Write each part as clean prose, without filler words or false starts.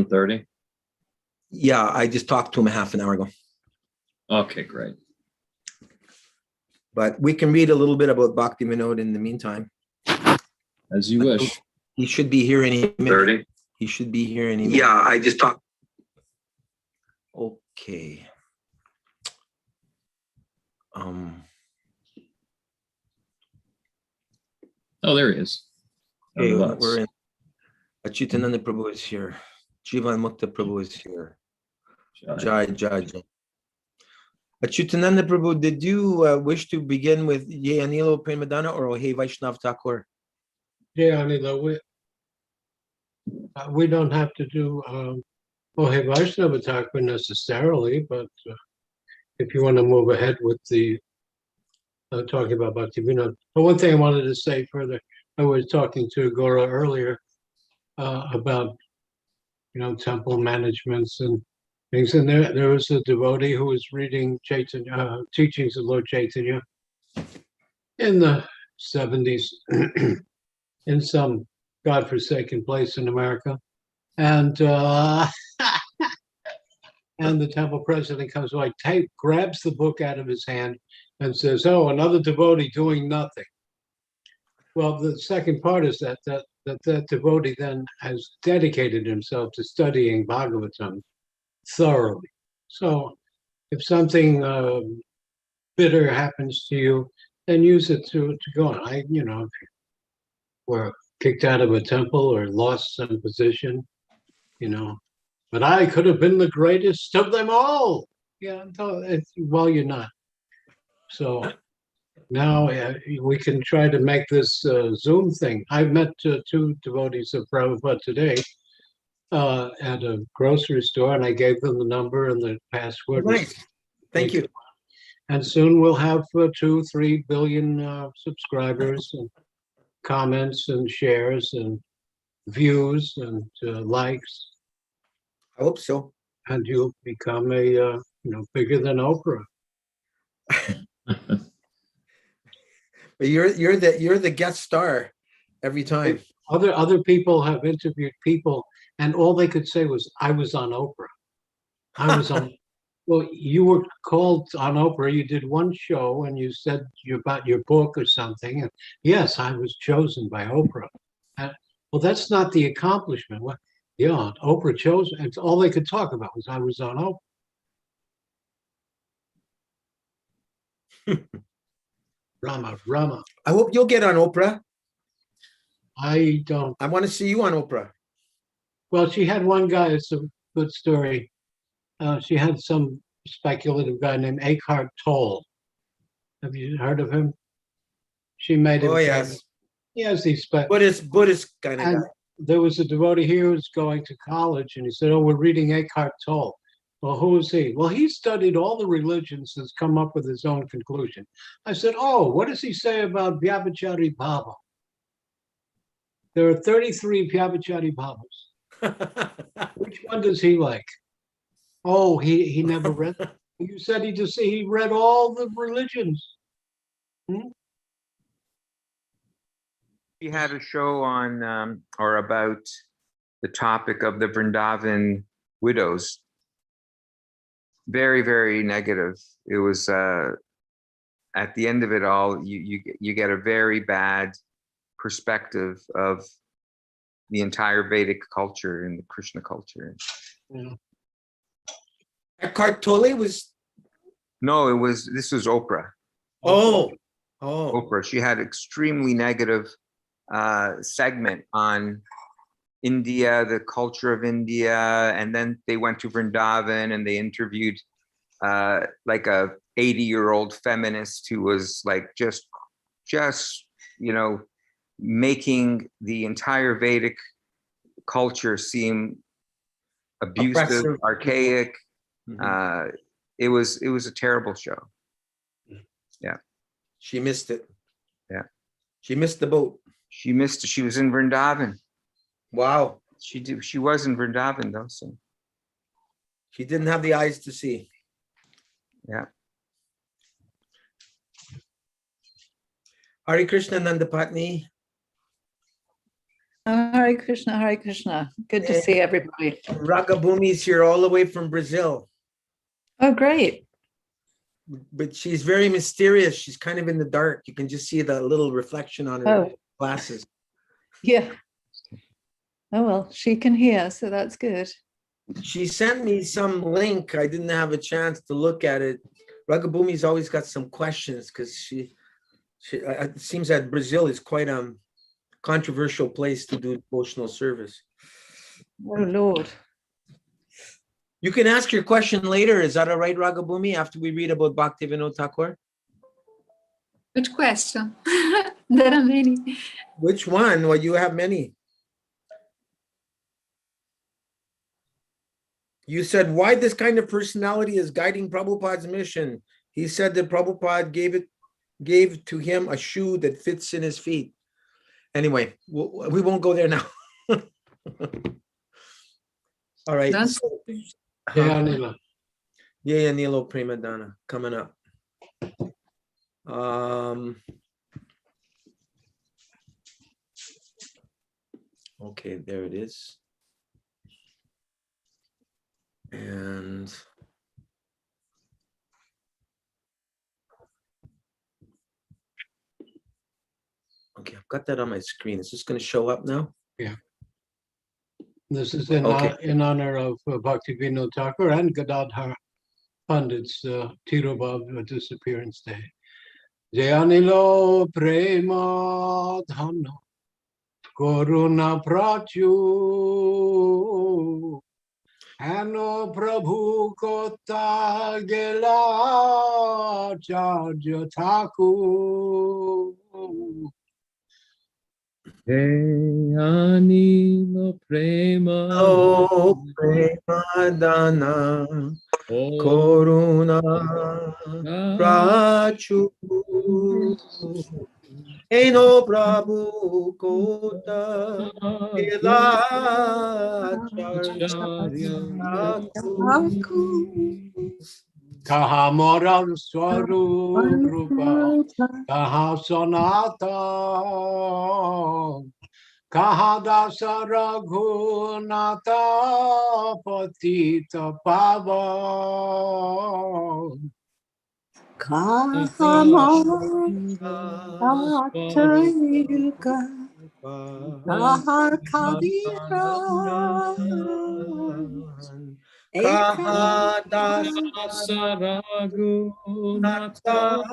30? Yeah, I just talked to him a half an hour ago. Okay, great. But we can read a little bit about Bhaktivinoda in the meantime. As you wish. He should be here any minute. 30? He should be here any minute. Yeah, I just talked. Okay. Oh, there he is. Okay, we're in. Acyutananda Prabhu is here. Jivan Mukta Prabhu is here. Jai. Acyutananda Prabhu, did you wish to begin with Ye Anilo Premadana or Ohe Vaishnav Thakur? Yeah, Anila, we don't have to do Ohe Vaishnava Thakur necessarily, but if you want to move ahead with the talking about Bhaktivinoda. But one thing I wanted to say further, I was talking to Gora earlier about, temple managements and things. And there was a devotee who was reading Chaitanya, teachings of Lord Chaitanya in the 70s in some godforsaken place in America. And and the temple president comes by, grabs the book out of his hand and says, "Oh, another devotee doing nothing." Well, the second part is that devotee then has dedicated himself to studying Bhagavatam thoroughly. So if something bitter happens to you, then use it to go on. If you were kicked out of a temple or lost some position, but I could have been the greatest of them all. Yeah, well, you're not. So now we can try to make this Zoom thing. I met two devotees of Prabhupada today at a grocery store, and I gave them the number and the password. Nice. Thank you. And soon we'll have 2-3 billion subscribers and comments and shares and views and likes. I hope so. And you'll become a bigger than Oprah. But you're the guest star every time. Other people have interviewed people, and all they could say was, "I was on Oprah. I was on." Well, you were called on Oprah. You did one show, and you said about your book or something. And yes, I was chosen by Oprah. Well, that's not the accomplishment. Well, yeah, Oprah chose. It's all they could talk about was I was on Oprah. Rama. I hope you'll get on Oprah. I don't. I want to see you on Oprah. Well, she had one guy. It's a good story. She had some speculative guy named Eckhart Tolle. Have you heard of him? She made him. Oh yes. Yes, he's Buddhist kind of guy. There was a devotee here who was going to college, and he said, "Oh, we're reading Eckhart Tolle." Well, who is he? Well, he studied all the religions and has come up with his own conclusion. I said, "Oh, what does he say about Vyabhachari Bhava?" There are 33 Vyabhachari Bhavas. Which one does he like? Oh, he never read them. You said he read all the religions. He had a show on or about the topic of the Vrindavan widows. Very, very negative. It was at the end of it all, you get a very bad perspective of the entire Vedic culture and the Krishna culture. Yeah. Eckhart Tolle was. No, this was Oprah. Oh. Oprah. She had extremely negative segment on India, the culture of India, and then they went to Vrindavan and they interviewed like a 80-year-old feminist who was like just making the entire Vedic culture seem abusive, oppressive, archaic. Mm-hmm. It was a terrible show. Yeah. She missed it. Yeah. She missed the boat. She missed it. She was in Vrindavan. Wow. She was in Vrindavan though, so she didn't have the eyes to see. Yeah. Hare Krishna Nandapatni. Hare Krishna, Hare Krishna. Good to see everybody. Rakabhumi's here all the way from Brazil, Oh, great. but she's very mysterious. She's kind of in the dark. You can just see the little reflection on her Oh, glasses. yeah. Oh, well, she can hear, so that's good. She sent me some link. I didn't have a chance to look at it. Rakabhumi's always got some questions because it seems that Brazil is quite a controversial place to do devotional service. Oh, Lord. You can ask your question later. Is that all right, Rakabhumi, after we read about Bhaktivinoda Thakur? Which question? There are many. Which one? Well, you have many. You said, why this kind of personality is guiding Prabhupada's mission? He said that Prabhupada gave to him a shoe that fits in his feet. Anyway, we won't go there now. All right. That's Yeah, Nila. Yeah, Nilo Prima Donna coming up. Okay, there it is. And okay, I've got that on my screen. Is this going to show up now? Yeah. This is in, Okay. in honor of Bhaktivinoda Thakur and Gadadhar Pandit's Tirobhav Disappearance Day. Jayanilo Prema Dhana Koruna Prachu Ano Prabhu Kota Gela Charja Thakur. Anilo prema Oh, Premadana Koruna Prachu Eno Prabhu Kota Kaha Moral Swarupa Kaha Sonata Kaha Dasa Raghunata Patita Pava Kaha Saragunata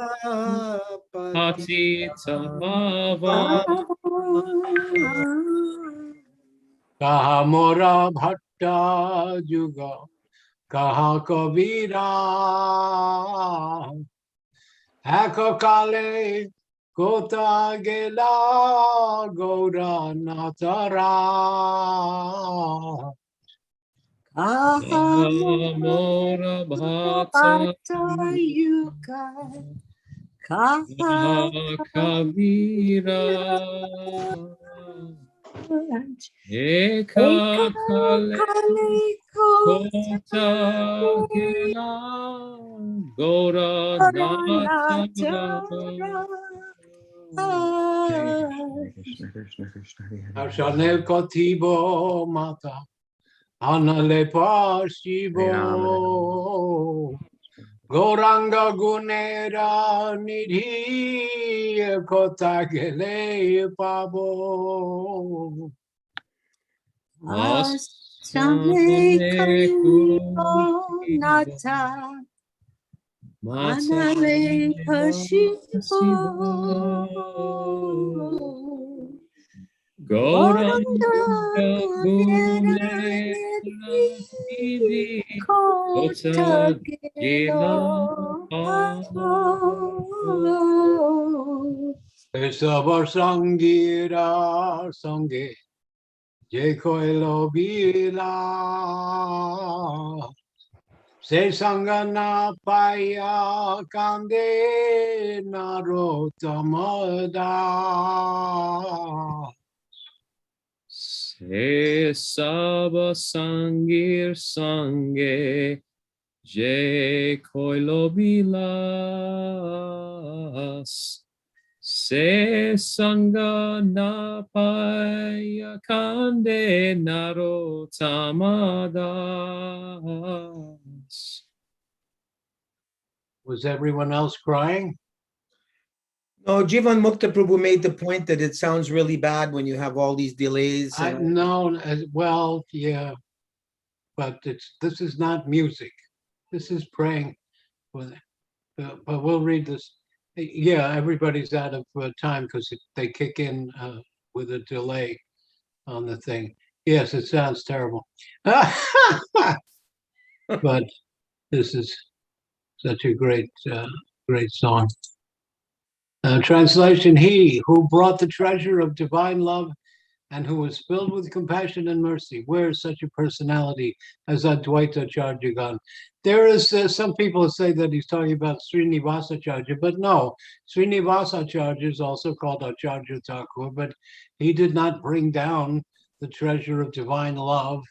Patita Bhava Kaha Mora Bhatta Juga Kaha Kabira Ekakale Kota Gela Gora Natara Amora Bhata Kavira Eka Kale Kota Gela Gora Natara Ashanel Kotibo Mata Anale Pashibo Goranga Gunera Nidhi Kotagele Pabo Manale Kashipo Goranga Gunera Kota Gela Sabar Sangira Sange Jekoelo Bila Se Sangana Paya Kande Narotamada Se Saba Sangir Sange Je Koilo Bilas Se sanga na paya kande naro tamadas. Was everyone else crying? No, Jivan Mukta Prabhu made the point that it sounds really bad when you have all these delays. I and- know, well, yeah, but this is not music. This is praying. But we'll read this. Yeah, everybody's out of time because they kick in with a delay on the thing. Yes, it sounds terrible. But this is such a great song. Translation: He who brought the treasure of divine love and who was filled with compassion and mercy. Where is such a personality as Advaita Charjagan? There is some people say that he's talking about Srinivasacharya, but no, Srinivasacharya is also called Acharya Thakur, but he did not bring down the treasure of divine love.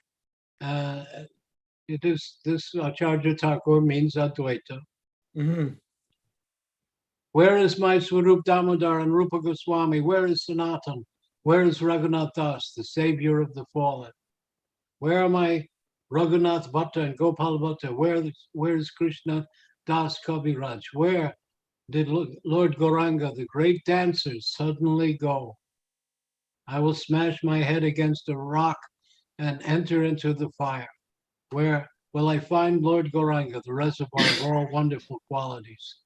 It is this Acharya Thakur means Advaita. Mhm. Where is my Swarup Damodar and Rupa Goswami? Where is Sanatan? Where is Raghunath Das, the savior of the fallen? Where are my Raghunath Bhatta and Gopal Bhatta? Where is Krishna Das Kaviraj? Where did Lord Gauranga, the great dancers, suddenly go? I will smash my head against a rock and enter into the fire. Where will I find Lord Gauranga, the reservoir of all wonderful qualities?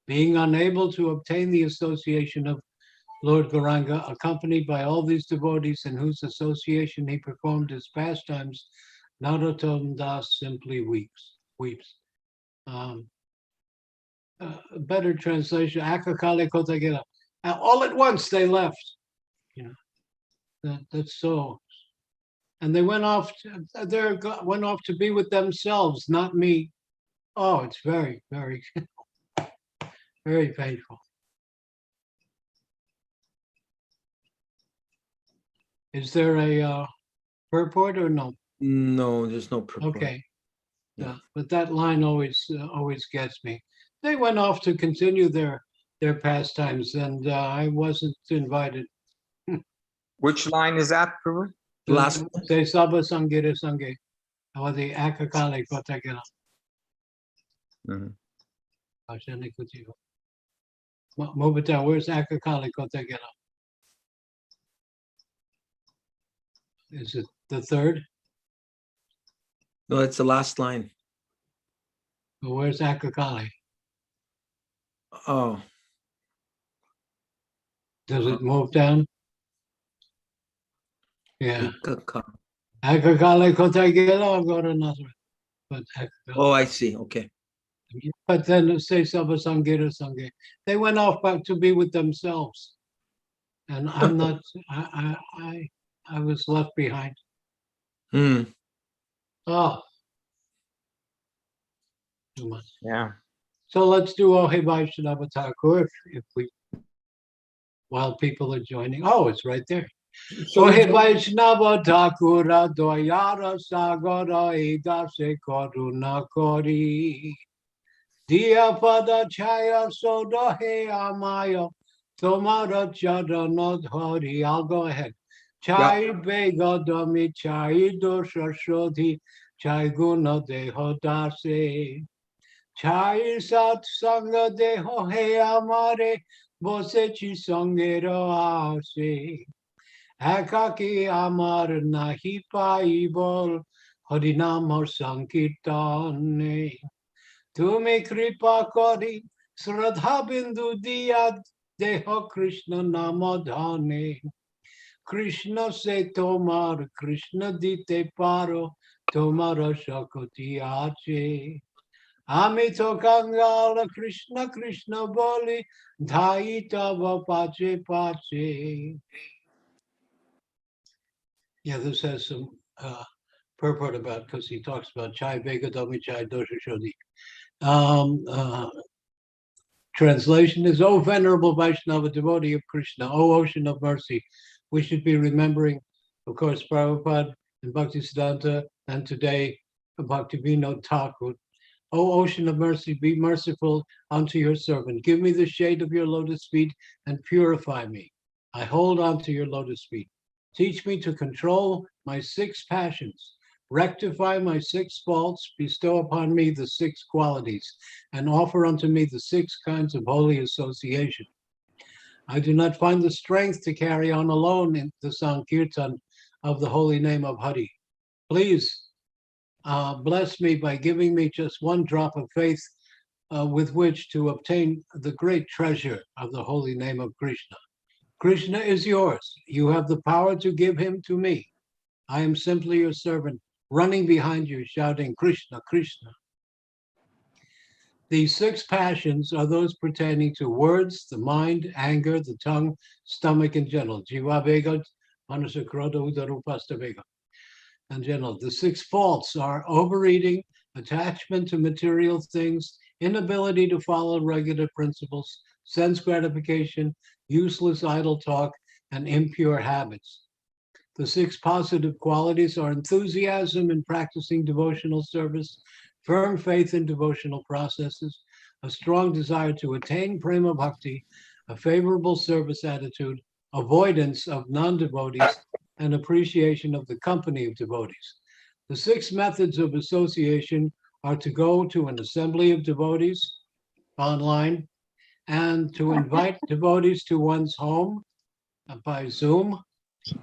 Being unable to obtain the association of Lord Gauranga, accompanied by all these devotees in whose association he performed his pastimes, Narottam Das simply weeps. Better translation, Akakale Kotagera. All at once they left. You know, that's so. And they went off to be with themselves, not me. Oh, it's very, very, very painful. Is there a purport or no? No, there's no purport. Okay. Yeah. But that line always gets me. They went off to continue their pastimes, and I wasn't invited. Which line is that, Prabhu? Last Say Saba Sangire Sange. Or the Akakale Kotagera. Mhm. Move it down. Where's Akakale Kotagera? Is it the third? No, it's the last line. Or where's Akakale? Oh, Does it move down? Yeah. Ikaka. Akakale Kotagera, I'll go to Nazareth. But Oh, I see. Okay. But then say Saba Sangira Sange. They went off back to be with themselves. And I'm not, I was left behind. Hmm. Oh. Too much. Yeah. So let's do Ohe Vaishnava Thakur if we, while people are joining. Oh, it's right there. So Ohe Vaishnava Thakura Doyara Sagara Edase Koruna Kori. Dia Pada Chaya Sodahe Amaya Tomara Chadana Dhari. I'll go ahead. Chai Begadami Chai Dosha Shodhi Chai Guna Deho Dase. Chai Sat Sanga Deho He Amare Bosechi Sangero Ase. Ekaki Amar Nahi Paibol Harinam Sankirtane. Tumi Kripa Kori Sradha Bindu Diyad Deho Krishna Namadhane. Krishna se Tomar Krishna Dite Paro Tomara Shakoti Ache. Amito Kangala Krishna Krishna Boli Dhaitava Pache Pache. Yeah, this has some purport about, because he talks about Chai Vegadami Chai Dosha Shodhi. Translation is, O Venerable Vaishnava, devotee of Krishna, O Ocean of Mercy. We should be remembering, of course, Prabhupada and Bhaktisiddhanta, and today Bhaktivinoda Thakur. O ocean of mercy, be merciful unto your servant. Give me the shade of your lotus feet and purify me. I hold on to your lotus feet. Teach me to control my 6 passions. Rectify my 6 faults. Bestow upon me the 6 qualities, and offer unto me the 6 kinds of holy association. I do not find the strength to carry on alone in the Sankirtan of the holy name of Hari. Please bless me by giving me just 1 drop of faith with which to obtain the great treasure of the holy name of Krishna. Krishna is yours. You have the power to give him to me. I am simply your servant, running behind you, shouting, Krishna, Krishna. These 6 passions are those pertaining to words, the mind, anger, the tongue, stomach, and gentle. Jiva vega, manasa krodha, udarupasta vega. And gentle. The 6 faults are overeating, attachment to material things, inability to follow regular principles, sense gratification, useless idle talk, and impure habits. The 6 positive qualities are enthusiasm in practicing devotional service, firm faith in devotional processes, a strong desire to attain prema bhakti, a favorable service attitude, avoidance of non-devotees, and appreciation of the company of devotees. The 6 methods of association are to go to an assembly of devotees online and to invite devotees to one's home by Zoom,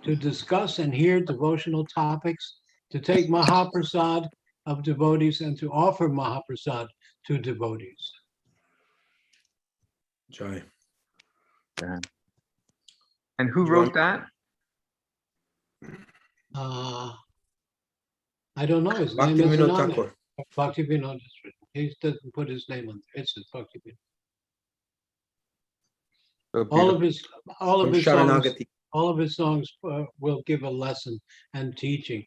to discuss and hear devotional topics, to take Mahaprasad of devotees, and to offer Mahaprasad to devotees. Jai. And who You wrote want- that? I don't know. His name isn't Bhaktivinoda on it. Thakur. Bhaktivinoda is written. He doesn't put his name on there. It says Bhaktivinoda. So All of beautiful. From his songs, Sharanagati. all of his songs will give a lesson and teaching.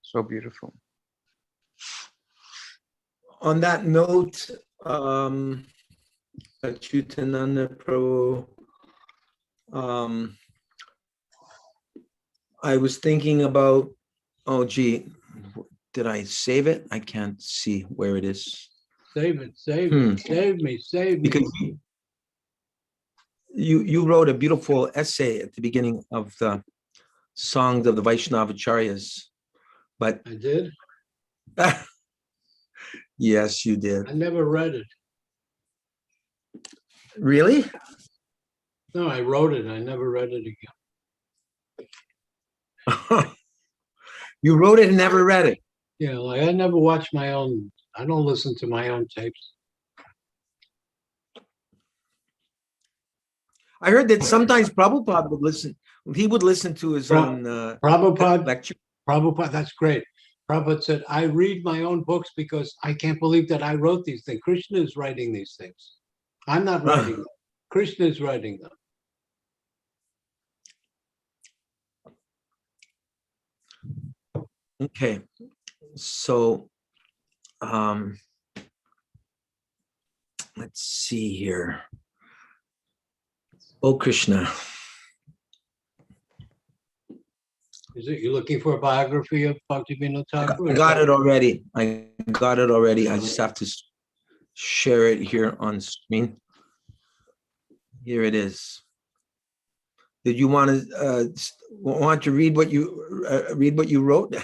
So beautiful. On that note, Acyutananda Prabhu, I was thinking about, oh gee, did I save it? I can't see where it is. Save it, save Hmm. it, save me, save me. Because you wrote a beautiful essay at the beginning of the songs of the Vaishnavacharyas, but I did. yes, you did. I never read it. Really? No, I wrote it. I never read it again. You wrote it and never read it. Yeah, like I never watch my own. I don't listen to my own tapes. I heard that sometimes Prabhupada would listen. He would listen to his own Prabhupada, lecture. Prabhupada, that's great. Prabhupada said, I read my own books because I can't believe that I wrote these things. Krishna is writing these things. I'm not writing them. Krishna is writing them. Okay, so let's see here. Oh Krishna. Is it, you looking for a biography of Bhaktivinoda Thakur? I got it already. I got it already. I just have to share it here on screen. Here it is. Did you want to read what you wrote?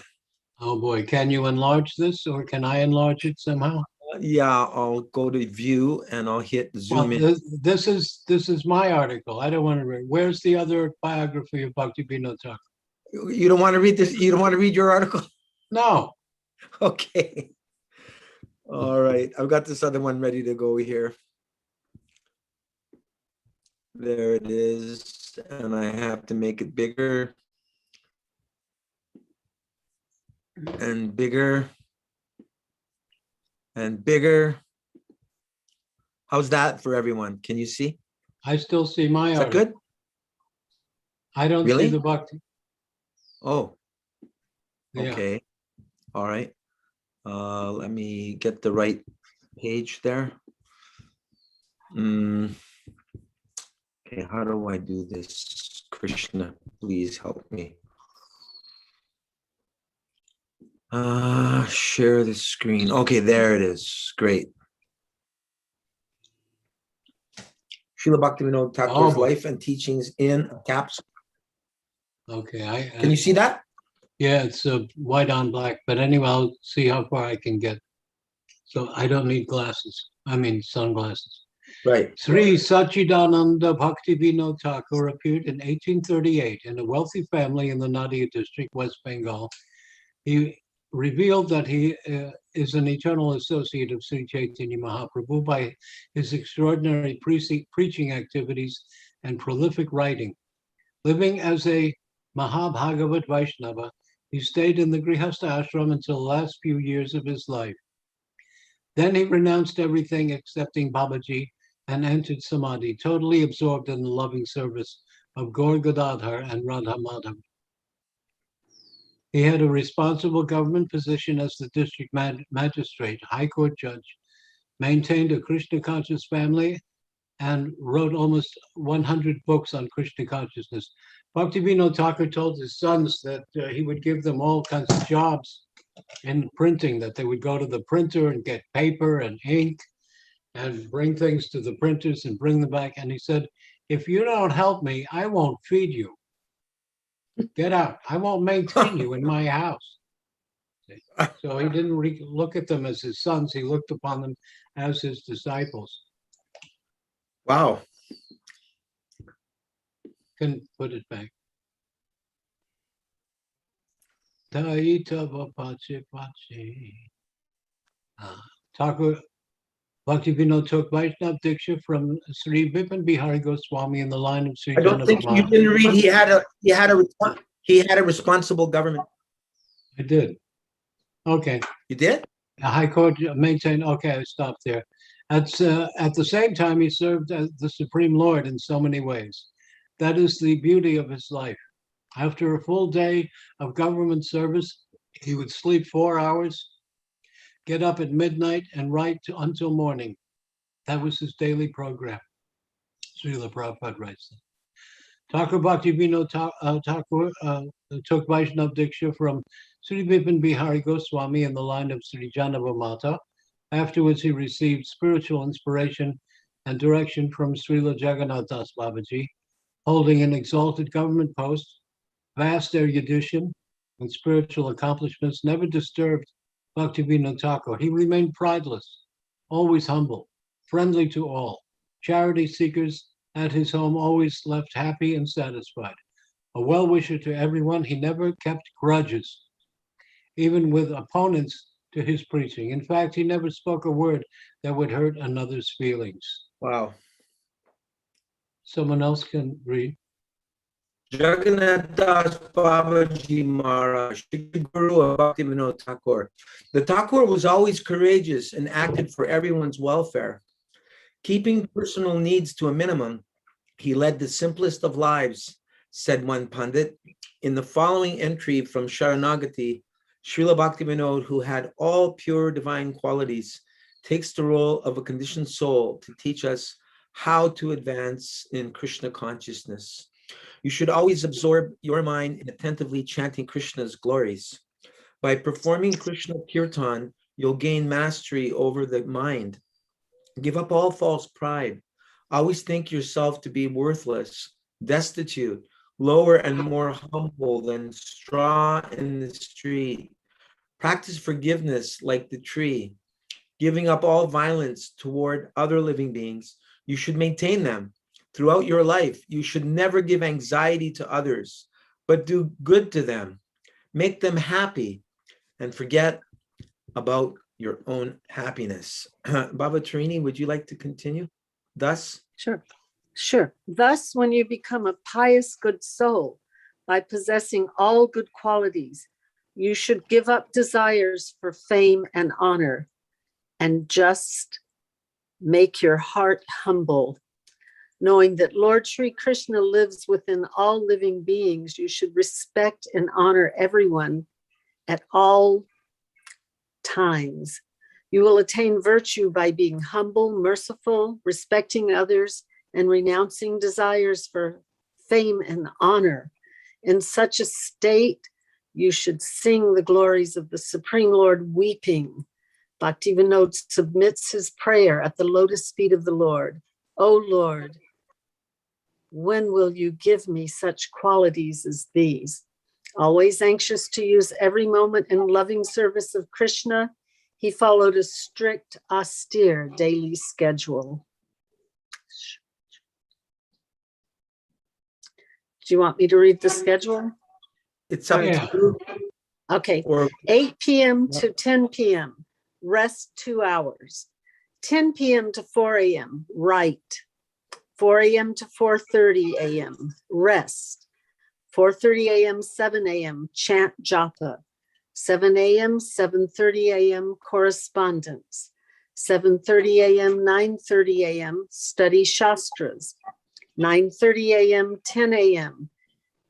Oh boy, can you enlarge this or can I enlarge it somehow? Yeah, I'll go to view and I'll hit Well, zoom in. this is my article. I don't want to read. Where's the other biography of Bhaktivinoda Thakur? You don't want to read this? You don't want to read your article? No. Okay. All right. I've got this other one ready to go here. There it is. And I have to make it bigger and bigger and bigger. How's that for everyone? Can you see? I still see my Is that article. good? I don't Really? see the Bhakti. Oh, Yeah. okay. All right. Let me get the right page there. Okay, how do I do this? Krishna, please help me. Share the screen. Okay, there it is. Great. Srila Bhaktivinoda Thakur's boy. life and teachings in a capsule. Okay, Can you see that? yeah, it's white on black, but anyway, I'll see how far I can get. So I don't need glasses. I mean, sunglasses. Right. Sri Sachidananda Bhaktivinoda Thakur appeared in 1838 in a wealthy family in the Nadia district, West Bengal. He revealed that he is an eternal associate of Sri Chaitanya Mahaprabhu by his extraordinary preaching activities and prolific writing. Living as a Mahabhagavat Vaishnava, he stayed in the Grihastha ashram until the last few years of his life. Then he renounced everything excepting Babaji and entered Samadhi, totally absorbed in the loving service of Gaur Gadadhar and Radha Madhav. He had a responsible government position as the district magistrate, high court judge, maintained a Krishna conscious family, and wrote almost 100 books on Krishna consciousness. Bhaktivinoda Thakur told his sons that he would give them all kinds of jobs in printing, that they would go to the printer and get paper and ink and bring things to the printers and bring them back. And he said, if you don't help me, I won't feed you. Get out. I won't maintain you in my house. So he didn't look at them as his sons. He looked upon them as his disciples. Wow. Can put it back. Thakur Bhaktivinoda took Vaishnava Diksha from Sri Bipin Bihari Goswami in the line of Sri I don't think you Janabama. didn't read. He had a responsible government. I did. Okay. You did? The High Court maintained. Okay, I stopped there. At the same time, he served as the Supreme Lord in so many ways. That is the beauty of his life. After a full day of government service, he would sleep 4 hours, get up at midnight, and write until morning. That was his daily program. Srila Prabhupada writes that. Thakur Bhaktivinoda Thakur took Vaishnava Diksha from Sri Bipin Bihari Goswami in the line of Sri Janava Mata. Afterwards, he received spiritual inspiration and direction from Srila Jagannath Das Babaji, holding an exalted government post. Vast erudition and spiritual accomplishments never disturbed Bhaktivinoda Thakur. He remained prideless, always humble, friendly to all. Charity seekers at his home always left happy and satisfied. A well-wisher to everyone, he never kept grudges, even with opponents to his preaching. In fact, he never spoke a word that would hurt another's feelings. Wow. Someone else can read. Jagannath Das Babaji Maharaj, Guru of Bhaktivinoda Thakur. The Thakur was always courageous and acted for everyone's welfare. Keeping personal needs to a minimum, he led the simplest of lives, said one Pandit. In the following entry from Sharanagati, Srila Bhaktivinoda, who had all pure divine qualities, takes the role of a conditioned soul to teach us how to advance in Krishna consciousness. You should always absorb your mind in attentively chanting Krishna's glories. By performing Krishna Kirtan, you'll gain mastery over the mind. Give up all false pride. Always think yourself to be worthless, destitute, lower and more humble than straw in the street. Practice forgiveness like the tree. Giving up all violence toward other living beings, you should maintain them. Throughout your life, you should never give anxiety to others, but do good to them. Make them happy and forget about your own happiness. Baba Tarini, would you like to continue? Thus? Sure. Thus, when you become a pious, good soul by possessing all good qualities, you should give up desires for fame and honor and just make your heart humble. Knowing that Lord Sri Krishna lives within all living beings, you should respect and honor everyone at all times. You will attain virtue by being humble, merciful, respecting others, and renouncing desires for fame and honor. In such a state, You should sing the glories of the Supreme Lord weeping. Bhaktivinoda submits his prayer at the lotus feet of the Lord. O Lord, when will you give me such qualities as these? Always anxious to use every moment in loving service of Krishna, he followed a strict, austere daily schedule. Do you want me to read the schedule? It's up Yeah. to you. Okay, Or 8 p.m. to 10 p.m., rest 2 hours. 10 p.m. to 4 a.m., write. 4 a.m. to 4:30 a.m., rest. 4:30 a.m., 7 a.m., chant japa. 7 a.m., 7:30 a.m., correspondence. 7:30 a.m., 9:30 a.m., study shastras. 9:30 a.m., 10 a.m.,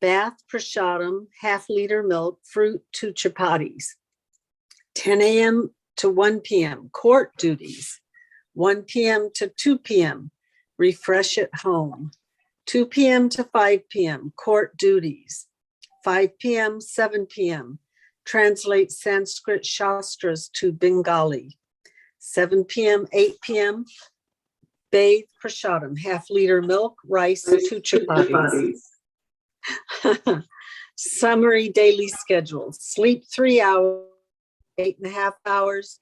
bath prasadam, half-liter milk, fruit, 2 chapatis. 10 a.m. to 1 p.m., court duties. 1 p.m. to 2 p.m., refresh at home. 2 p.m. to 5 p.m., court duties. 5 p.m., 7 p.m., translate Sanskrit Shastras to Bengali. 7 p.m., 8 p.m., bathe prasadam, half-liter milk, rice, 2 chapatis. Summary daily schedule. Sleep 3 hours, 8.5 hours.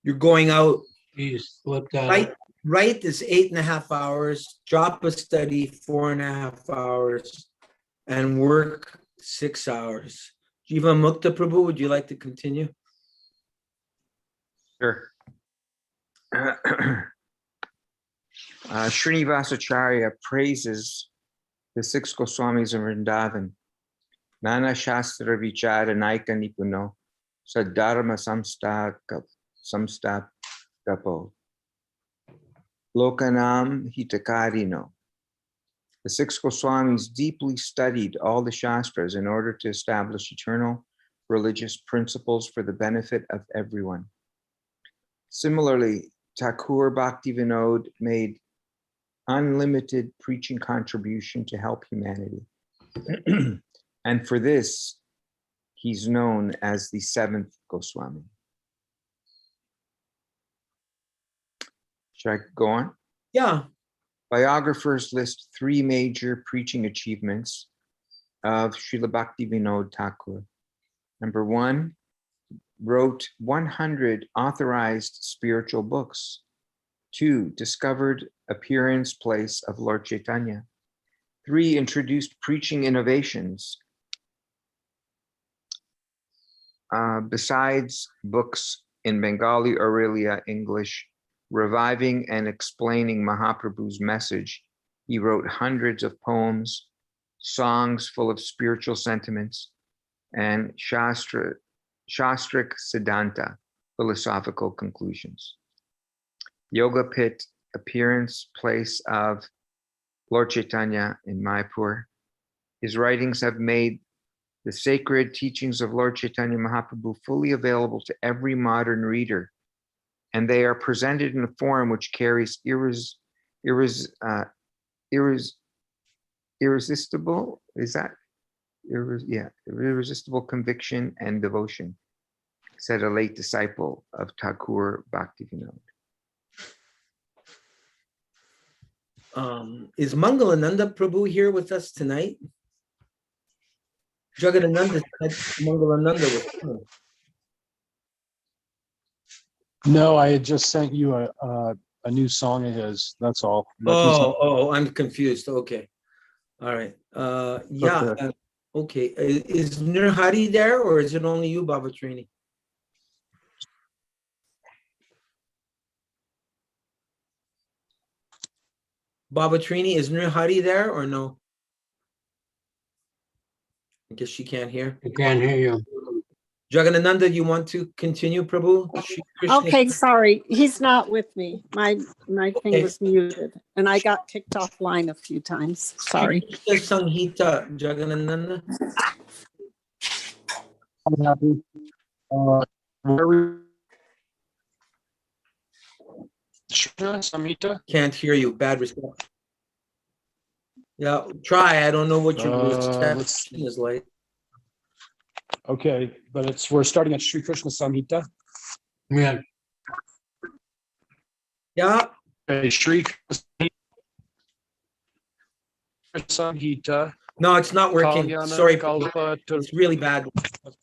you're going out, He's flipped out. right is 8.5 hours, drop a study 4.5 hours, and work 6 hours. Jiva Mukta Prabhu, would you like to continue? Sure. Srinivasacharya praises the 6 Goswamis in Vrindavan. Nana Shastra Vichara Naika Nipuno Sadharma Samstakapo Lokanam Hitakarino. The 6 Goswamis deeply studied all the Shastras in order to establish eternal religious principles for the benefit of everyone. Similarly, Thakur Bhaktivinoda made unlimited preaching contribution to help humanity. And for this, he's known as the 7th Goswami. Should I go on? Yeah. Biographers list 3 major preaching achievements of Srila Bhaktivinoda Thakur. Number 1, wrote 100 authorized spiritual books. 2, discovered appearance place of Lord Chaitanya. 3, introduced preaching innovations. Besides books in Bengali, Aurelia, English, reviving and explaining Mahaprabhu's message, he wrote hundreds of poems, songs full of spiritual sentiments, and Shastric Siddhanta, philosophical conclusions. Yoga Pit, appearance place of Lord Chaitanya in Mayapur. His writings have made the sacred teachings of Lord Chaitanya Mahaprabhu fully available to every modern reader, and they are presented in a form which carries irresistible, irresistible conviction and devotion, said a late disciple of Thakur Bhaktivinoda. Is Mangalananda Prabhu here with us tonight? Jagadananda said Mangalananda was coming. No, I had just sent you a new song of his. That's all. But he's not- I'm confused. Okay. All right. Yeah. Okay. Okay. Is Nirhari there, or is it only you, Bavatrini? Bavatrini, is Nirhari there or no? I guess she can't hear. I can't hear you. Jagadananda, you want to continue, Prabhu? Shri Krishna- Okay, sorry, he's not with me. My Okay. thing was muted and I got kicked offline a few times. Sorry. Shri Krishna Sanghita, Jagadananda. I'm happy. Where we? Samita? Can't hear you. Bad reception. Yeah, try. I don't know what your let's reception is like. Okay, but we're starting at Sri Krishna Samhita. Yeah, Yeah, Okay, Sri Krishna Samhita. no, it's not working. Kalyana Sorry, Prabhu. Kalpa It's really bad. That's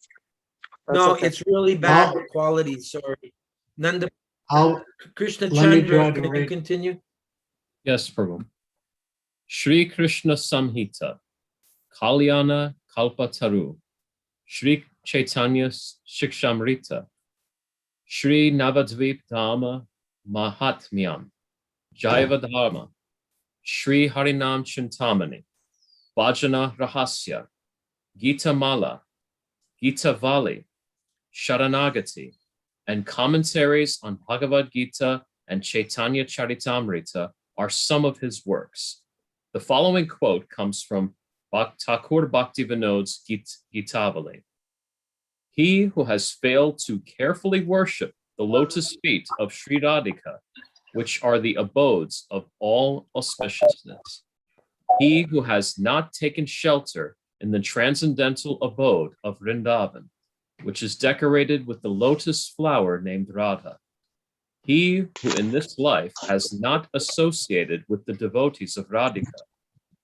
No, okay. it's really bad Oh. quality. Sorry. Nanda I'll, Krishna let me try Chandra, to can you read. continue? Yes, Prabhu. Shri Krishna Samhita, Kalyana Kalpataru, Shri Chaitanya Shikshamrita, Shri Navadvip Dhamma Mahatmyam, Jaiva Dharma, Shri Harinam Chintamani, Bhajana Rahasya, Gita Mala, Gita Vali, Sharanagati, and commentaries on Bhagavad Gita and Chaitanya Charitamrita are some of his works. The following quote comes from Thakur Bhaktivinoda's Gitavali. He who has failed to carefully worship the lotus feet of Sri Radhika, which are the abodes of all auspiciousness, he who has not taken shelter in the transcendental abode of Vrindavan, which is decorated with the lotus flower named Radha, he who in this life has not associated with the devotees of Radhika,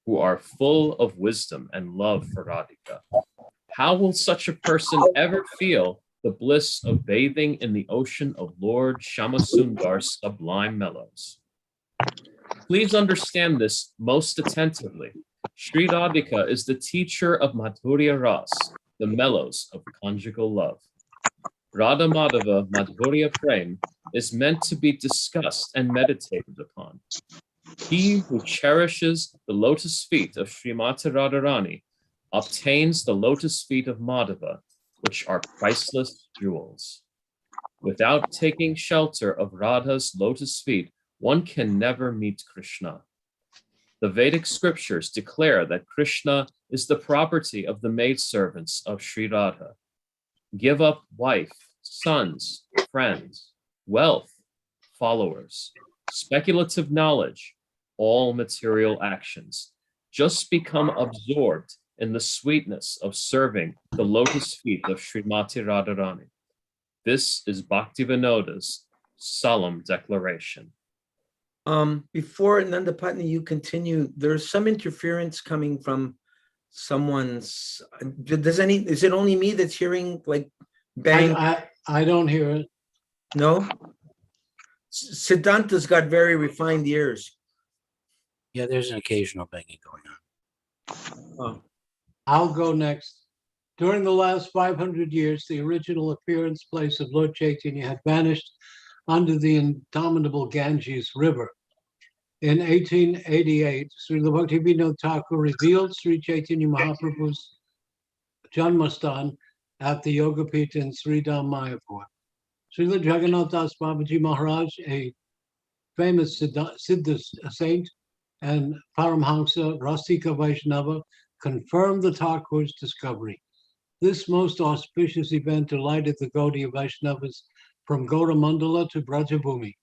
who are full of wisdom and love for Radhika, how will such a person ever feel the bliss of bathing in the ocean of Lord Shamasundar's sublime mellows? Please understand this most attentively. Sri Radhika is the teacher of Madhurya Ras, the mellows of conjugal love. Radha Madhava Madhurya Prem is meant to be discussed and meditated upon. He who cherishes the lotus feet of Srimati Radharani obtains the lotus feet of Madhava, which are priceless jewels. Without taking shelter of Radha's lotus feet, one can never meet Krishna. The Vedic scriptures declare that Krishna is the property of the maidservants of Sri Radha. Give up wife, sons, friends, wealth, followers, speculative knowledge, all material actions. Just become absorbed in the sweetness of serving the lotus feet of Srimati Radharani. This is Bhaktivinoda's solemn declaration. Before Nanda Patni, you continue, there's some interference coming from someone's, is it only me that's hearing like bang? I don't hear it. No? Siddhanta's got very refined ears. Yeah, there's an occasional banging going on. Oh. I'll go next. During the last 500 years, the original appearance place of Lord Chaitanya had vanished under the indomitable Ganges River. In 1888, Srila Bhaktivinoda Thakur revealed Sri Chaitanya Mahaprabhu's Janmastan at the Yogapita in Sridham Mayapur. Srila Jagannath Das Babaji Maharaj, a famous Siddha saint and Paramhansa Rasika Vaishnava, confirmed the Thakur's discovery. This most auspicious event delighted the Gaudiya Vaishnavas from Gauramandala to Brajabhumi.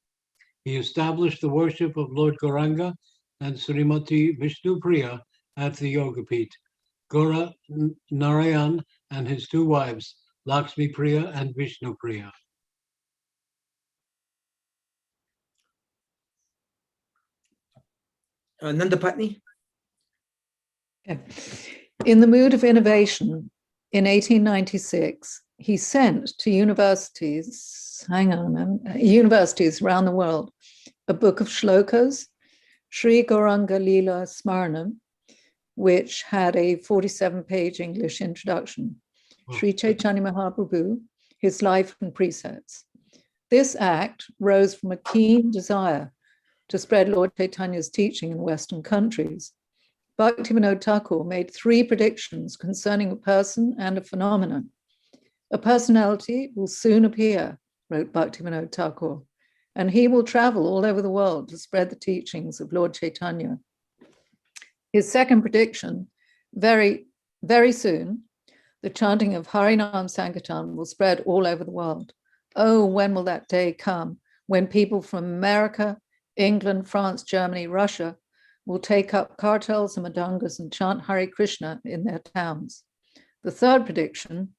He established the worship of Lord Gauranga and Srimati Vishnupriya at the Yogapith. Gaura Narayan and his two wives, Lakshmi Priya and Vishnu Priya. Nanda Patni? Okay. In the mood of innovation, in 1896, he sent to universities around the world a book of shlokas, Sri Gauranga Leela Smaranam, which had a 47-page English introduction, Sri Chaitanya Mahaprabhu, his life and precepts. This act rose from a keen desire to spread Lord Chaitanya's teaching in Western countries. Bhaktivinoda Thakur made 3 predictions concerning a person and a phenomenon. A personality will soon appear, wrote Bhaktivinoda Thakur, and he will travel all over the world to spread the teachings of Lord Chaitanya. His second prediction, very, very soon, the chanting of Harinam Sankirtan will spread all over the world. Oh, when will that day come when people from America, England, France, Germany, Russia will take up kartals and madangas and chant Hare Krishna in their towns. The third prediction,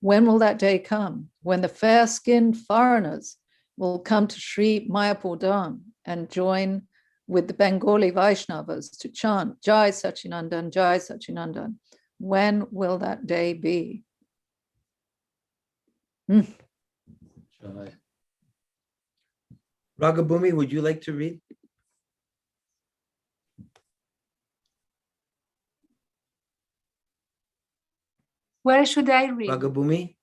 when will that day come? When the fair-skinned foreigners will come to Sri Mayapur Dham and join with the Bengali Vaishnavas to chant Jai Sachinandan, Jai Sachinandan. When will that day be? Jai. Ragabhumi, would you like to read? Where should I read? Ragabhumi?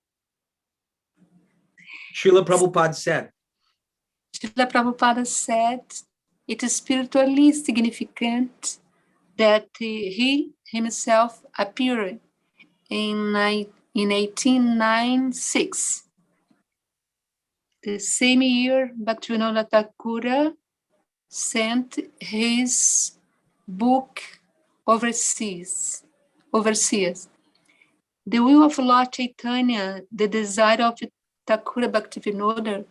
Srila Prabhupada said, Srila Prabhupada said, it is spiritually significant that he himself appeared in 1896. The same year, Bhaktivinoda Thakur sent his book overseas. The will of Lord Chaitanya, the desire of Thakur Bhaktivinoda,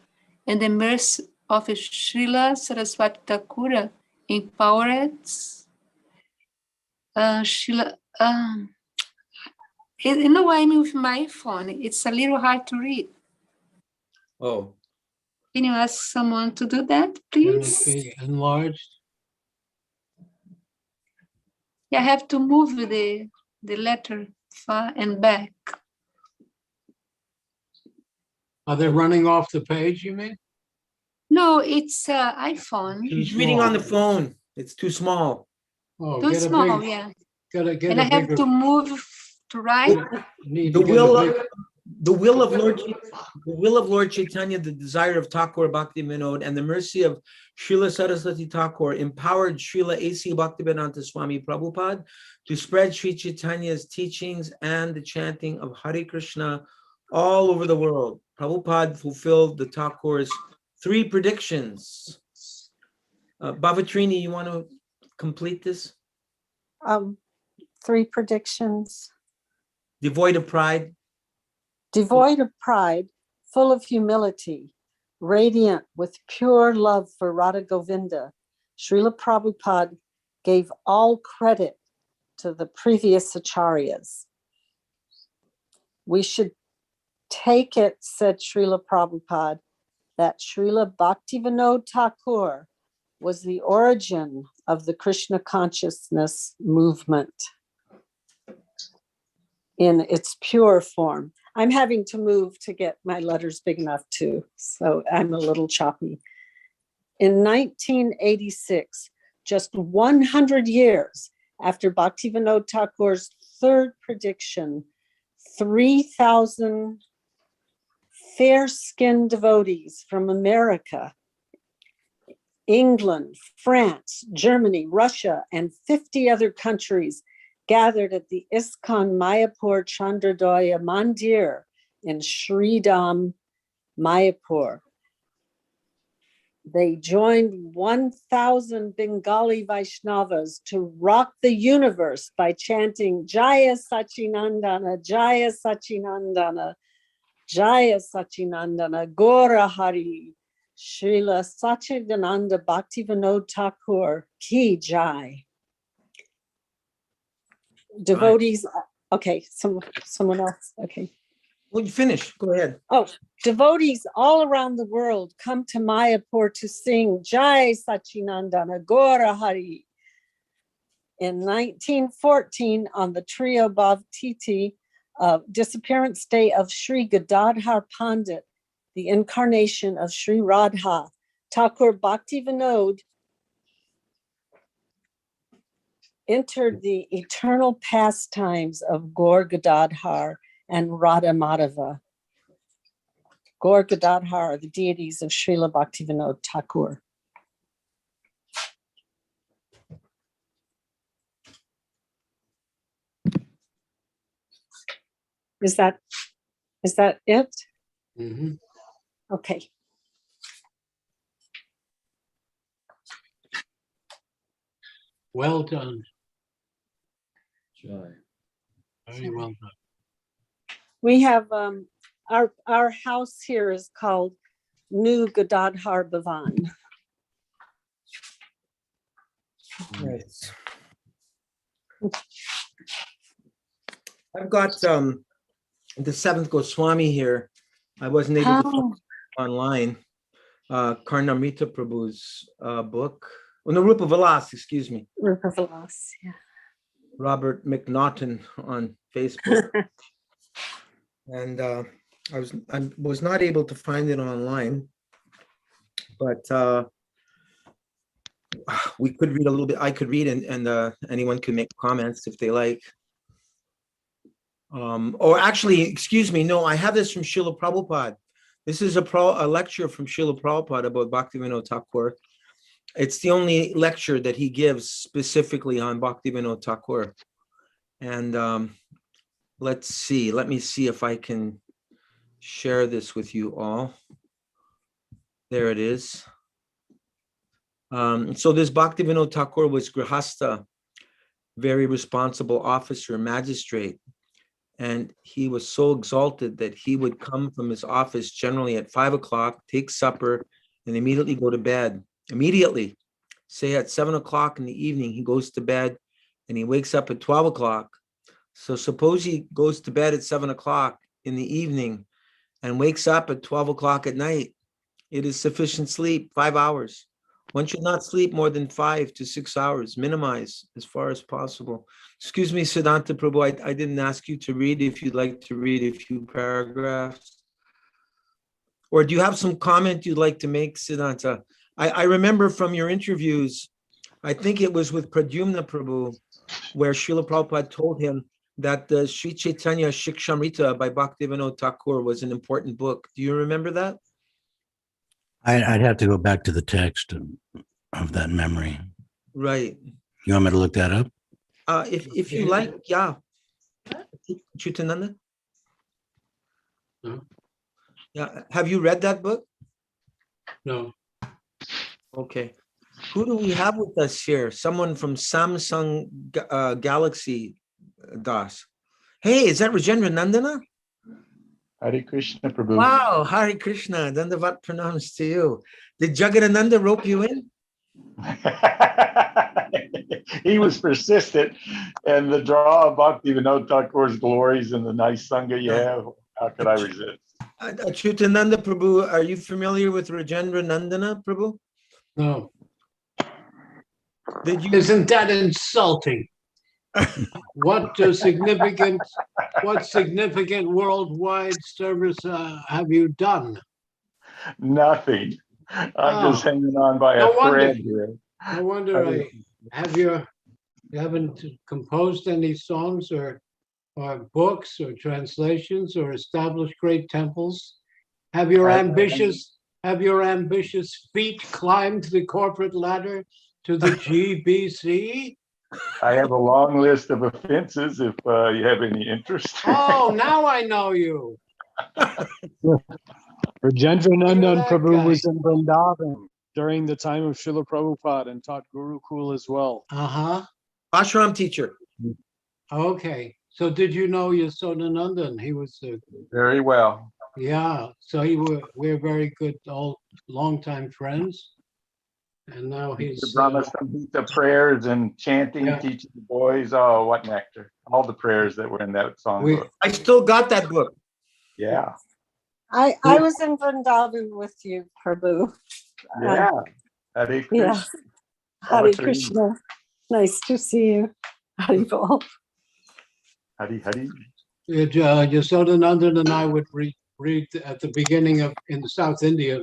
and the mercy of Srila Saraswati Thakur empowered Srila. You know, I'm with my phone. It's a little hard to read. oh, Can you ask someone to do that, Can it please? be enlarged? Yeah, I have to move the letter far and back. Are they running off the page, you mean? No, it's iPhone. he's reading on the phone. It's too small. Oh, Too get a small, big, yeah. gotta get And a I have bigger. to move to right. Need The to get a will big, of Lord Chaitanya, the desire of Thakur Bhaktivinoda, and the mercy of Srila Saraswati Thakur empowered Srila A.C. Bhaktivedanta Swami Prabhupada to spread Sri Chaitanya's teachings and the chanting of Hare Krishna all over the world. Prabhupada fulfilled the Thakur's 3 predictions. Bhavatrini, you want to complete this? 3 predictions. Devoid of pride. Devoid of pride, full of humility, radiant with pure love for Radha Govinda, Srila Prabhupada gave all credit to the previous acharyas. We should take it, said Srila Prabhupada, that Srila Bhaktivinoda Thakur was the origin of the Krishna consciousness movement in its pure form. I'm having to move to get my letters big enough too, so I'm a little choppy. In 1986, just 100 years after Bhaktivinoda Thakur's 3rd prediction, 3,000 fair-skinned devotees from America, England, France, Germany, Russia, and 50 other countries gathered at the ISKCON Mayapur Chandradoya Mandir in Sridham, Mayapur. They joined 1,000 Bengali Vaishnavas to rock the universe by chanting Jaya Sachinandana, Jaya Sachinandana, Jaya Sachinandana, Gora Hari, Srila Sachidananda Bhaktivinoda Thakur Ki Jai. Devotees, okay, someone else, okay. Well, you finish. Go ahead. Oh, devotees all around the world come to Mayapur to sing Jai Sachinandana Gora Hari. In 1914, on the Trio Bhavtiti disappearance day of Sri Gadadhar Pandit, the incarnation of Sri Radha, Thakur Bhaktivinoda entered the eternal pastimes of Gaur Gadadhar and Radha Madhava. Gaur Gadadhar are the deities of Srila Bhaktivinoda Thakur. Is that it? Mm-hmm. Okay. Well done. Jai. Very well done. We have our house here is called New Gadadhar Bhavan. Nice. I've got the seventh Goswami here. I wasn't able to find it online. Karnamrita Prabhu's book. Oh, no, Rupa Vilas, excuse me. Rupa Vilas, yeah. Robert McNaughton on Facebook. And I was not able to find it online, but we could read a little bit. I could read, and anyone can make comments if they like. Or actually, excuse me, no, I have this from Srila Prabhupada. This is a lecture from Srila Prabhupada about Bhaktivinoda Thakur. It's the only lecture that he gives specifically on Bhaktivinoda Thakur. And let me see if I can share this with you all. There it is. So this Bhaktivinoda Thakur was Grihastha, very responsible officer, magistrate. And he was so exalted that he would come from his office generally at 5 o'clock, take supper, and immediately go to bed. Immediately, say at 7 o'clock in the evening, he goes to bed and he wakes up at 12 o'clock. So suppose he goes to bed at 7 o'clock in the evening and wakes up at 12 o'clock at night. It is sufficient sleep, 5 hours. One should not sleep more than 5 to 6 hours, minimize as far as possible. Excuse me, Siddhanta Prabhu, I didn't ask you to read. If you'd like to read a few paragraphs. Or do you have some comment you'd like to make, Siddhanta? I remember from your interviews, I think it was with Pradyumna Prabhu, where Srila Prabhupada told him that the Sri Chaitanya Shikshamrita by Bhaktivinoda Thakur was an important book. Do you remember that? I'd have to go back to the text of that memory. Right. You want me to look that up? If you like, yeah. Acyutananda? No. Yeah. Have you read that book? No. Okay. Who do we have with us here? Someone from Samsung Galaxy Das. Hey, is that Rajendra Nandana? Hare Krishna, Prabhu. Wow, Hare Krishna. Dandavat pranams to you. Did Jagadananda rope you in? He was persistent, and the draw of Bhaktivinoda Thakur's glories and the nice sangha you have, how could I resist? Acyutananda Prabhu, are you familiar with Rajendra Nandana Prabhu? No. Did you? Isn't that insulting? What significant worldwide service have you done? Nothing. I'm just hanging on by a thread here. No wonder you haven't composed any songs or books or translations or established great temples. Have your ambitious feet climbed the corporate ladder to the GBC? I have a long list of offenses if you have any interest. Oh, now I know you. Rajendra Nandan Prabhu guy. was in Vrindavan during the time of Srila Prabhupada and taught Gurukul as well. Uh-huh. Ashram teacher. Okay. So did you know Yasodanandan? He was Very well. yeah. So we're very good longtime friends. And now he's The Brahma Samhita prayers and chanting, teaching the boys. Oh, what nectar. All the prayers that were in that song book. I still got that book. Yeah. I was in Vrindavan with you, Prabhu. Yeah. Hare Krishna. Yes. Hare Krishna. Nice to see you. Hare Bol. Hare Hare. Yasodanandan and I would read at the beginning in South India.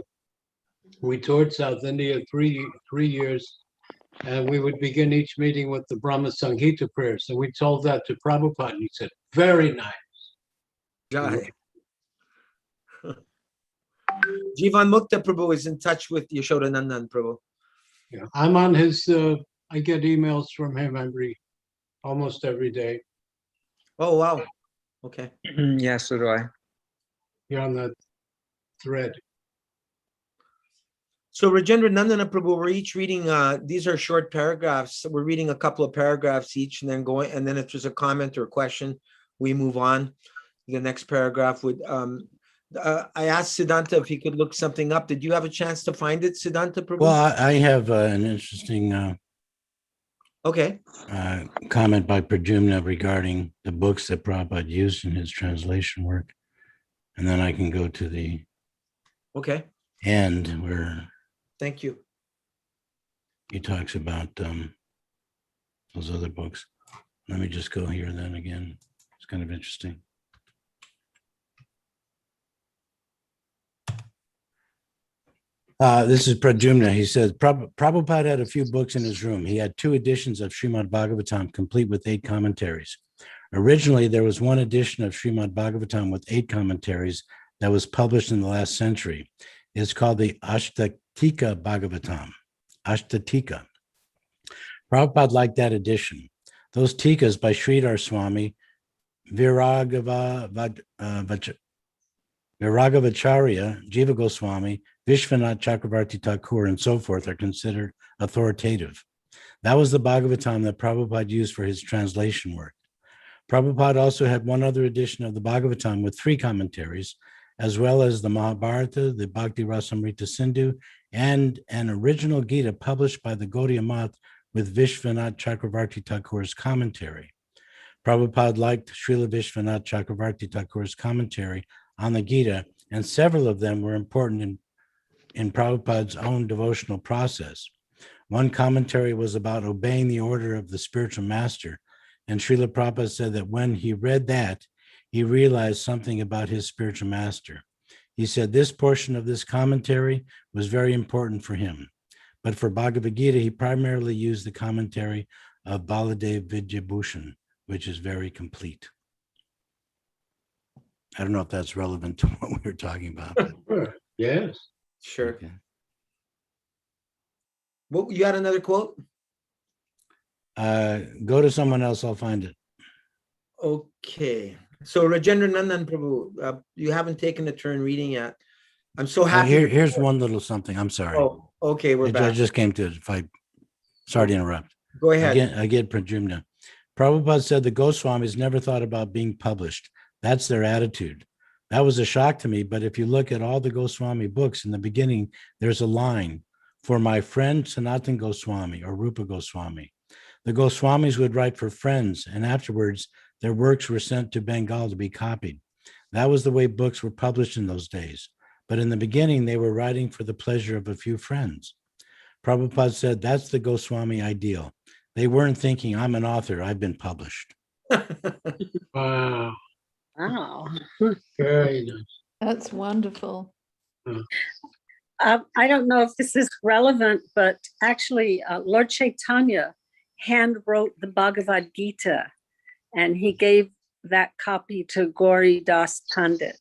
We toured South India 3 years, and we would begin each meeting with the Brahma Samhita prayer. So we told that to Prabhupada, and he said, very nice. Jai. Jivan Mukta Prabhu is in touch with Yashodanandan Prabhu. Yeah, I'm on his, I get emails from him almost every day. Oh, wow. Okay. Yeah, so do I. You're on that thread. So Rajendra Nandana Prabhu, we're each reading, these are short paragraphs. So we're reading a couple of paragraphs each and then if there's a comment or a question, we move on. The next paragraph would, I asked Siddhanta if he could look something up. Did you have a chance to find it, Siddhanta Prabhu? Well, I have an interesting Okay. Comment by Prajumna regarding the books that Prabhupada used in his translation work. And then I can go to the Okay. end where Thank you. he talks about those other books. Let me just go here then again. It's kind of interesting. This is Prajumna. He says, Prabhupada had a few books in his room. He had 2 editions of Srimad Bhagavatam, complete with 8 commentaries. Originally, there was 1 edition of Srimad Bhagavatam with 8 commentaries that was published in the last century. It's called the Ashtatika Bhagavatam. Ashtatika. Prabhupada liked that edition. Those tikas by Sridhar Swami, Viragavacharya, Jiva Goswami, Vishwanath Chakravarti Thakur, and so forth are considered authoritative. That was the Bhagavatam that Prabhupada used for his translation work. Prabhupada also had 1 other edition of the Bhagavatam with 3 commentaries, as well as the Mahabharata, the Bhakti Rasamrita Sindhu, and an original Gita published by the Gaudiya Math with Vishwanath Chakravarti Thakur's commentary. Prabhupada liked Srila Vishwanath Chakravarti Thakur's commentary on the Gita, and several of them were important in Prabhupada's own devotional process. One commentary was about obeying the order of the spiritual master, and Srila Prabhupada said that when he read that, he realized something about his spiritual master. He said this portion of this commentary was very important for him. But for Bhagavad Gita, he primarily used the commentary of Baladev Vidyabhushan, which is very complete. I don't know if that's relevant to what we were talking about. But, Yes. Sure. okay. What, you had another quote? Go to someone else, I'll find it. Okay. So Rajendra Nandan Prabhu, you haven't taken a turn reading yet. I'm so happy. Here's one little something. I'm sorry. Oh, okay, we're I back. just came to it. Sorry to interrupt. Go ahead. Again, Prajumna. Prabhupada said the Goswamis never thought about being published. That's their attitude. That was a shock to me, but if you look at all the Goswami books, in the beginning, there's a line, for my friend Sanatan Goswami or Rupa Goswami. The Goswamis would write for friends, and afterwards, their works were sent to Bengal to be copied. That was the way books were published in those days. But in the beginning, they were writing for the pleasure of a few friends. Prabhupada said that's the Goswami ideal. They weren't thinking, I'm an author, I've been published. Wow. Wow. Very nice. That's wonderful. I don't know if this is relevant, but actually, Lord Chaitanya hand wrote the Bhagavad Gita, and he gave that copy to Gauri Das Pandit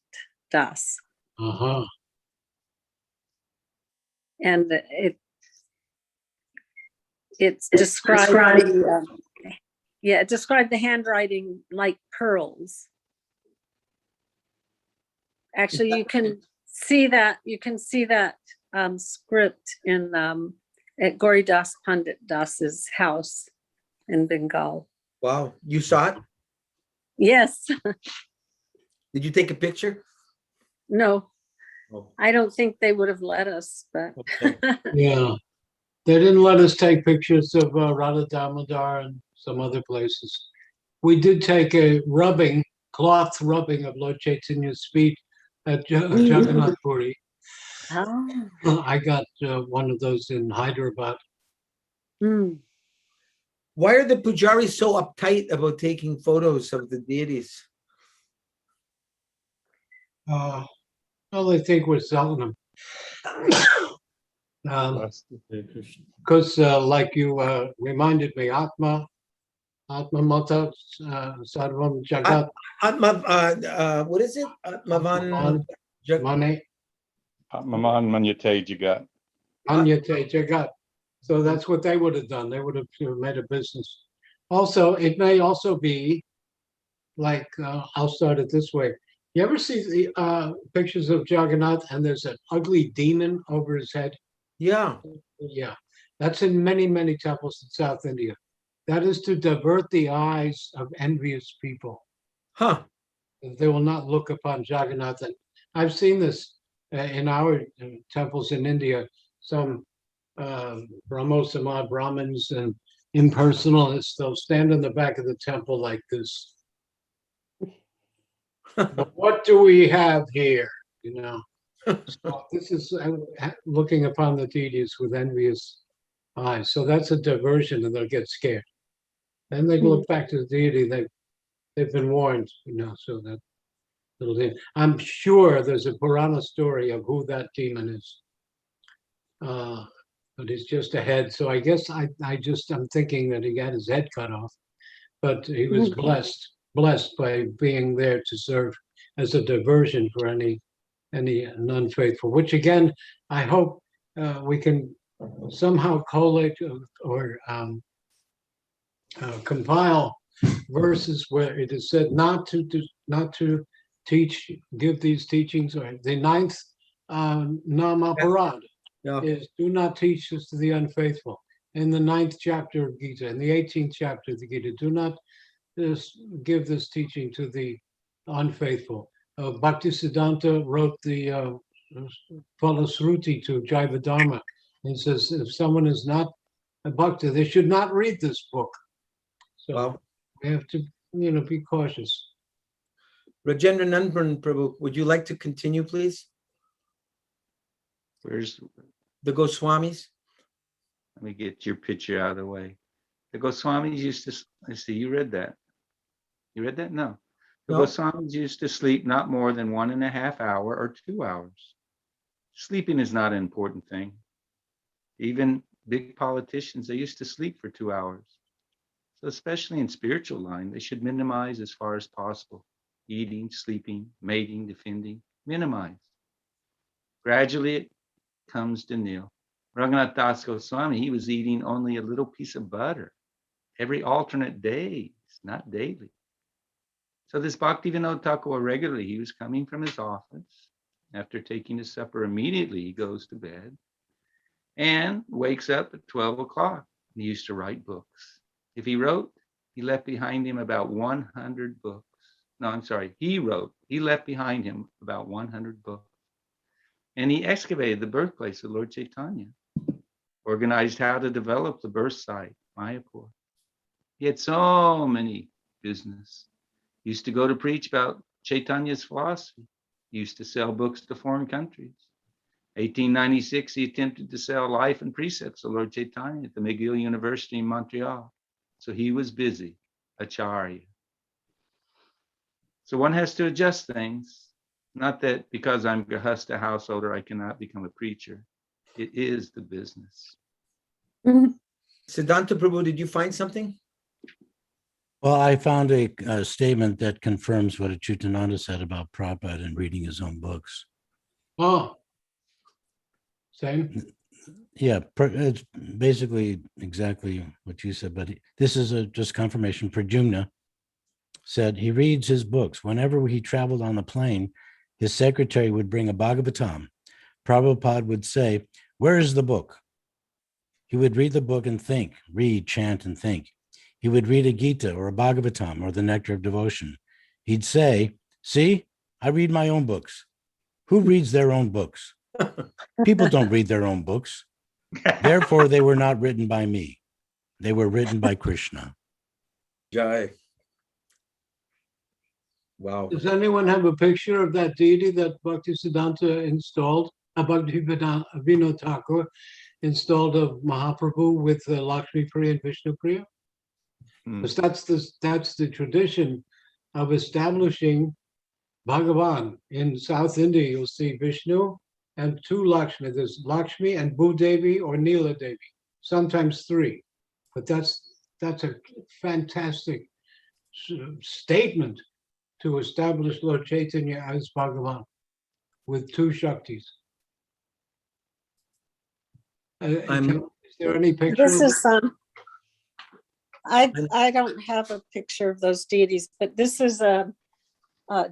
Das. Uh-huh. And it's described it described the handwriting like pearls. Actually, you can see that script in at Gauri Das Pandit Das's house in Bengal. Wow, you saw it? Yes. Did you take a picture? No, Oh. I don't think they would have let us, but Okay. Yeah. They didn't let us take pictures of Radha Damodar and some other places. We did take a cloth rubbing of Lord Chaitanya's feet at Jagannath Puri. oh. I got one of those in Hyderabad. Hmm. Why are the pujaris so uptight about taking photos of the deities? Well, they think we're selling them. Because like you reminded me, Atma Mata Sarvam Jagat Atma, what is it? Atmavan Mane Atmaman Manyate Jagat. Anyate Jagat. So that's what they would have done. They would have made a business. Also, it may also be like, I'll start it this way. You ever see the pictures of Jagannath and there's an ugly demon over his head? Yeah. Yeah, that's in many, many temples in South India. That is to divert the eyes of envious people. Huh. They will not look upon Jagannath. And I've seen this in our temples in India. Some Brahmo Samad Brahmins and impersonalists. They'll stand in the back of the temple like this. But what do we have here? You know, so this is looking upon the deities with envious eyes. So that's a diversion, and they'll get scared. Then they look back to the deity. They've been warned, you know. So that little demon. I'm sure there's a Purana story of who that demon is. But he's just a head. So I guess I'm thinking that he got his head cut off, but he was blessed by being there to serve as a diversion for any unfaithful, which again, I hope we can somehow collate or compile verses where it is said not to give these teachings, or the ninth Namaparad is do not teach this to the unfaithful. In the 9th chapter of Gita, in the 18th chapter of the Gita, do not give this teaching to the unfaithful. Bhaktisiddhanta wrote the Phalasruti to Jivadharma and says if someone is not a bhakta, they should not read this book. So we have to, be cautious. Rajendra Nandan Prabhu, would you like to continue, please? Where's, The Goswamis. let me get your picture out of the way. The Goswamis used to, let's see, you read that. You read that? No. The No. Goswamis used to sleep not more than 1.5 hours or 2 hours. Sleeping is not an important thing. Even big politicians, they used to sleep for 2 hours. So especially in spiritual line, they should minimize as far as possible. Eating, sleeping, mating, defending, minimize. Gradually it comes to nil. Raghunath Das Goswami, he was eating only a little piece of butter every alternate days, not daily. So this Bhaktivinoda Thakur regularly, he was coming from his office. After taking his supper, immediately he goes to bed and wakes up at 12 o'clock. He used to write books. If he wrote, he left behind him about 100 books. No, I'm sorry, he left behind him about 100 books. And he excavated the birthplace of Lord Chaitanya, organized how to develop the birth site, Mayapur. He had so many business. He used to go to preach about Chaitanya's philosophy. He used to sell books to foreign countries. 1896, he attempted to sell Life and Precepts of Lord Chaitanya at the McGill University in Montreal. So he was busy, Acharya. So one has to adjust things. Not that because I'm Grihastha householder, I cannot become a preacher. It is the business. Siddhanta Prabhu, did you find something? Well, I found a statement that confirms what Acyutananda said about Prabhupada and reading his own books. Oh, same. Yeah, it's basically exactly what you said, but this is just confirmation. Pradyumna said he reads his books. Whenever he traveled on the plane, his secretary would bring a Bhagavatam. Prabhupada would say, "Where is the book?" He would read the book and think, read, chant, and think. He would read a Gita or a Bhagavatam or the Nectar of Devotion. He'd say, "See, I read my own books." Who reads their own books? People don't read their own books. Therefore, they were not written by me. They were written by Krishna. Jai. Wow. Does anyone have a picture of that deity that Bhaktisiddhanta installed? Bhaktivinoda Thakur installed of Mahaprabhu with Lakshmi Priya and Vishnu Priya? Because that's the tradition of establishing Bhagavan. In South India, you'll see Vishnu and 2 Lakshmi. There's Lakshmi and Bhudevi or Neela Devi, sometimes 3. But that's a fantastic statement to establish Lord Chaitanya as Bhagavan with 2 Shaktis. Is there any picture? This is I don't have a picture of those deities, but this is a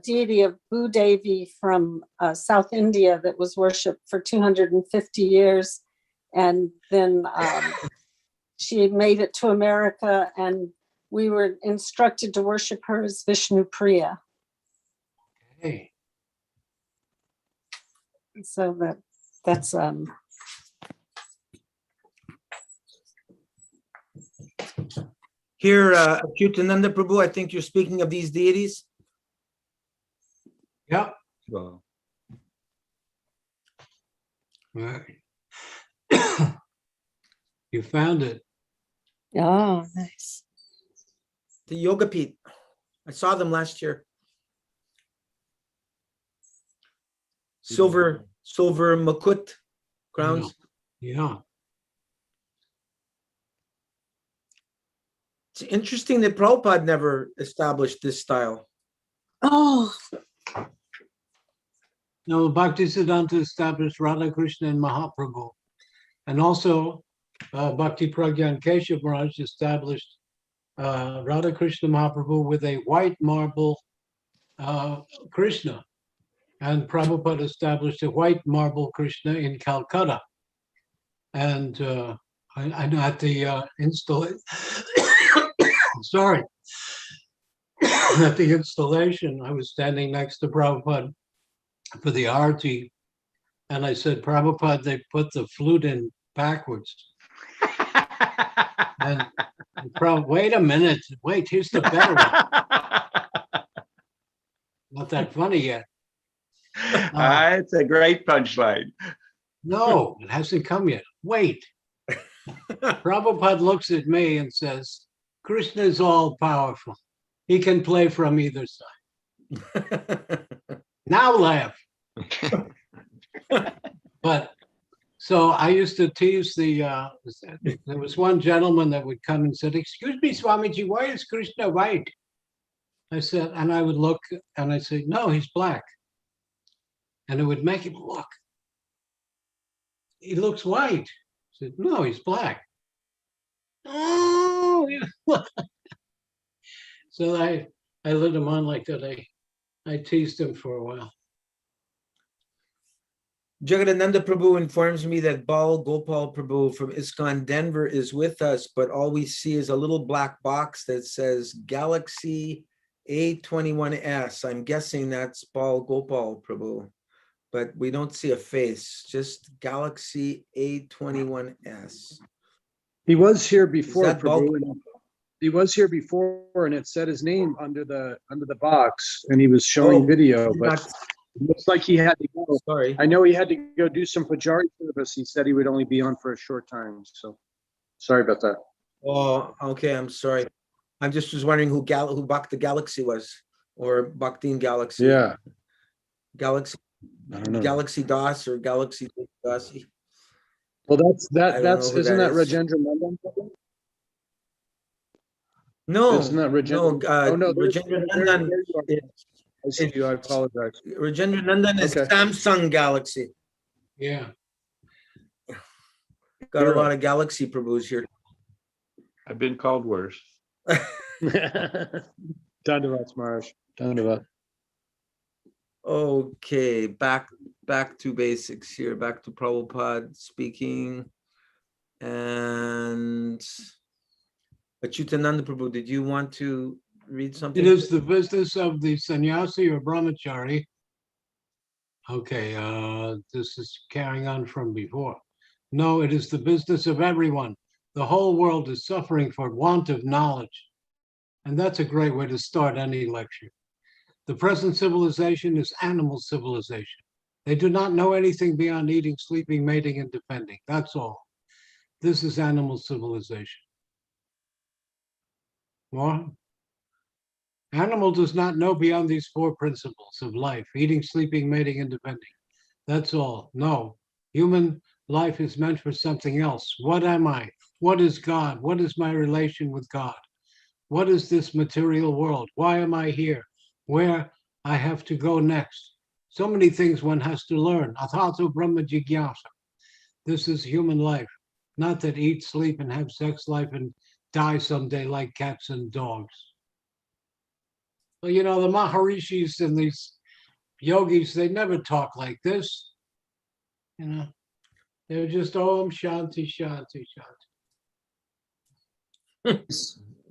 deity of Bhudevi from South India that was worshipped for 250 years. And then she made it to America, and we were instructed to worship her as Vishnu Priya. Hey. So that's Here, Acyutananda Prabhu, I think you're speaking of these deities. Yeah. Well, Right. You found it. Oh, nice. The Yoga Pit. I saw them last year. Silver Makut crowns. Yeah. It's interesting that Prabhupada never established this style. Oh, No, Bhaktisiddhanta established Radha Krishna and Mahaprabhu. And also Bhakti Pragyan Keshav Maharaj established Radha Krishna Mahaprabhu with a white marble Krishna. And Prabhupada established a white marble Krishna in Calcutta. And I know at the installation, sorry, at the installation, I was standing next to Prabhupada for the arati, and I said, Prabhupada, they put the flute in backwards. And Prabhupada, wait a minute, wait, here's the better one. Not that funny yet. It's a great punchline. No, it hasn't come yet. Wait. Prabhupada looks at me and says, Krishna is all powerful. He can play from either side. Now laugh. But so I used to tease there was one gentleman that would come and said, excuse me, Swamiji, why is Krishna white? I said, and I would look and I say, no, he's black. And it would make him look. He looks white. I said, no, he's black. Oh, yeah. So I lit him on like that. I teased him for a while. Jagadananda Prabhu informs me that Bal Gopal Prabhu from ISKCON Denver is with us, but all we see is a little black box that says Galaxy A21S. I'm guessing that's Bal Gopal Prabhu, but we don't see a face, just Galaxy A21S. He was here before, that Bal- Prabhu, and he was here before, and it said his name under the box, and he was showing video, but it looks like he had to go. Sorry. I know he had to go do some Pujari service. He said he would only be on for a short time, so sorry about that. Oh, okay, I'm sorry. I just was wondering who Bhakti Galaxy was, or Bhaktin Galaxy. Yeah, Galaxy, I don't know. Galaxy DOS or Galaxy DOS. Well, I don't know who isn't that that is. Rajendra Nandan? No, Isn't that Rajendra? no, Oh no, Rajendra there Nandan. you are. I see you. I apologize. Rajendra Nandan is Okay. Samsung Galaxy. Yeah. Got a lot of Galaxy Prabhus here. I've been called worse. Dandavat, Smaraj. Dandavat. Okay, back to basics here. Back to Prabhupada speaking. And Acyutananda Prabhu, did you want to read something? It is the business of the sannyasi or brahmachari. Okay, this is carrying on from before. No, it is the business of everyone. The whole world is suffering for want of knowledge. And that's a great way to start any lecture. The present civilization is animal civilization. They do not know anything beyond eating, sleeping, mating, and defending. That's all. This is animal civilization. What? Animal does not know beyond these four principles of life: eating, sleeping, mating, and defending. That's all. No, human life is meant for something else. What am I? What is God? What is my relation with God? What is this material world? Why am I here? Where I have to go next? So many things one has to learn. Athato Brahma Jigyasa. This is human life. Not that eat, sleep, and have sex life and die someday like cats and dogs. Well, you know, the Maharishis and these yogis, they never talk like this. You know, they're just Om Shanti, Shanti, Shanti.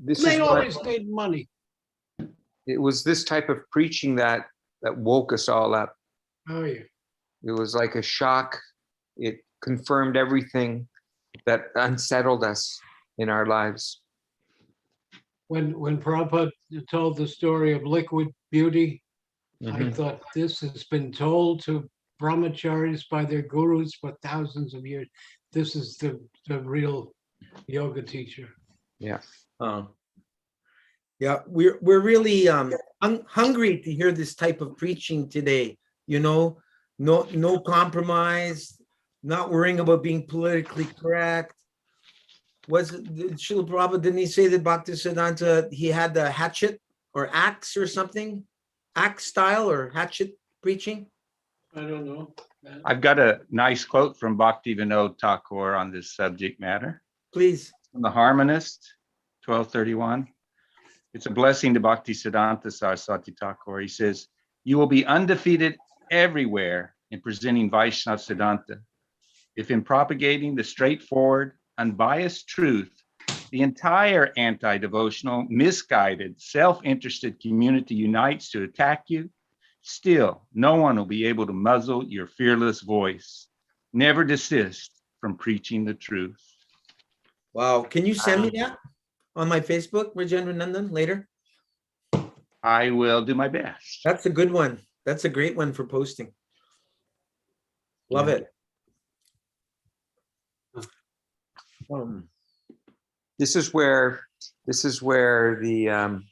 This They is always what, need money. it was this type of preaching that woke us all up. Oh, yeah. It was like a shock. It confirmed everything that unsettled us in our lives. when Prabhupada told the story of liquid beauty, I Mhm. thought this has been told to brahmacharis by their gurus for thousands of years. This is the real yoga teacher. Yeah. Yeah, we're really hungry to hear this type of preaching today. You know, no compromise, not worrying about being politically correct. Was it Srila Prabhupada, didn't he say that Bhaktisiddhanta, he had the hatchet or axe or something? Axe style or hatchet preaching? I don't know. I've got a nice quote from Bhaktivinoda Thakur on this subject matter. Please. From the Harmonist, 1231. It's a blessing to Bhaktisiddhanta Saraswati Thakur. He says, "You will be undefeated everywhere in presenting Vaishnava Siddhanta. If in propagating the straightforward, unbiased truth, the entire anti-devotional, misguided, self-interested community unites to attack you, still no one will be able to muzzle your fearless voice. Never desist from preaching the truth." Wow. Can you send me that on my Facebook, Rajendra Nandan, later? I will do my best. That's a good one. That's a great one for posting. Love Yeah. it. This is where the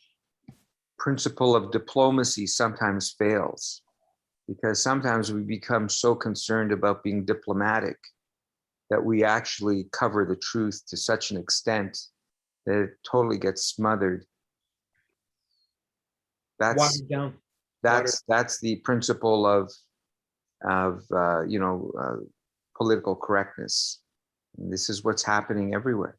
principle of diplomacy sometimes fails, because sometimes we become so concerned about being diplomatic that we actually cover the truth to such an extent that it totally gets smothered. Watered down. That's the principle of political correctness. And this is what's happening everywhere.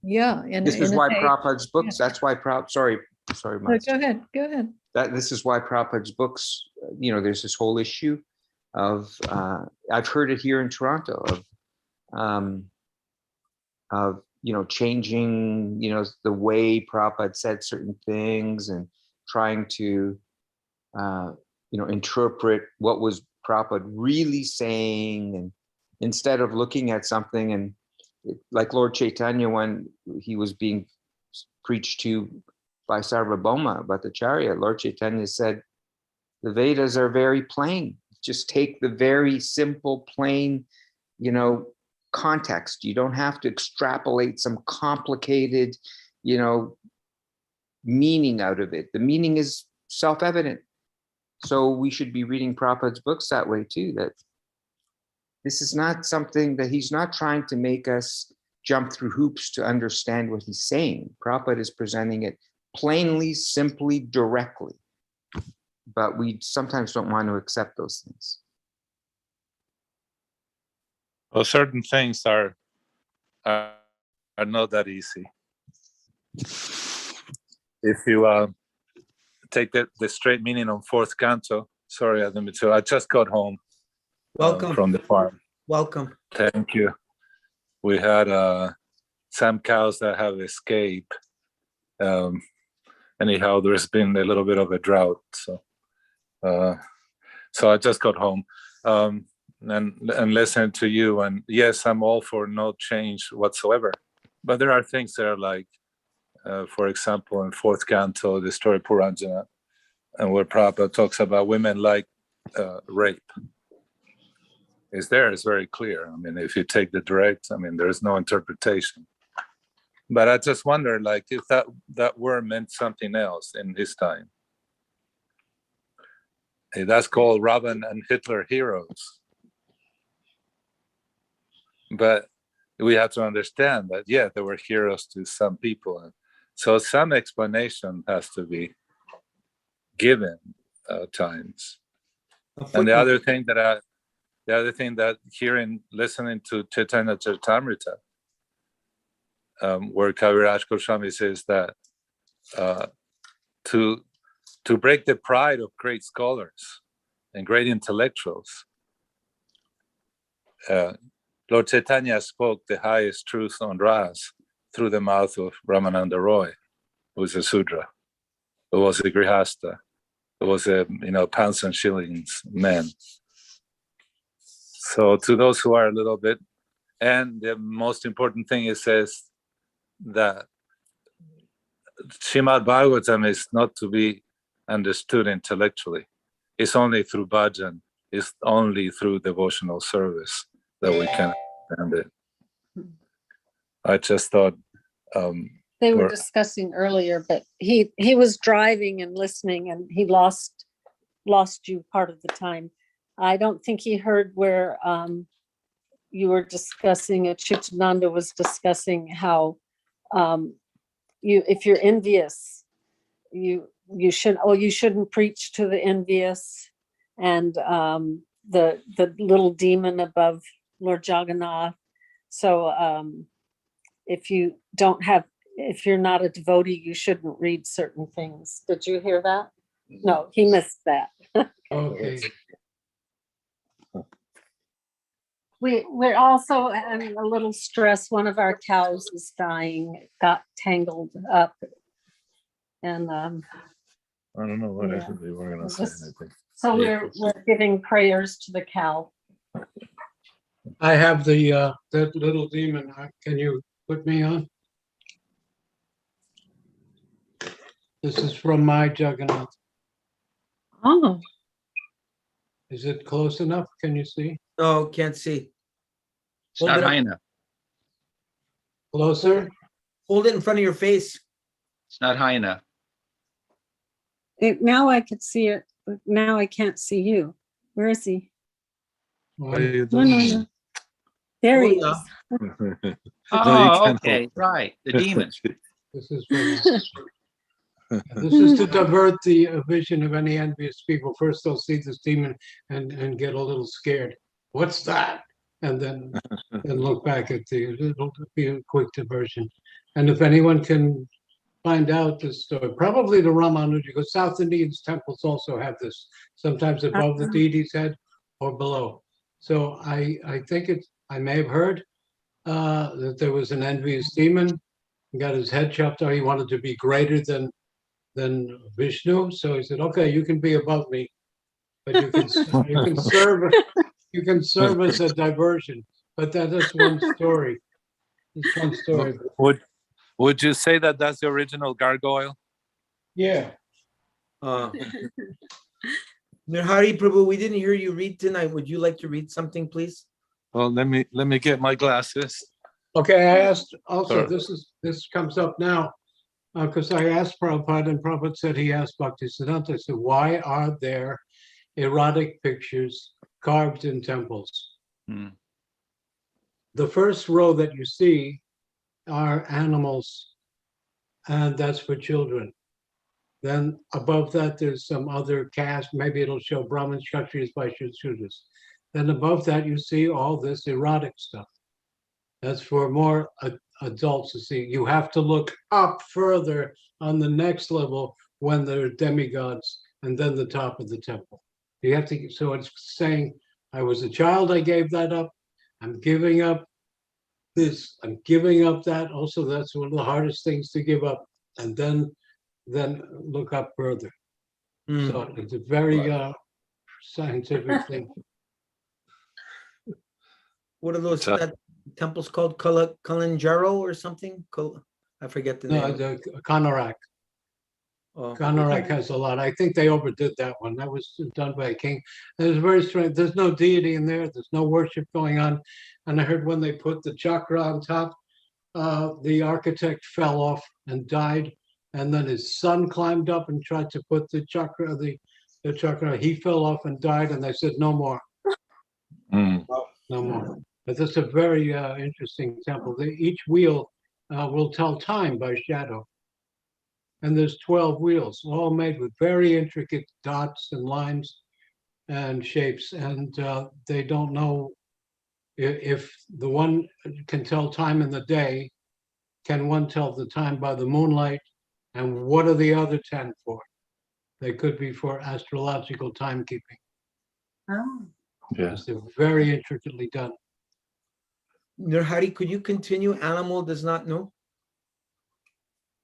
Yeah. This is why Prabhupada's books. Yeah. That's why sorry, No, Master. go ahead. This is why Prabhupada's books. There's this whole issue of I've heard it here in Toronto of changing the way Prabhupada said certain things and trying to interpret what was Prabhupada really saying, and instead of looking at something and like Lord Chaitanya, when he was being preached to by Sarvabhauma Bhattacharya, Lord Chaitanya said, the Vedas are very plain. Just take the very simple, plain, context. You don't have to extrapolate some complicated, meaning out of it. The meaning is self-evident. So we should be reading Prabhupada's books that way too, that this is not something that he's not trying to make us jump through hoops to understand what he's saying. Prabhupada is presenting it plainly, simply, directly. But we sometimes don't want to accept those things. Well, certain things are not that easy. If you take the straight meaning on fourth canto, sorry, I just got home. Welcome. From the farm. Welcome. Thank you. We had some cows that have escaped. Anyhow, there's been a little bit of a drought, so I just got home and listened to you. And yes, I'm all for no change whatsoever. But there are things that are like, for example, in fourth canto, the story Puranjana, and where Prabhupada talks about women like rape. It's very clear. I mean, if you take the direct, there's no interpretation. But I just wonder, like, if that word meant something else in his time. That's called Robin and Hitler heroes. But we have to understand that, yeah, they were heroes to some people. And so some explanation has to be given at times. And the other thing that listening to Chaitanya Charitamrita, where Kaviraj Goswami says that to break the pride of great scholars and great intellectuals, Lord Chaitanya spoke the highest truth on Ras through the mouth of Ramananda Roy, who was a Sudra, who was a Grihasta, who was a pounds and shillings man. So to those who are a little bit, and the most important thing, it says that Srimad Bhagavatam is not to be understood intellectually. It's only through bhajan. It's only through devotional service that we can understand it. I just thought They were we're- discussing earlier, but he was driving and listening, and he lost you part of the time. I don't think he heard where you were discussing, Acyutananda was discussing how if you're envious, you shouldn't preach to the envious, and the little demon above Lord Jagannath. So if you're not a devotee, you shouldn't read certain things. Did you hear that? No, he missed that. Okay. We're also having a little stress. One of our cows is dying, got tangled up. And I don't know what Yeah. we were going to say anything. so we're giving prayers to the cow. I have that little demon. Can you put me on? This is from my Jagannath. Oh, Is it close enough? Can you see? No, can't see. It's Hold not it up. high enough. Closer? Hold it in front of your face. It's not high enough. now I could see it, but now I can't see you. Where is he? What are you No, doing? no. There he Oh, is. No, you Oh, can't okay, hold. right, the demon. This is from. This is to divert the vision of any envious people. First, they'll see this demon and get a little scared. What's that? And then look back at it'll be a quick diversion. And if anyone can find out this story, probably the Ramanuja, because South Indian temples also have this, sometimes above the deity's head or below. So I think I may have heard that there was an envious demon, got his head chopped off. He wanted to be greater than Vishnu. So he said, okay, you can be above me, but you can serve as a diversion. But that is one story. It's one story. Would you say that that's the original gargoyle? Yeah. Nirhari Prabhu, we didn't hear you read tonight. Would you like to read something, please? Well, let me get my glasses. Okay, I asked also, Sure. this comes up now, because I asked Prabhupada, and Prabhupada said he asked Bhaktisiddhanta, I said, why are there erotic pictures carved in temples? Hmm. The first row that you see are animals, and that's for children. Then above that, there's some other caste, maybe it'll show Brahmins, Kshatriyas, Vaishyas, Shudras. Then above that, you see all this erotic stuff. That's for more adults to see. You have to look up further on the next level when there are demigods, and then the top of the temple. You have to, so it's saying, I was a child, I gave that up. I'm giving up this, I'm giving up that. Also, that's one of the hardest things to give up. And then look up further. So it's a very scientific thing. What are those temples called? Kalinjaro or something? I forget the No, name. the Konarak. Oh. Konarak has a lot. I think they overdid that one. That was done by a king. There's very strange. There's no deity in there. There's no worship going on. And I heard when they put the chakra on top, the architect fell off and died. And then his son climbed up and tried to put the chakra. He fell off and died. And they said no more. Mm. No more. But that's a very interesting temple. Each wheel will tell time by shadow. And there's 12 wheels, all made with very intricate dots and lines and shapes. And they don't know if the one can tell time in the day, can one tell the time by the moonlight? And what are the other 10 for? They could be for astrological timekeeping. Oh. Yeah. They're very intricately done. Nirhari, could you continue? Animal does not know.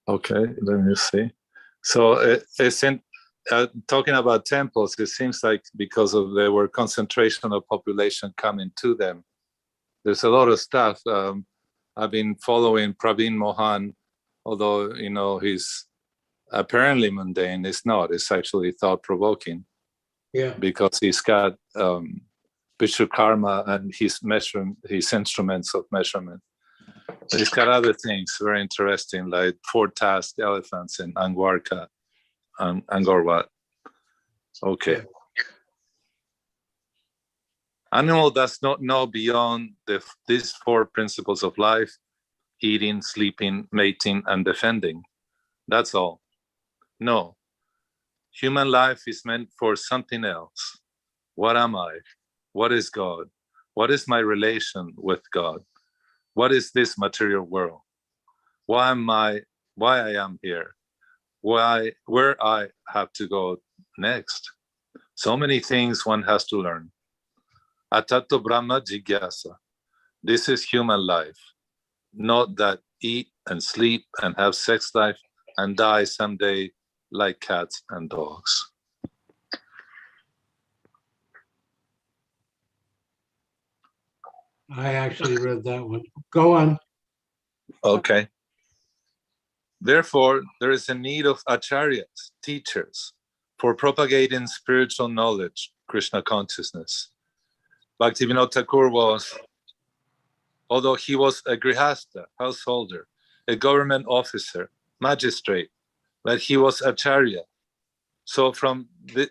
Okay, let me see. So it's in talking about temples. It seems like because of there were concentration of population coming to them, there's a lot of stuff. I've been following Praveen Mohan although, you know, he's apparently mundane. It's not. It's actually thought-provoking. Yeah. Because he's got Vishwakarma and his instruments of measurement. But he's got other things very interesting, like 4 tusked elephants in Angwarka, Angkor. Okay. Yeah. Animal does not know beyond these 4 principles of life: eating, sleeping, mating, and defending. That's all. No. Human life is meant for something else. What am I? What is God? What is my relation with God? What is this material world? Why I am here? Where I have to go next? So many things one has to learn. Atato Brahma Jigyasa. This is human life. Not that eat and sleep and have sex life and die someday like cats and dogs. I actually read that one. Go on. Okay. Therefore, there is a need of acharyas, teachers, for propagating spiritual knowledge, Krishna consciousness. Bhaktivinoda Thakur was, although he was a grihasta, householder, a government officer, magistrate, but he was acharya. So from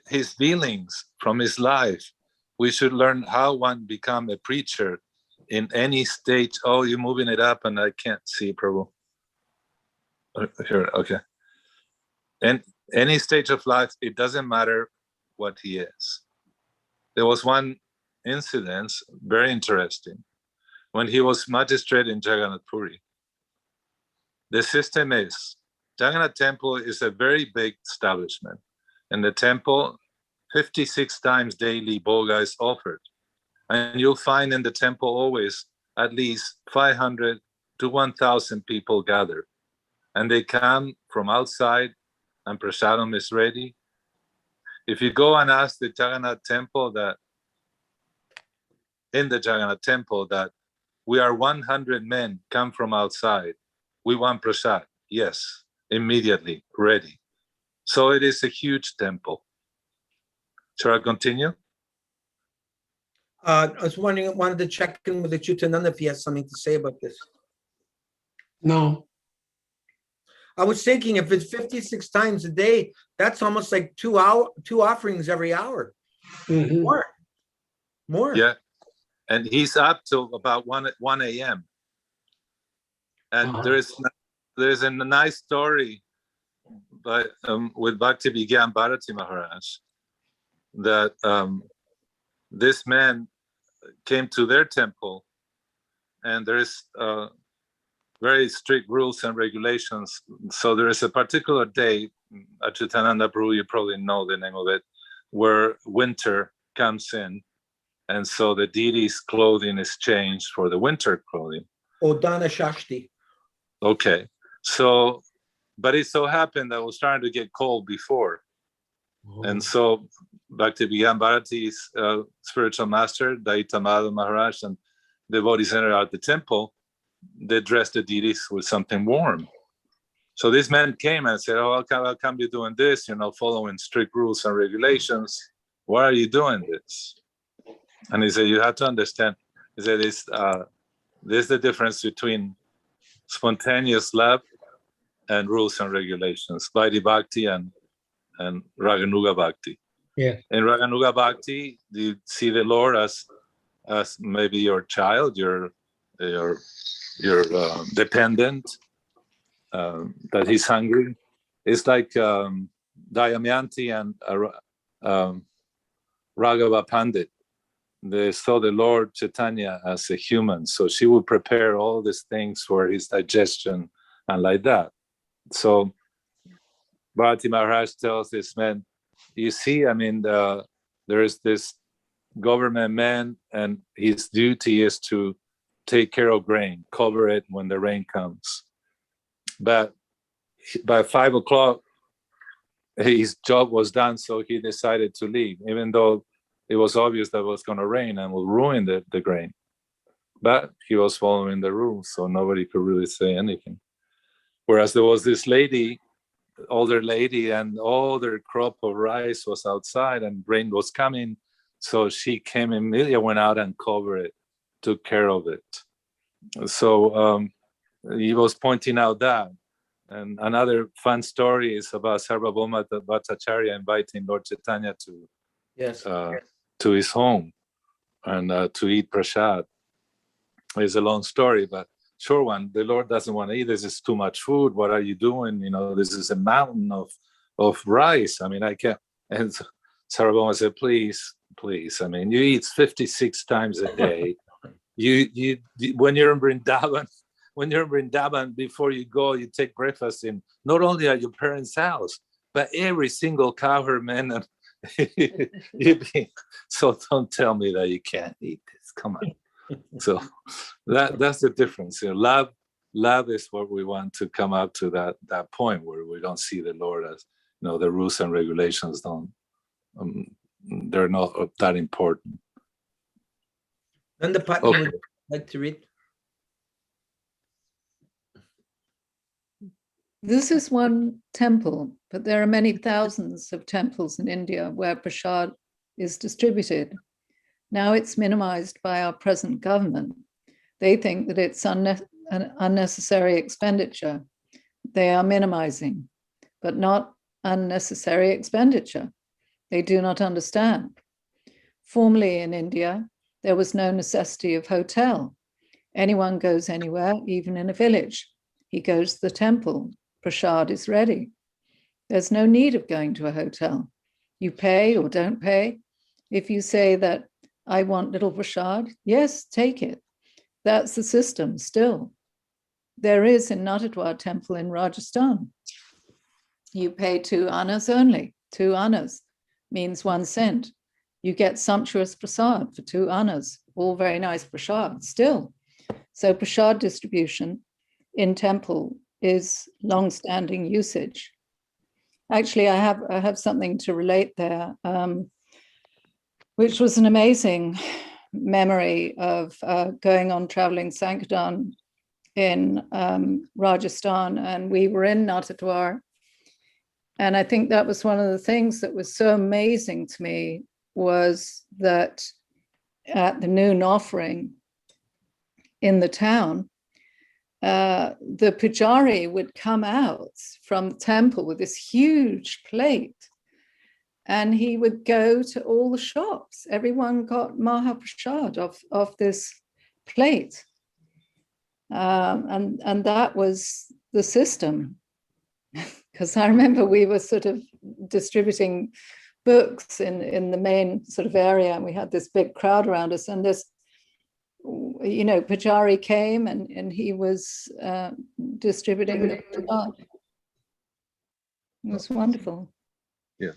his dealings, from his life, we should learn how one become a preacher in any stage. Oh, you're moving it up and I can't see, Prabhu. Here, okay. And any stage of life, it doesn't matter what he is. There was one incident, very interesting, when he was magistrate in Jagannath Puri. The system is, Jagannath Temple is a very big establishment. In the temple, 56 times daily bhoga is offered. And you'll find in the temple always at least 500 to 1,000 people gather. And they come from outside and prasadam is ready. If you go and ask the Jagannath Temple that, in the Jagannath Temple, that we are 100 men come from outside, we want prasad. Yes, immediately, ready. So it is a huge temple. Shall I continue? I was wondering, wanted to check in with the Acyutananda if he has something to say about this. No. I was thinking if it's 56 times a day, that's almost like 2 offerings every hour. Mhm. More. Yeah. And he's up till about 1 a.m. And there's a nice story with Bhakti Vigyan Bharati Maharaj that this man came to their temple, and there is very strict rules and regulations. So there is a particular day, Acyutananda Prabhu, you probably know the name of it, where winter comes in. And so the deity's clothing is changed for the winter clothing. Odana Shashti. Okay. So, but it so happened that it was starting to get cold before. Oh. And so Bhakti Vigyan Bharati's spiritual master, Daitamada Maharaj, and devotees enter out the temple, they dressed the deities with something warm. So this man came and said, oh, how come you're doing this? You know, following strict rules and regulations. Why are you doing this? And he said, you have to understand. He said, there's the difference between spontaneous love and rules and regulations, Vaidhi Bhakti and Raganuga Bhakti. Yeah. In Raganuga Bhakti, you see the Lord as maybe your child, your dependent, that he's hungry. It's like Damayanti and Raghava Pandit. They saw the Lord Chaitanya as a human, so she would prepare all these things for his digestion and like that. So Bharati Maharaj tells this man, you see, I mean, there is this government man, and his duty is to take care of grain, cover it when the rain comes. But by 5 o'clock, his job was done, so he decided to leave, even though it was obvious that it was going to rain and will ruin the grain. But he was following the rules, so nobody could really say anything. Whereas there was this lady, older lady, and all their crop of rice was outside and rain was coming. So she came immediately, went out and covered it, took care of it. So he was pointing out that. And another fun story is about Sarvabhauma Bhattacharya inviting Lord Chaitanya to his home and to eat prasad. It's a long story, but short one. The Lord doesn't want to eat. This is too much food. What are you doing? You know, this is a mountain of rice. I mean, I can't. And Sarvabhauma said, please. I mean, you eat 56 times a day. You when you're in Vrindavan, before you go, you take breakfast in not only at your parents' house, but every single cowherd man. So don't tell me that you can't eat this. Come on. So that's the difference. You know, love is what we want to come up to that point where we don't see the Lord as, you know, the rules and regulations don't. They're not that important. And the Patni would like to read. This is one temple, but there are many thousands of temples in India where prasad is distributed. Now it's minimized by our present government. They think that it's an unnecessary expenditure. They are minimizing, but not unnecessary expenditure. They do not understand. Formerly in India, there was no necessity of hotel. Anyone goes anywhere, even in a village. He goes to the temple. Prasad is ready. There's no need of going to a hotel. You pay or don't pay. If you say that I want little prasad, yes, take it. That's the system still. There is in Natadwar temple in Rajasthan. You pay 2 annas only. 2 annas means 1 cent. You get sumptuous prasad for 2 annas, all very nice prasad still. So prasad distribution in temple is long-standing usage. Actually, I have something to relate there, which was an amazing memory of going on traveling Sankirtan in Rajasthan, and we were in Natadwar. And I think that was one of the things that was so amazing to me, was that at the noon offering in the town, the pujari would come out from the temple with this huge plate, and he would go to all the shops. Everyone got Mahaprasad of this plate. And that was the system. Because I remember we were sort of distributing books in the main sort of area, and we had this big crowd around us, and this, you know, pujari came and he was distributing the prasad. It was wonderful. Yeah.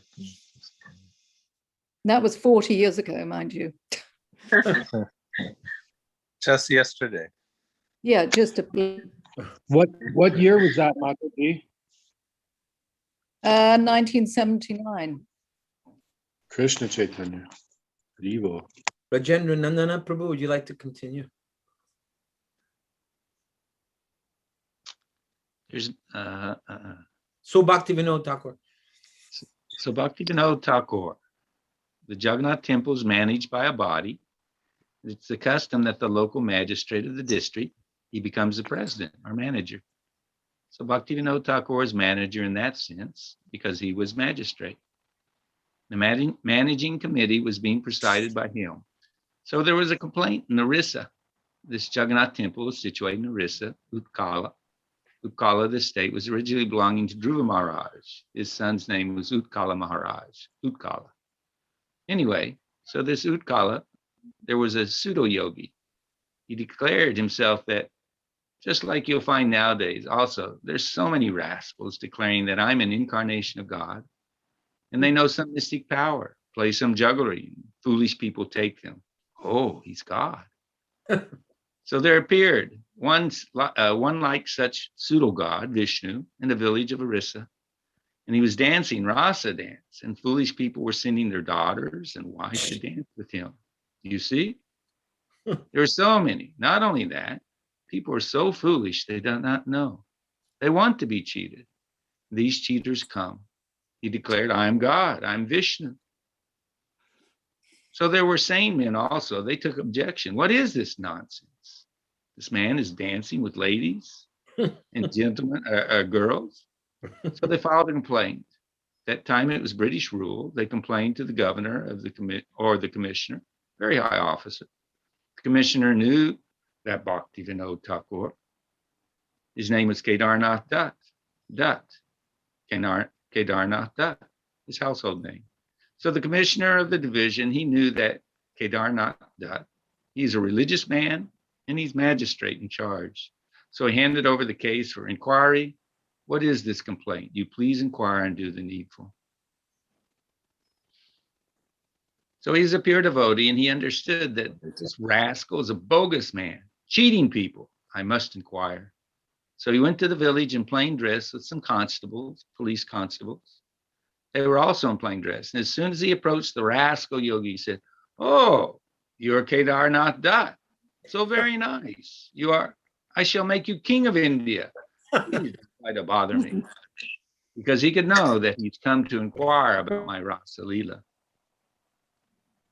That was 40 years ago, mind you. Just yesterday. Yeah, just a What year was that, Mataji? 1979. Krishna Chaitanya. Rivo. Rajendra Nandana Prabhu, would you like to continue? There's So Bhaktivinoda Thakur. So Bhaktivinoda Thakur, the Jagannath temple is managed by a body. It's the custom that the local magistrate of the district, he becomes the president or manager. So Bhaktivinoda Thakur is manager in that sense because he was magistrate. The managing committee was being presided by him. So there was a complaint in Orissa. This Jagannath temple is situated in Orissa, Utkala. Utkala, this state, was originally belonging to Dhruva Maharaj. His son's name was Utkala Maharaj, Utkala. Anyway, so this Utkala, there was a pseudo-yogi. He declared himself that, just like you'll find nowadays, also, there's so many rascals declaring that I'm an incarnation of God, and they know some mystic power, play some jugglery, and foolish people take them. Oh, he's God. So there appeared one like such pseudo-god, Vishnu, in the village of Orissa, and he was dancing rasa dance, and foolish people were sending their daughters and wives to dance with him. You see? There are so many. Not only that, people are so foolish they do not know They want to be cheated. These cheaters come. He declared, I am God, I'm Vishnu. So there were sane men also. They took objection. What is this nonsense? This man is dancing with ladies and gentlemen, girls. So they filed a complaint. That time it was British rule. They complained to the governor of the commissioner, very high officer. The commissioner knew that Bhaktivinoda Thakur. His name was Kedarnath Dutt. Kedarnath Dutt, his household name. So the commissioner of the division, he knew that Kedarnath Dutt, he's a religious man and he's magistrate in charge. So he handed over the case for inquiry. What is this complaint? You please inquire and do the needful. So he's a pure devotee and he understood that this rascal is a bogus man, cheating people. I must inquire. So he went to the village in plain dress with some constables, police constables. They were also in plain dress. And as soon as he approached the rascal yogi, he said, oh, you're Kedarnath Dutt. So very nice. You are. I shall make you king of India. Please don't try to bother me. Because he could know that he's come to inquire about my Rasa Leela.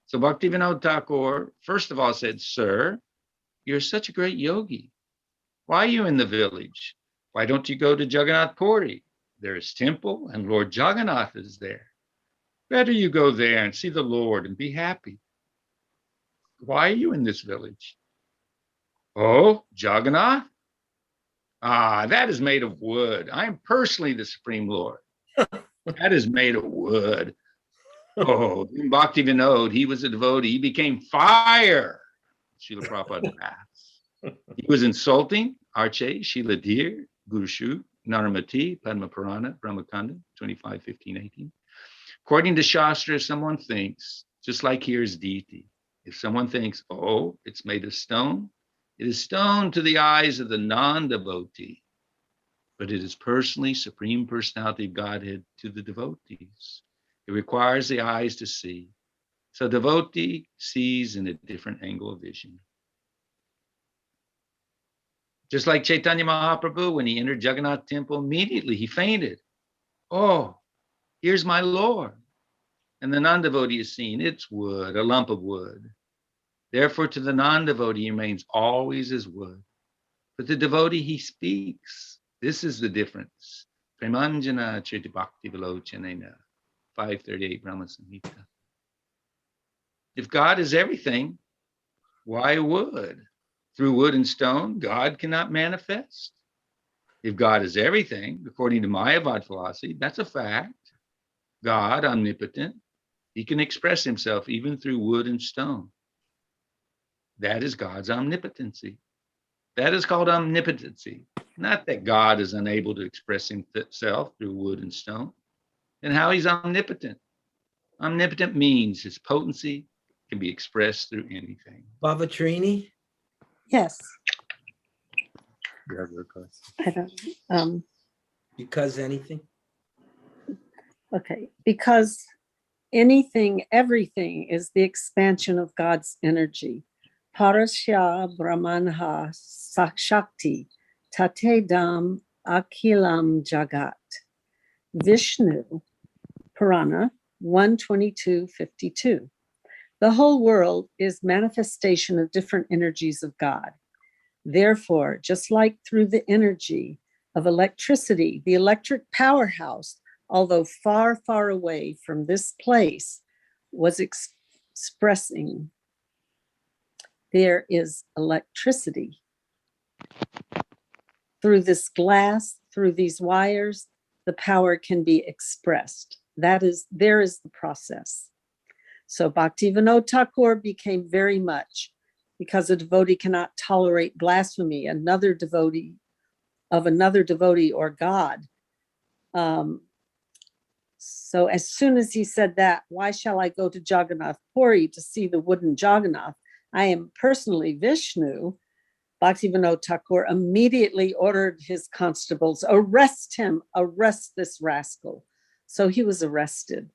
So Bhaktivinoda Thakur, first of all, said, sir, you're such a great yogi. Why are you in the village? Why don't you go to Jagannath Puri? There is temple and Lord Jagannath is there. Better you go there and see the Lord and be happy. Why are you in this village? Oh, Jagannath? Ah, that is made of wood. I am personally the Supreme Lord. That is made of wood. Oh, Bhaktivinoda, he was a devotee. He became fire. Srila Prabhupada laughs. He was insulting Arche, Srila Dhir, Guru Shu, Naramati, Padma Purana, Brahmakanda, 25, 15, 18. According to Shastra, if someone thinks, just like here is deity, if someone thinks, oh, it's made of stone, it is stone to the eyes of the non-devotee, but it is personally Supreme Personality of Godhead to the devotees. It requires the eyes to see. So devotee sees in a different angle of vision. Just like Chaitanya Mahaprabhu, when he entered Jagannath temple, immediately he fainted. Oh, here's my Lord. And the non-devotee is seen, it's wood, a lump of wood. Therefore, to the non-devotee, he remains always as wood. But the devotee, he speaks. This is the difference. Premanjana Chaitya Bhakti Vilochanena, 538 Brahma Samhita. If God is everything, why wood? Through wood and stone, God cannot manifest. If God is everything, according to Mayavad philosophy, that's a fact. God, omnipotent, he can express himself even through wood and stone. That is God's omnipotency. That is called omnipotency. Not that God is unable to express himself through wood and stone. And how he's omnipotent. Omnipotent means his potency can be expressed through anything. Baba Trini? Yes. You have your question. I don't, Because anything? okay, because anything, everything is the expansion of God's energy. Parasya Brahmanha Shakti Tate Dam Akhilam Jagat. Vishnu Purana 122:52. The whole world is manifestation of different energies of God. Therefore, just like through the energy of electricity, the electric powerhouse, although far, far away from this place, was expressing, there is electricity. Through this glass, through these wires, the power can be expressed. There is the process. So Bhaktivinoda Thakur became very much, because a devotee cannot tolerate blasphemy, another devotee or God. So as soon as he said that, why shall I go to Jagannath Puri to see the wooden Jagannath? I am personally Vishnu. Bhaktivinoda Thakur immediately ordered his constables, arrest him, arrest this rascal. So he was arrested.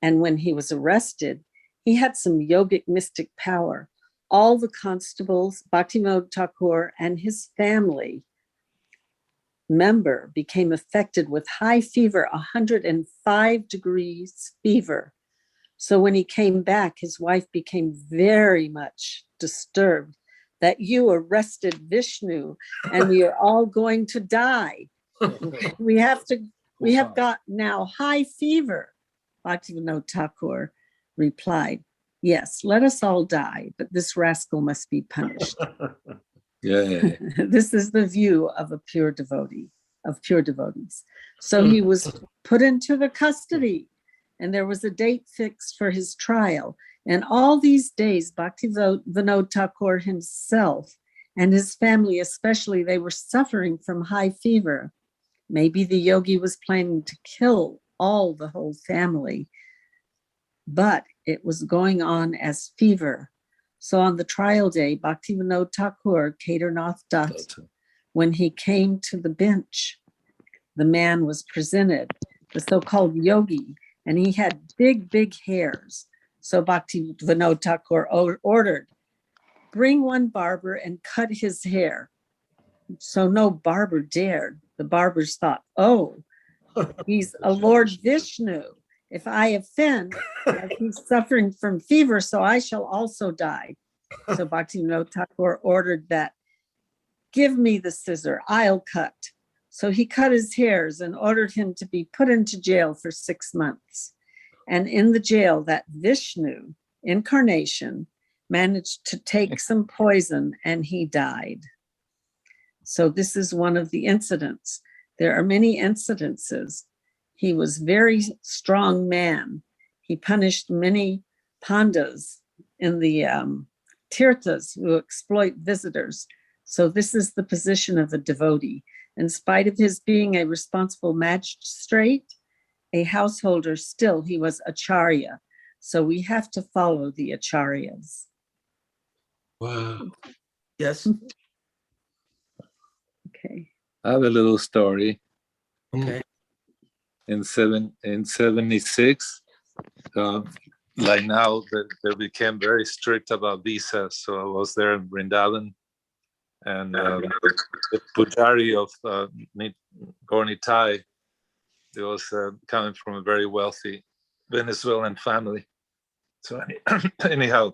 And when he was arrested, he had some yogic mystic power. All the constables, Bhaktivinoda Thakur and his family member became affected with high fever, 105 degrees fever. So when he came back, his wife became very much disturbed that you arrested Vishnu and we are all going to die. We have got now high fever. Bhaktivinoda Thakur replied, yes, let us all die, but this rascal must be punished. Yeah. This is the view of a pure devotee, of pure devotees. So he was put into the custody, and there was a date fixed for his trial. And all these days, Bhaktivinoda Thakur himself and his family, especially, they were suffering from high fever. Maybe the yogi was planning to kill the whole family, but it was going on as fever. So on the trial day, Bhaktivinoda Thakur, Kedarnath Dutt, when he came to the bench, the man was presented, the so-called yogi, and he had big, big hairs. So Bhaktivinoda Thakur ordered, bring one barber and cut his hair. So no barber dared. The barbers thought, oh, he's a Lord Vishnu. If I offend, he's suffering from fever, so I shall also die. So Bhaktivinoda Thakur ordered that, give me the scissor, I'll cut. So he cut his hairs and ordered him to be put into jail for 6 months. And in the jail, that Vishnu incarnation managed to take some poison and he died. So this is one of the incidents. There are many incidences. He was a very strong man. He punished many pandas in the tirthas who exploit visitors. So this is the position of a devotee. In spite of his being a responsible magistrate, a householder, still he was acharya. So we have to follow the acharyas. Wow. Yes. Okay. I have a little story. Okay. In 76, like now, they became very strict about visas. So I was there in Vrindavan, and the pujari of Gornitai, it was coming from a very wealthy Venezuelan family. So anyhow,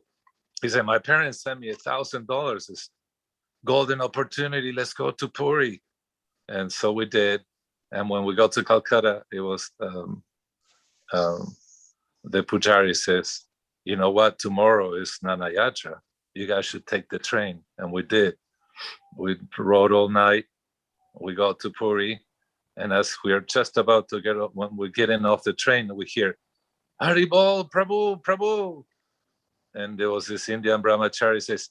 he said, my parents sent me $1,000. This golden opportunity. Let's go to Puri. And so we did. And when we got to Calcutta, it was the pujari says, you know what? Tomorrow is Nana Yatra. You guys should take the train. And we did. We rode all night. We got to Puri. And as we are just about to get up, when we're getting off the train, we hear, Haribol, Prabhu, Prabhu. And there was this Indian brahmachari says,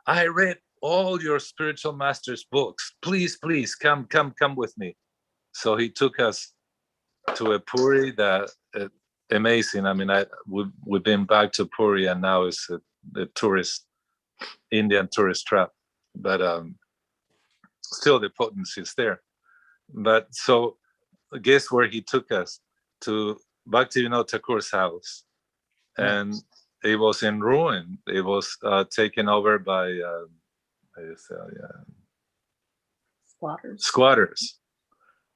I read all your spiritual master's books. Please, please, come with me. So he took us to a Puri that amazing. I mean, we've been back to Puri, and now it's the Indian tourist trap. But still, the potency is there. But so, guess where he took us? To Bhaktivinoda Thakur's house, and it was in ruin. It was taken over by squatters.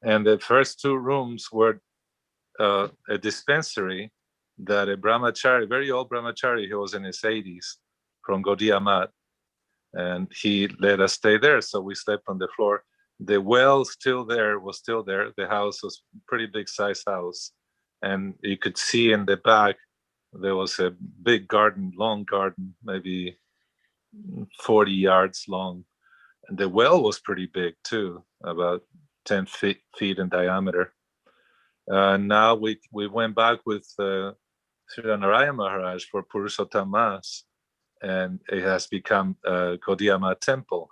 And the first 2 rooms were a dispensary that a brahmachari, very old brahmachari, he was in his 80s, from Gaudiya Math, and he let us stay there. So we slept on the floor. The well was still there. The house was a pretty big size house. And you could see in the back, there was a big garden, long garden, maybe 40 yards long. And the well was pretty big too, about 10 feet in diameter. Now we went back with Srila Narayana Maharaj for Purushottam Mass, and it has become Gaudiya Math temple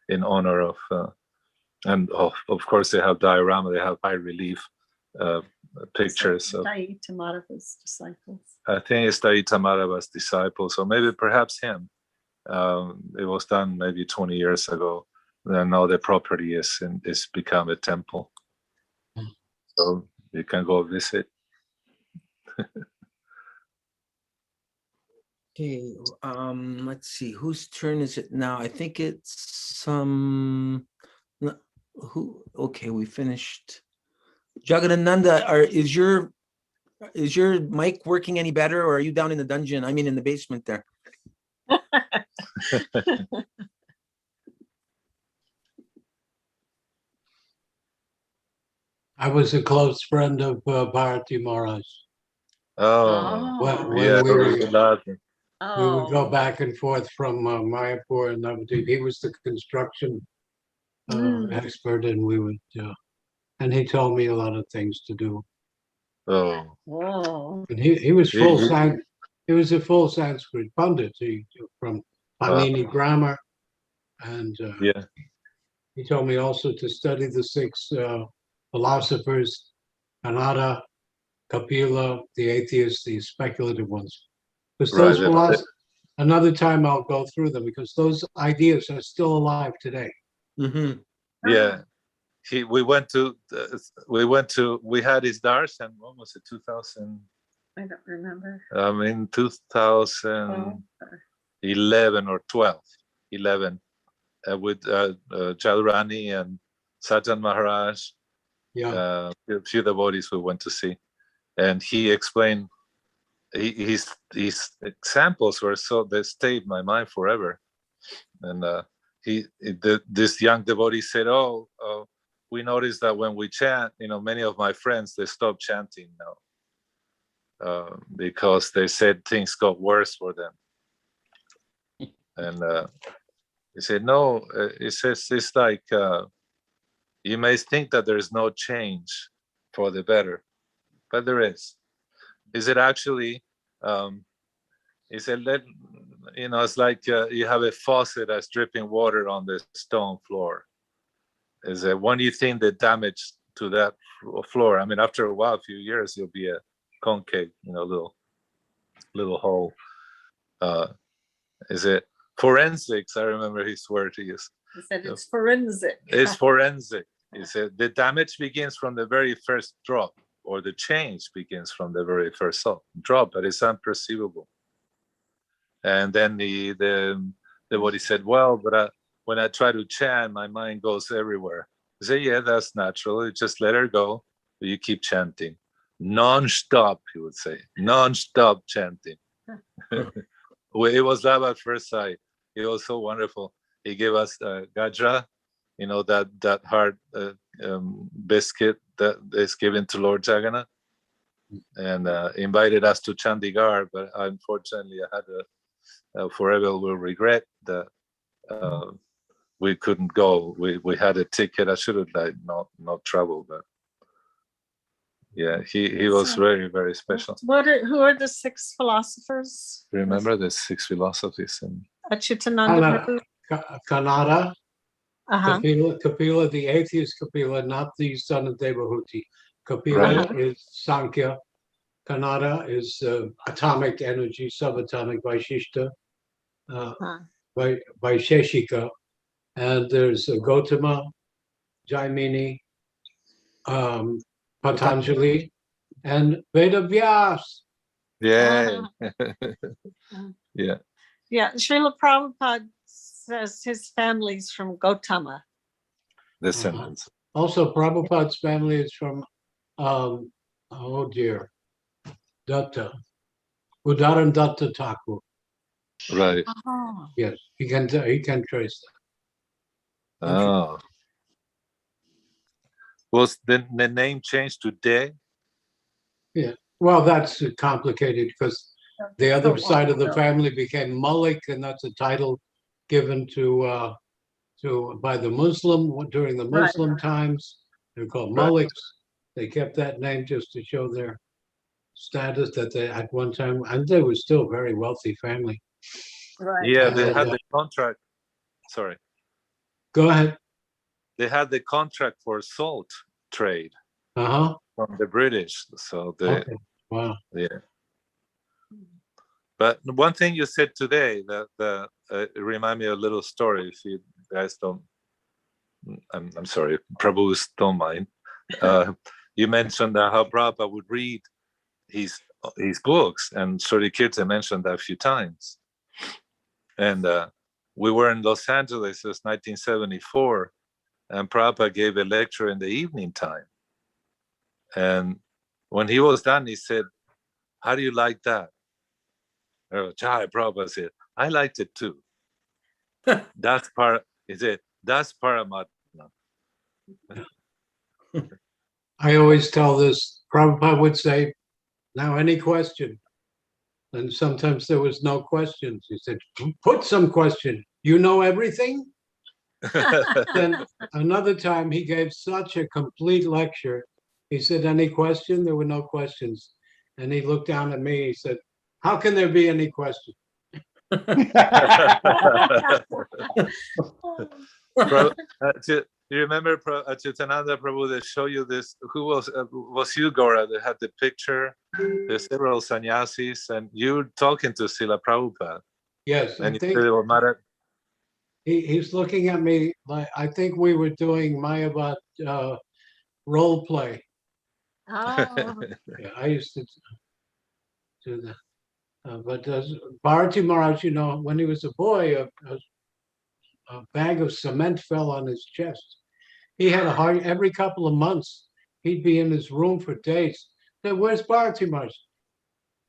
in honor of, and of course they have diorama, they have high relief pictures of Madhava's disciples. I think it's Madhava's disciple, so maybe perhaps him. It was done maybe 20 years ago. And now the property is become a temple. So you can go visit. Okay, let's see, whose turn is it now? I think it's who, okay, we finished. Jagadananda, is your mic working any better, or are you down in the dungeon? I mean, in the basement there? I was a close friend of Bharati Maharaj. Oh, When yeah, we were, we would go Oh. back and forth from Mayapur and Navadvip. He was the construction expert, and we would, and he told me a lot of things to do. oh, Oh. And he was He- full he- he was a full Sanskrit pundit. He from Panini grammar, and yeah, he told me also to study the six philosophers, Kanada, Kapila, the atheists, the speculative ones. Because those right. philosophers, another time I'll go through them, because those ideas are still alive today. Mm-hmm. Yeah, we had his darshan. When was it? 2000. I don't remember. In 2011 or 12, 11, with Chalrani and Sajan Maharaj. Yeah. A few devotees we went to see, and he explained his examples were they stayed in my mind forever. And this young devotee said, "Oh, we noticed that when we chant, many of my friends, they stop chanting now because they said things got worse for them." And he said, "No, he says it's like you may think that there is no change for the better, but there is. Is it actually?" He said, it's like you have a faucet that's dripping water on the stone floor. Is that when you think the damage to that floor? I mean, after a while, a few years, you'll be a concave, little hole. Is it forensics? I remember his word he used. He said it's forensic. It's forensic. He said the damage begins from the very first drop, or the change begins from the very first drop, but it's unperceivable. And then the devotee said, "Well, but when I try to chant, my mind goes everywhere." I say, "Yeah, that's natural. You just let her go. But you keep chanting, non-stop." He would say, "Non-stop chanting." It was love at first sight. It was so wonderful. He gave us gajra, that hard biscuit that is given to Lord Jagannath, and invited us to Chandigarh. But unfortunately, I had forever will regret that we couldn't go. We had a ticket. I should have not traveled, but yeah, he was very, very special. Who are the six philosophers? Remember the six philosophies and Acyutananda. Kanada, Uh-huh. Kapila, the atheist Kapila, not the son of Devahuti. Kapila is Sankhya. Kanada is atomic energy, subatomic Vaishishta, Vaisheshika. And there's Gautama, Jaimini, Patanjali, and Vedavyas. yeah. Yeah. Yeah, Srila Prabhupada says his family's from Gautama. Descendants. Also, Prabhupada's family is from, Datta, Udaran Datta Thakur. Right. Oh. Yes, he can trace that. Oh. Was the name changed to De? Yeah, well, that's complicated because the other side of the family became Malik, and that's a title given to by the Muslim during the Muslim times. They're called Maliks. They kept that name just to show their status that they at one time, and they were still a very wealthy family. Right. Yeah, they had the contract. Sorry. Go ahead. They had the contract for salt trade from the British. So wow. Yeah. But one thing you said today that remind me of a little story. If you guys don't, I'm sorry, Prabhu don't mind. You mentioned how Prabhupada would read his books, and Srila Kirti mentioned that a few times. And we were in Los Angeles. It was 1974, and Prabhupada gave a lecture in the evening time. And when he was done, he said, "How do you like that?" Prabhupada said, "I liked it too." That's he said, "That's Paramatma." I always tell this, Prabhupada would say, "Now any question?" And sometimes there was no questions. He said, "Put some question. You know everything?" Then another time he gave such a complete lecture. He said, "Any question?" There were no questions. And he looked down at me. He said, "How can there be any question?" Do you remember Acyutananda Prabhu, they show you this? Who was you, Gora, that had the picture? There's several sannyasis, and you talking to Srila Prabhupada. Yes, And I think he's looking at me like I think we were doing Mayavad role play. Oh, Yeah, I used to do that. But Bharati Maharaj, you know, when he was a boy, a bag of cement fell on his chest. He had a heart every couple of months. He'd be in his room for days. Then where's Bharati Maharaj?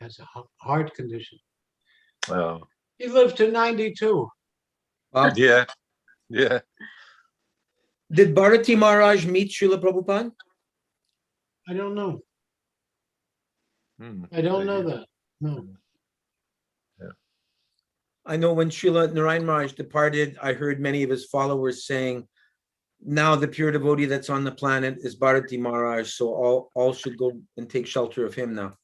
Has a heart condition. Oh. He lived to 92. Yeah, yeah. Did Bharati Maharaj meet Srila Prabhupada? I don't know. Hmm. I don't know that. No. I know when Srila Narayan Maharaj departed, I heard many of his followers saying, now the pure devotee that's on the planet is Bharati Maharaj, so all should go and take shelter of him now.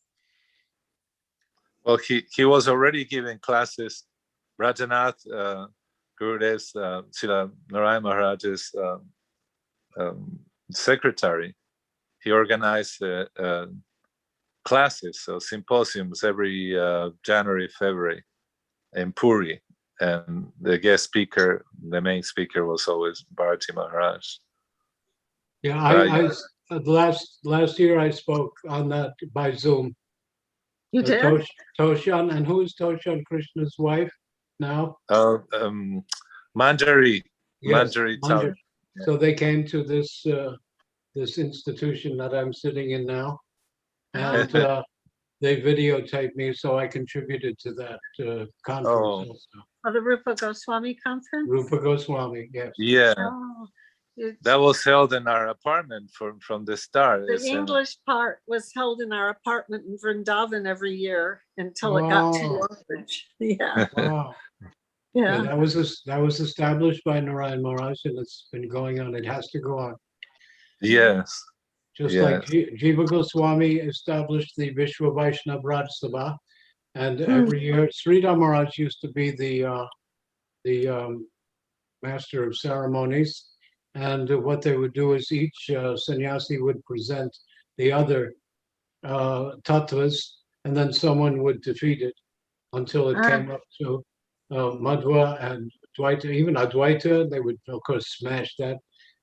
Well, he was already giving classes. Rajanath, Gurudev's, Srila Narayan Maharaj's secretary, he organized classes, so symposiums every January, February in Puri. And the guest speaker, the main speaker was always Bharati Maharaj. Yeah, I last year I spoke on that by Zoom. you did? Toshan, and who is Toshan, Krishna's wife now? Manjari. Yes, Manjari. So they came to this this institution that I'm sitting in now, and they videotaped me, so I contributed to that conference also. Oh, the Rupa Goswami conference? Rupa Goswami, yes. Yeah. Oh, that was held in our apartment from the start. The English part was held in our apartment in Vrindavan every year until it got too large. Yeah. Wow. Yeah. That was established by Narayan Maharaj, and it's been going on. It has to go on. Yes. Just like Jiva Goswami established the Vishwa Vaishnava Raj Sabha, and every year Srila Maharaj used to be the master of ceremonies, and what they would do is each sannyasi would present the other tattvas, and then someone would defeat it until it came up to Madhva and Dvaita, even Advaita. They would of course smash that.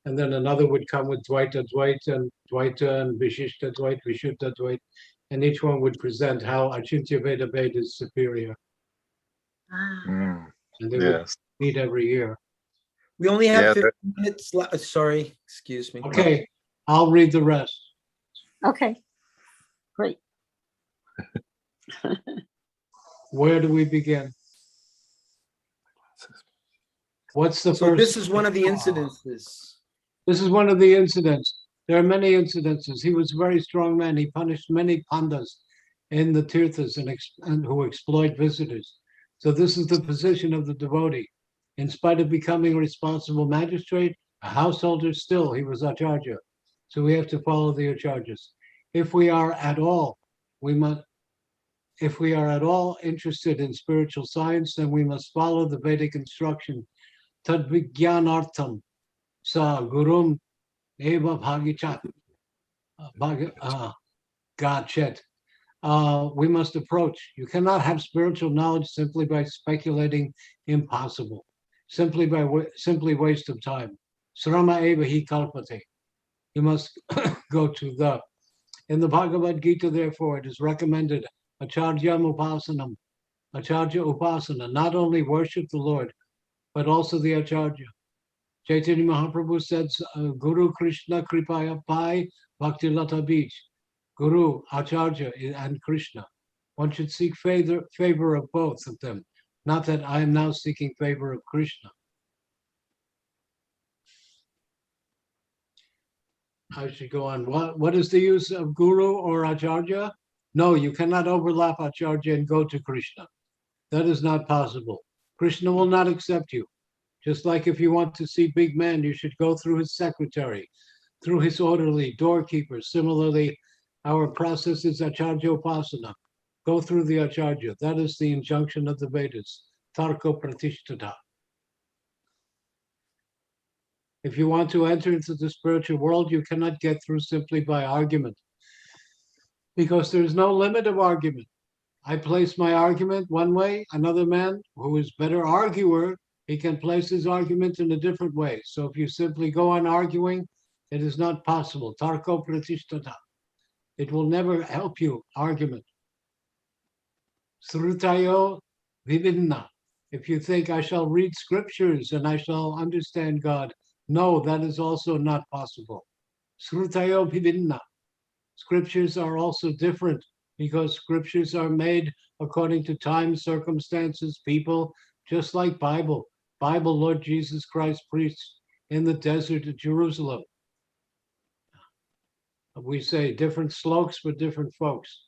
And then another would come with Dvaita, and Vishishta Dvaita, Vishuddha Dvaita, and each one would present how Achintya Veda Veda is superior. And they would meet every year. We only have 15 minutes left. Sorry, excuse me. Okay, I'll read the rest. Okay, great. Where do we begin? What's the first? This is one of the incidences. This is one of the incidents. There are many incidences. He was a very strong man. He punished many pandas in the tirthas and who exploit visitors. So this is the position of the devotee. In spite of becoming a responsible magistrate, a householder, still he was acharya. So we have to follow the acharyas. If we are at all interested in spiritual science, then we must follow the Vedic instruction. Tad vigyanartham sa gurum eva bhagichat gachet. We must approach. You cannot have spiritual knowledge simply by speculating. Impossible. Simply waste of time. Srama eva hi kalpate. You must go to the. In the Bhagavad Gita, therefore, it is recommended acharyam upasanam, acharya upasana, not only worship the Lord, but also the acharya. Chaitanya Mahaprabhu said, Guru Krishna Kripaya Pai Bhakti Lata Beach. Guru, Acharya, and Krishna. One should seek favor of both of them. Not that I am now seeking favor of Krishna. I should go on. What is the use of Guru or Acharya? No, you cannot overlap Acharya and go to Krishna. That is not possible. Krishna will not accept you. Just like if you want to see big man, you should go through his secretary, through his orderly, doorkeeper. Similarly, our process is Acharya Upasana. Go through the Acharya. That is the injunction of the Vedas. Tarko Pratishtata. If you want to enter into the spiritual world, you cannot get through simply by argument, because there's no limit of argument. I place my argument one way, another man who is better arguer, he can place his argument in a different way. So if you simply go on arguing, it is not possible. Tarko pratishtata. It will never help you, argument. Srutayo vividna. If you think I shall read scriptures and I shall understand God, no, that is also not possible. Srutayo vividna. Scriptures are also different because scriptures are made according to time, circumstances, people, just like Bible. Bible, Lord Jesus Christ preached in the desert of Jerusalem. We say different slopes for different folks.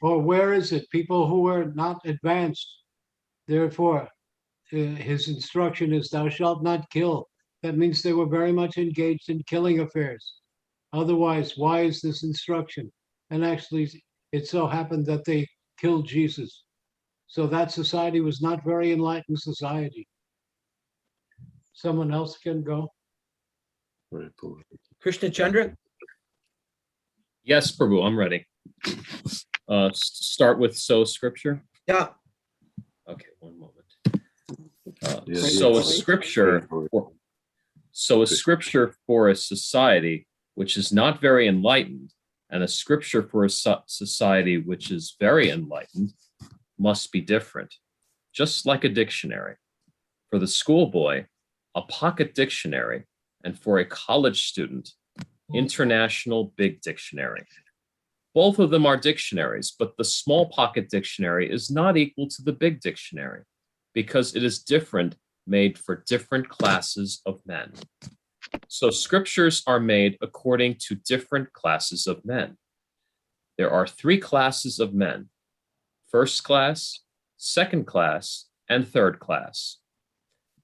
Or where is it? People who are not advanced. Therefore, his instruction is, thou shalt not kill. That means they were very much engaged in killing affairs. Otherwise, why is this instruction? And actually, it so happened that they killed Jesus. So that society was not very enlightened society. Someone else can go. Krishna Chandra? Yes, Prabhu, I'm ready. Start with so scripture. Yeah. Okay, one moment. So a scripture for a society which is not very enlightened, and a scripture for a society which is very enlightened must be different, just like a dictionary. For the schoolboy, a pocket dictionary, and for a college student, international big dictionary. Both of them are dictionaries, but the small pocket dictionary is not equal to the big dictionary because it is different, made for different classes of men. So scriptures are made according to different classes of men. There are 3 classes of men: first class, second class, and third class.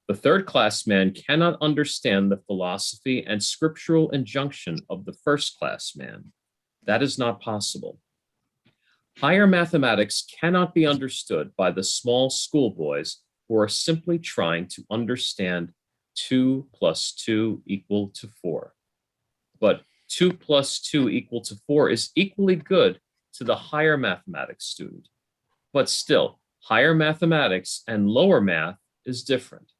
The third class man cannot understand the philosophy and scriptural injunction of the first class man. That is not possible. Higher mathematics cannot be understood by the small schoolboys who are simply trying to understand 2 + 2 = 4. But 2 + 2 = 4 is equally good to the higher mathematics student. But still, higher mathematics and lower math is different.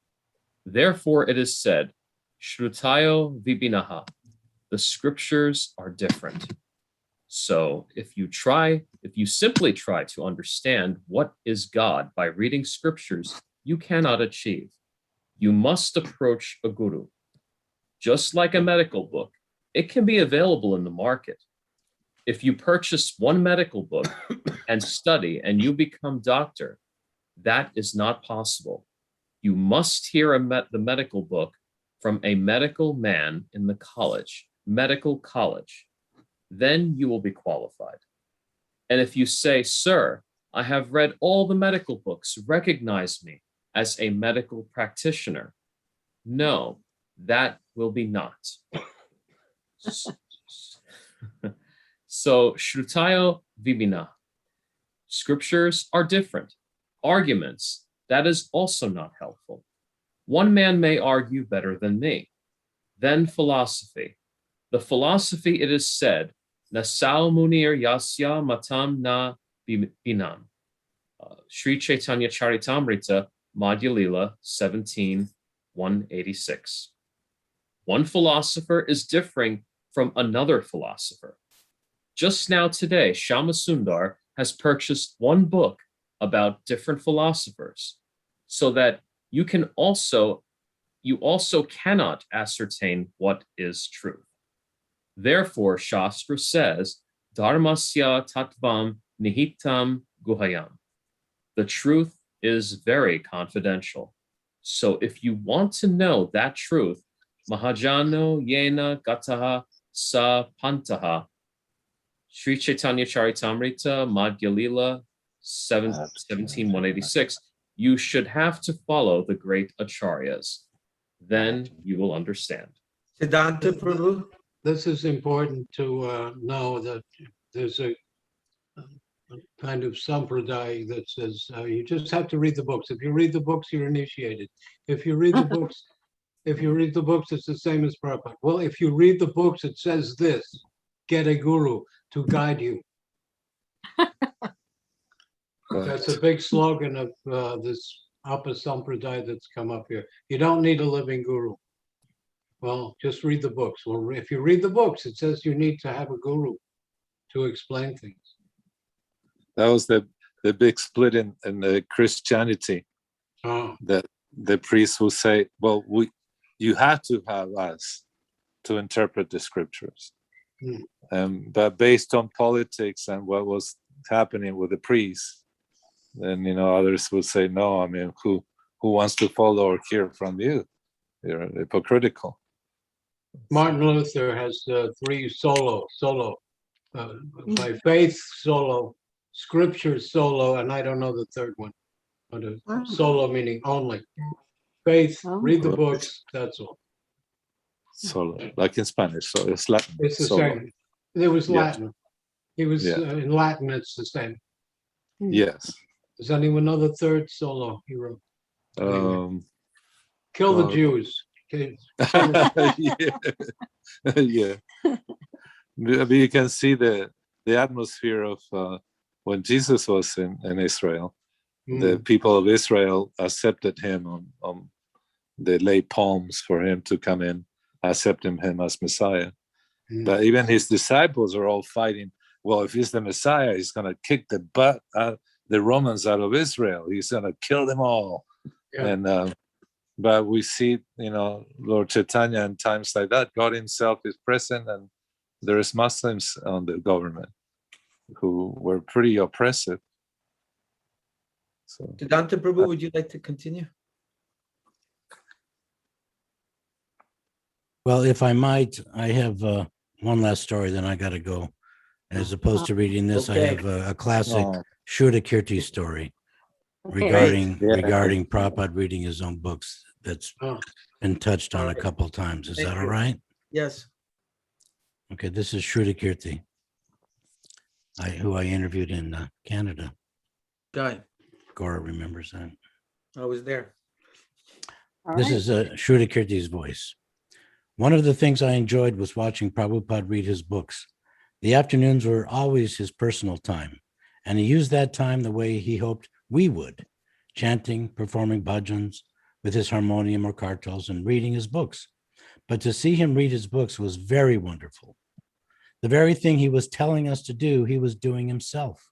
Therefore, it is said, Shrutayo vibinaha, the scriptures are different. So if you simply try to understand what is God by reading scriptures, you cannot achieve. You must approach a guru. Just like a medical book, it can be available in the market. If you purchase one medical book and study and you become doctor, that is not possible. You must hear the medical book from a medical man in the college, medical college. Then you will be qualified. And if you say, sir, I have read all the medical books, recognize me as a medical practitioner. No, that will be not. So, Shrutayo vibina. Scriptures are different. Arguments, that is also not helpful. One man may argue better than me. Then philosophy. The philosophy, it is said, Nasao munir yasya matam na binam. Sri Chaitanya Charitamrita, Madhya Lila, 17:186. One philosopher is differing from another philosopher. Just now today, Shama Sundar has purchased one book about different philosophers, so that you also cannot ascertain what is truth. Therefore, Shastra says, Dharmasya tattvam nihitam guhayam. The truth is very confidential. So if you want to know that truth, Mahajano yena gataha sa pantaha, Sri Chaitanya Charitamrita, Madhya Lila, 17,186, you should have to follow the great acharyas. Then you will understand. Siddhanta Prabhu? This is important to know that there's a kind of sampradaya that says you just have to read the books. If you read the books, you're initiated. If you read the books, it's the same as Prabhupada. Well, if you read the books, it says this: get a guru to guide you. That's a big slogan of this Apa Sampradaya that's come up here. You don't need a living guru. Well, just read the books. Well, if you read the books, it says you need to have a guru to explain things. That was the big split in the Christianity. Oh. That the priests will say, well, you have to have us to interpret the scriptures. But based on politics and what was happening with the priests, then others would say, no, I mean, who wants to follow or hear from you? You're hypocritical. Martin Luther has 3 solo, by faith solo, scripture solo, and I don't know the third one, but solo meaning only. Faith, read the books, that's all. Solo, like in Spanish, so it's Latin. It's the solo. same. There was Latin. He was in Latin, it's the same. Yes. Does anyone know the third solo he wrote? Kill the Jews. Okay. Yeah. But you can see the atmosphere of when Jesus was in Israel. The people of Israel accepted him they laid palms for him to come in, accepting him as Messiah. But even his disciples are all fighting. Well, if he's the Messiah, he's going to kick the butt out the Romans out of Israel. He's going to kill them all. Yeah. And but we see, Lord Chaitanya in times like that, God himself is present, and there is Muslims on the government who were pretty oppressive. So, Siddhanta Prabhu, would you like to continue? Well, if I might, I have one last story, then I got to go. As opposed to reading this, I have a classic Shuddha story regarding Prabhupada reading his own books. That's been touched on a couple of times. Is that all right? Yes. Okay, this is Shuddha Kirti, who I interviewed in Canada. Guy. Gora remembers that. I was there. This is Shuddha Kirti's voice. One of the things I enjoyed was watching Prabhupada read his books. The afternoons were always his personal time, and he used that time the way he hoped we would, chanting, performing bhajans with his harmonium or kartals, and reading his books. But to see him read his books was very wonderful. The very thing he was telling us to do, he was doing himself.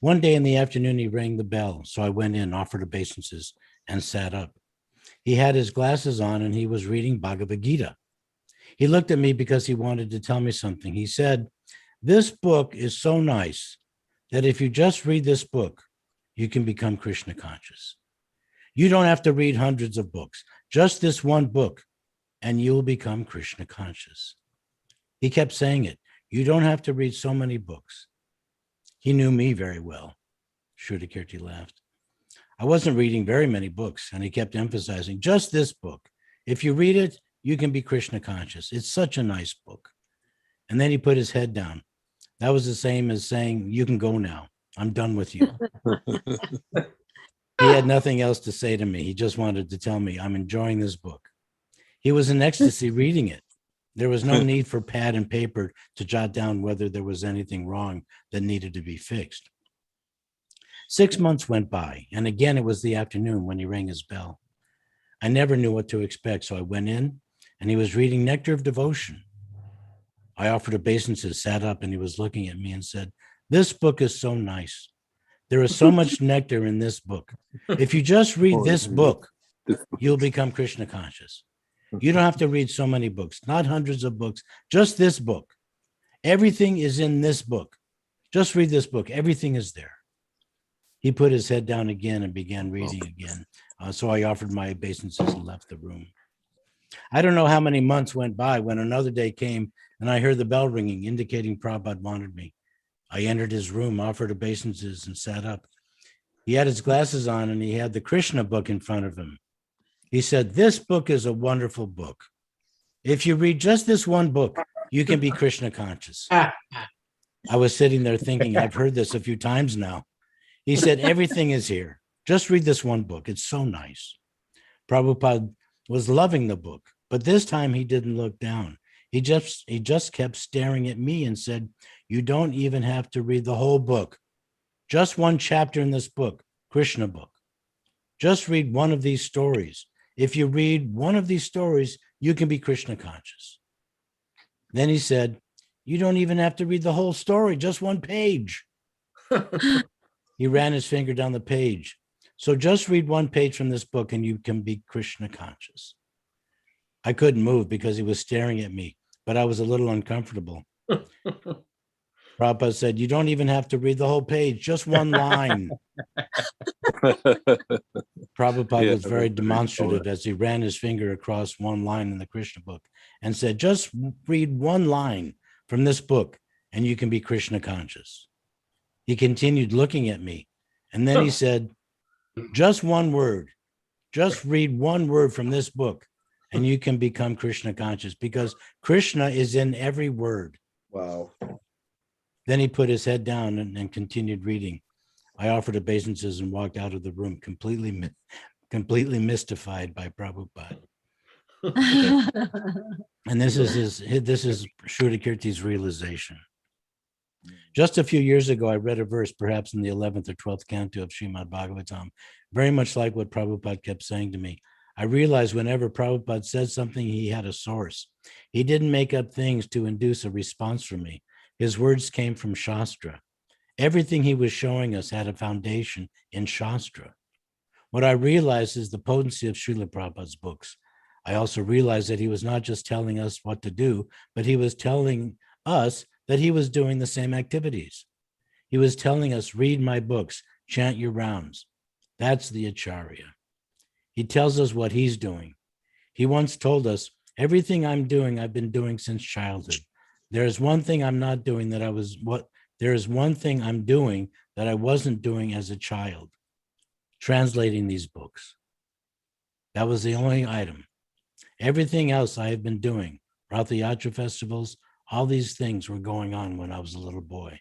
One day in the afternoon, he rang the bell, so I went in, offered obeisances, and sat up. He had his glasses on, and he was reading Bhagavad Gita. He looked at me because he wanted to tell me something. He said, "This book is so nice that if you just read this book, you can become Krishna conscious. You don't have to read hundreds of books, just this one book, and you will become Krishna conscious." He kept saying it. You don't have to read so many books. He knew me very well. Shuddha Kirti laughed. I wasn't reading very many books, and he kept emphasizing, just this book. If you read it, you can be Krishna conscious. It's such a nice book. And then he put his head down. That was the same as saying, you can go now. I'm done with you. He had nothing else to say to me. He just wanted to tell me, I'm enjoying this book. He was in ecstasy reading it. There was no need for pad and paper to jot down whether there was anything wrong that needed to be fixed. 6 months went by, and again it was the afternoon when he rang his bell. I never knew what to expect, so I went in, and he was reading Nectar of Devotion. I offered obeisances, sat up, and he was looking at me and said, "This book is so nice There is so much nectar in this book. If you just read this book, you'll become Krishna conscious. You don't have to read so many books, not hundreds of books, just this book. Everything is in this book. Just read this book. Everything is there. He put his head down again and began reading again. So I offered my obeisances and left the room. I don't know how many months went by when another day came and I heard the bell ringing, indicating Prabhupada wanted me. I entered his room, offered obeisances, and sat up. He had his glasses on and he had the Krishna book in front of him. He said, "This book is a wonderful book. If you read just this one book, you can be Krishna conscious." I was sitting there thinking, I've heard this a few times now. He said, "Everything is here. Just read this one book. It's so nice." Prabhupada was loving the book, but this time he didn't look down. He just kept staring at me and said, "You don't even have to read the whole book. Just one chapter in this book, Krishna book. Just read one of these stories. If you read one of these stories, you can be Krishna conscious." Then he said, "You don't even have to read the whole story, just one page." He ran his finger down the page. "So just read one page from this book and you can be Krishna conscious." I couldn't move because he was staring at me, but I was a little uncomfortable. Prabhupada said, "You don't even have to read the whole page, just one line." Prabhupada was very demonstrative as he ran his finger across one line in the Krishna book and said, "Just read one line from this book and you can be Krishna conscious." He continued looking at me and then he said, "Just one word, just read one word from this book and you can become Krishna conscious because Krishna is in every word." Wow. Then he put his head down and continued reading. I offered obeisances and walked out of the room completely mystified by Prabhupada. And this is Shrudakirti's realization. Just a few years ago, I read a verse, perhaps in the 11th or 12th canto of Srimad Bhagavatam, very much like what Prabhupada kept saying to me. I realized whenever Prabhupada said something, he had a source. He didn't make up things to induce a response from me. His words came from Shastra. Everything he was showing us had a foundation in Shastra. What I realized is the potency of Srila Prabhupada's books. I also realized that he was not just telling us what to do, but he was telling us that he was doing the same activities. He was telling us, read my books, chant your rounds. That's the Acharya. He tells us what he's doing. He once told us, everything I'm doing, I've been doing since childhood. There is one thing I'm not doing there is one thing I'm doing that I wasn't doing as a child, translating these books. That was the only item. Everything else I have been doing, Ratha Yatra festivals, all these things were going on when I was a little boy.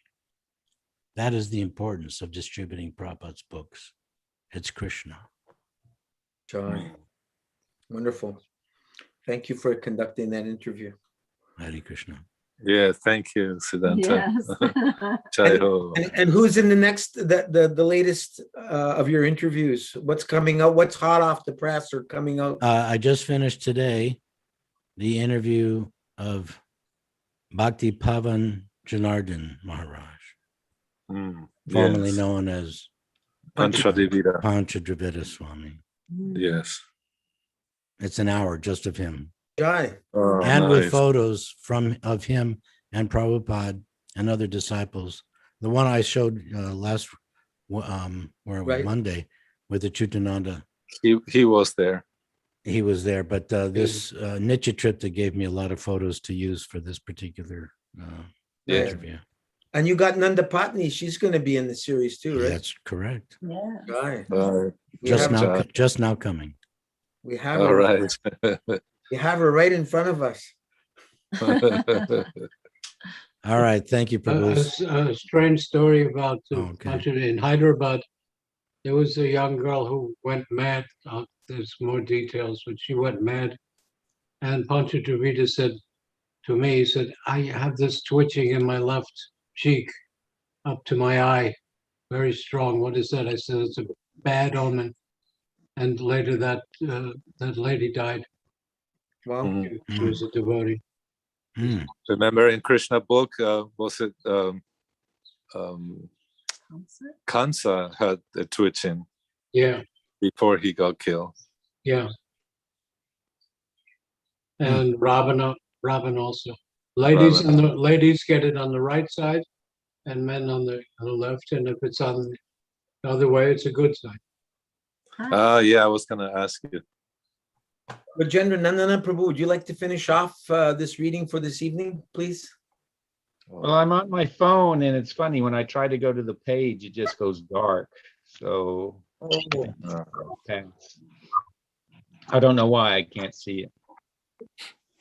That is the importance of distributing Prabhupada's books. It's Krishna. John, wonderful. Thank you for conducting that interview. Hare Krishna. Yeah, thank you, Siddhanta. Yes. Jai Ho. And who's in the next, the latest of your interviews? What's coming out? What's hot off the press or coming out? I just finished today the interview of Bhakti Pavan Janardhan Maharaj, formerly known as Panchadravida Swami. Yes. It's an hour just of him. Jai. And with photos of him and Prabhupada and other disciples. The one I showed Monday with Acyutananda. He was there. He was there, but this Nitya Tripta gave me a lot of photos to use for this particular interview. And you got Nanda Patni. She's going to be in the series too, right? That's correct. Jai. Just now coming. We have All her. right. We have her right in front of us. All right. Thank you, Prabhu. A strange story about in Hyderabad. There was a young girl who went mad. There's more details, but she went mad. And Panchadravida said to me, he said, I have this twitching in my left cheek up to my eye, very strong. What is that? I said, it's a bad omen. And later that lady died. Wow. She was a devotee. Remember in Krishna book, was it Kansa had a twitching Yeah, before he got killed. yeah. And Robin also. Ladies ladies get it on the right side, and men on the left. And if it's on the other way, it's a good sign. Yeah, I was gonna ask you. Rajendra Nandana Prabhu, would you like to finish off this reading for this evening, please? Well, I'm on my phone, and it's funny, when I try to go to the page, it just goes dark. So I don't know why I can't see it.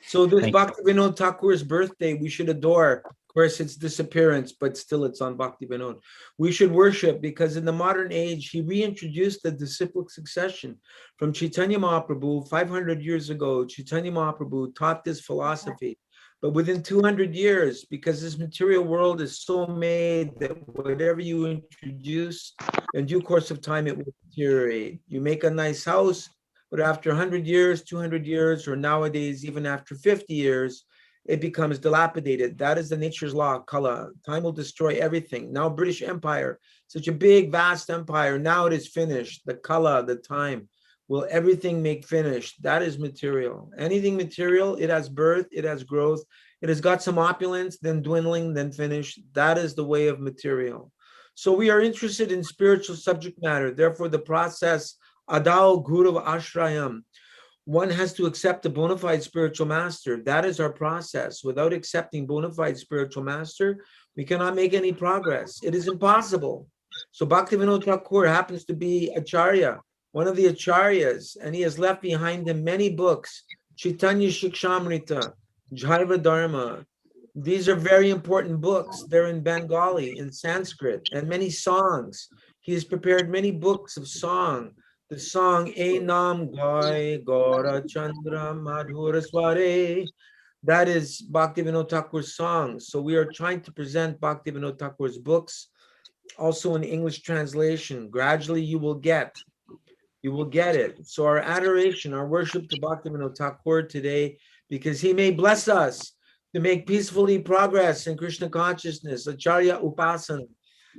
So this Thank you. Bhaktivinoda Thakur's birthday, we should adore. Of course, it's disappearance, but still it's on Bhaktivinoda. We should worship because in the modern age, he reintroduced the disciplic succession from Chaitanya Mahaprabhu 500 years ago. Chaitanya Mahaprabhu taught this philosophy. But within 200 years, because this material world is so made that whatever you introduce, in due course of time, it will deteriorate. You make a nice house, but after 100 years, 200 years, or nowadays, even after 50 years, it becomes dilapidated. That is the nature's law, Kala. Time will destroy everything. Now British Empire, such a big, vast empire, now it is finished. The Kala, the time, will everything make finished. That is material. Anything material, it has birth, it has growth, it has got some opulence, then dwindling, then finished. That is the way of material. So we are interested in spiritual subject matter. Therefore, the process, Adao Guru Ashrayam, one has to accept a bona fide spiritual master. That is our process. Without accepting bona fide spiritual master, we cannot make any progress. It is impossible. So Bhaktivinoda Thakur happens to be Acharya, one of the Acharyas, and he has left behind him many books, Chaitanya Shikshamrita, Jaiva Dharma. These are very important books. They're in Bengali, in Sanskrit, and many songs. He has prepared many books of song. The song E Nam Gai Gaura Chandra Madhura Sware, that is Bhaktivinoda Thakur's song. So we are trying to present Bhaktivinoda Thakur's books, also in English translation. Gradually you will get it. So our adoration, our worship to Bhaktivinoda Thakur today, because he may bless us to make peacefully progress in Krishna consciousness, Acharya Upasana.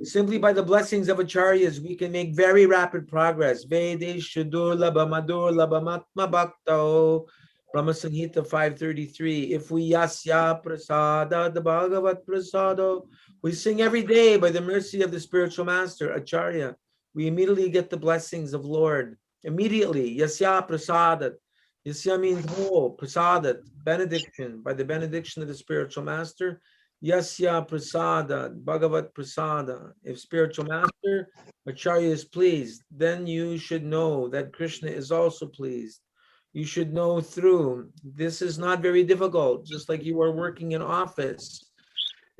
Simply by the blessings of Acharyas, we can make very rapid progress. Vedeshu Durlabha Madurlabha Matma Bhakto, Brahma Samhita 533. If we Yasya Prasada, the Bhagavat Prasado, we sing every day by the mercy of the spiritual master, Acharya, we immediately get the blessings of Lord. Immediately, Yasya Prasadat. Yasya means whole, Prasadat, benediction, by the benediction of the spiritual master. Yasya Prasada, Bhagavat Prasada. If spiritual master, Acharya is pleased, then you should know that Krishna is also pleased. You should know through. This is not very difficult, just like you are working in office.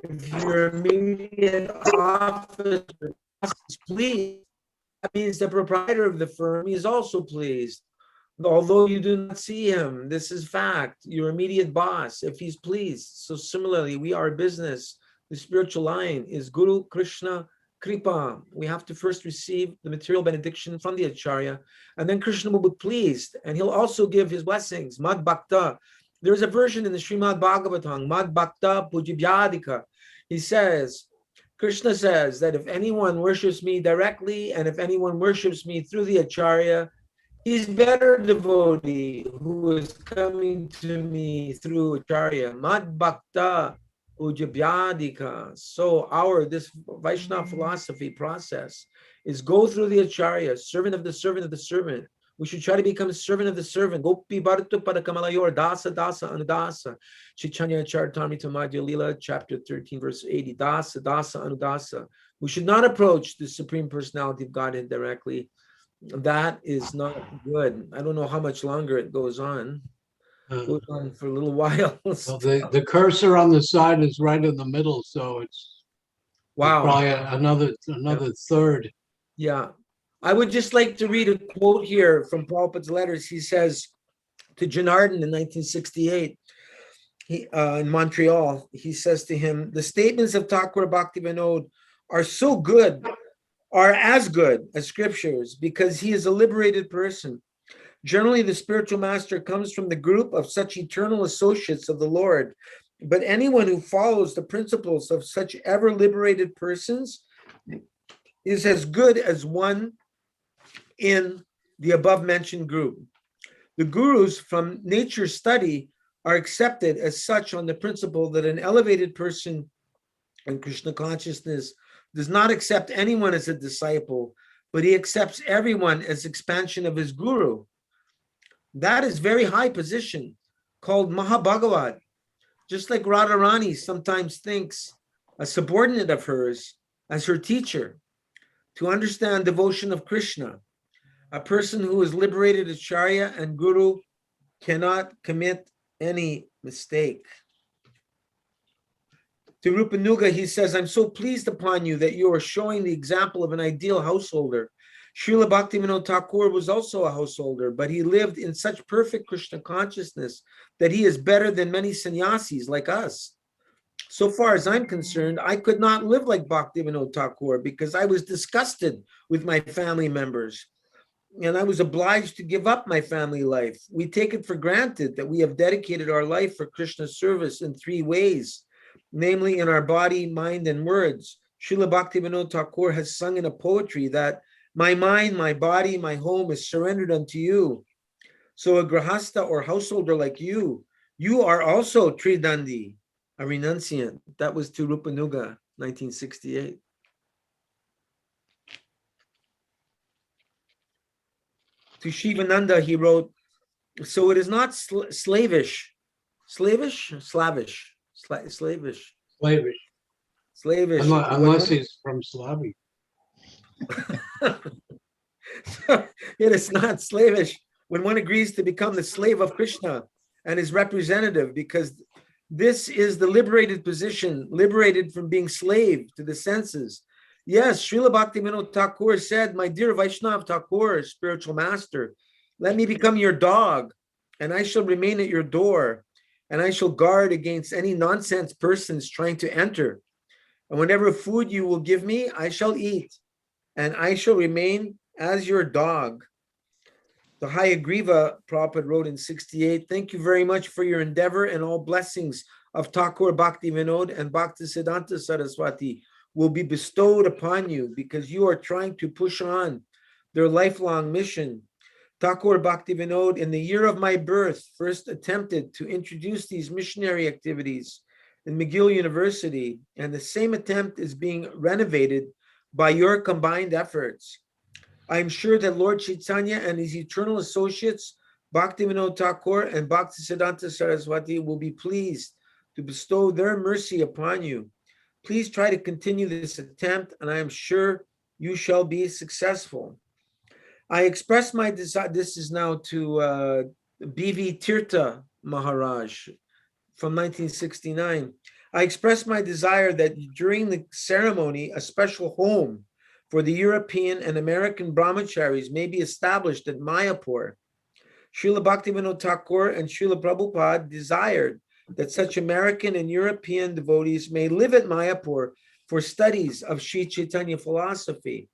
If your immediate office is pleased, that means the proprietor of the firm is also pleased. Although you do not see him, this is fact, your immediate boss, if he's pleased. So similarly, we are business. The spiritual line is Guru Krishna Kripa. We have to first receive the material benediction from the Acharya, and then Krishna will be pleased, and he'll also give his blessings. Mad Bhakta. There's a version in the Srimad Bhagavatam, Mad Bhakta Pujibyadika. He says, Krishna says that if anyone worships me directly, and if anyone worships me through the Acharya, he's better devotee who is coming to me through Acharya. Mad Bhakta Ujabhyadika. So this Vaishnava philosophy process is go through the Acharya, servant of the servant of the servant. We should try to become a servant of the servant. Gopi Bharatu Padakamalayor Dasa Dasa Anudasa. Chaitanya Charitamrita Madhya Lila, chapter 13, verse 80. Dasa Dasa Anudasa. We should not approach the Supreme Personality of Godhead directly. That is not good. I don't know how much longer it goes on. It goes on for a little while. Well, the cursor on the side is right in the middle, so it's probably another third. Yeah. I would just like to read a quote here from Prabhupada's letters. He says to Janardhan in 1968, in Montreal, he says to him, the statements of Thakur Bhaktivinoda are so good, are as good as scriptures, because he is a liberated person. Generally, the spiritual master comes from the group of such eternal associates of the Lord, but anyone who follows the principles of such ever liberated persons is as good as one in the above mentioned group. The gurus from nature study are accepted as such on the principle that an elevated person in Krishna consciousness does not accept anyone as a disciple, but he accepts everyone as expansion of his guru. That is very high position, called Mahabhagavat. Just like Radharani sometimes thinks a subordinate of hers as her teacher. To understand devotion of Krishna, a person who is liberated acharya and guru cannot commit any mistake. To Rupanuga, he says, I'm so pleased upon you that you are showing the example of an ideal householder. Srila Bhaktivinoda Thakur was also a householder, but he lived in such perfect Krishna consciousness that he is better than many sannyasis like us. So far as I'm concerned, I could not live like Bhaktivinoda Thakur because I was disgusted with my family members. And I was obliged to give up my family life. We take it for granted that we have dedicated our life for Krishna's service in three ways, namely in our body, mind, and words. Srila Bhaktivinoda Thakur has sung in a poetry that my mind, my body, my home is surrendered unto you. So a grahasta or householder like you are also Tridandi, a renunciant. That was to Rupanuga, 1968. To Shivananda, he wrote, so it is not slavish. Slavish? Slavish. Slavish. Slavish. Slavish. Unless he's from Slavi. It is not slavish when one agrees to become the slave of Krishna and his representative, because this is the liberated position, liberated from being slave to the senses. Yes, Srila Bhaktivinoda Thakur said, my dear Vaishnav Thakur, spiritual master, let me become your dog, and I shall remain at your door, and I shall guard against any nonsense persons trying to enter. And whatever food you will give me, I shall eat, and I shall remain as your dog. The Hayagriva Prabhupada wrote in 68, thank you very much for your endeavor, and all blessings of Thakur Bhaktivinoda and Bhaktisiddhanta Saraswati will be bestowed upon you because you are trying to push on their lifelong mission. Thakur Bhaktivinoda, in the year of my birth, first attempted to introduce these missionary activities in McGill University, and the same attempt is being renovated by your combined efforts. I am sure that Lord Chaitanya and his eternal associates, Bhaktivinoda Thakur and Bhaktisiddhanta Saraswati, will be pleased to bestow their mercy upon you. Please try to continue this attempt, and I am sure you shall be successful. I express my desire, this is now to B.V. Tirtha Maharaj from 1969. I express my desire that during the ceremony, a special home for the European and American brahmacharis may be established at Mayapur. Srila Bhaktivinoda Thakur and Srila Prabhupada desired that such American and European devotees may live at Mayapur for studies of Sri Chaitanya philosophy.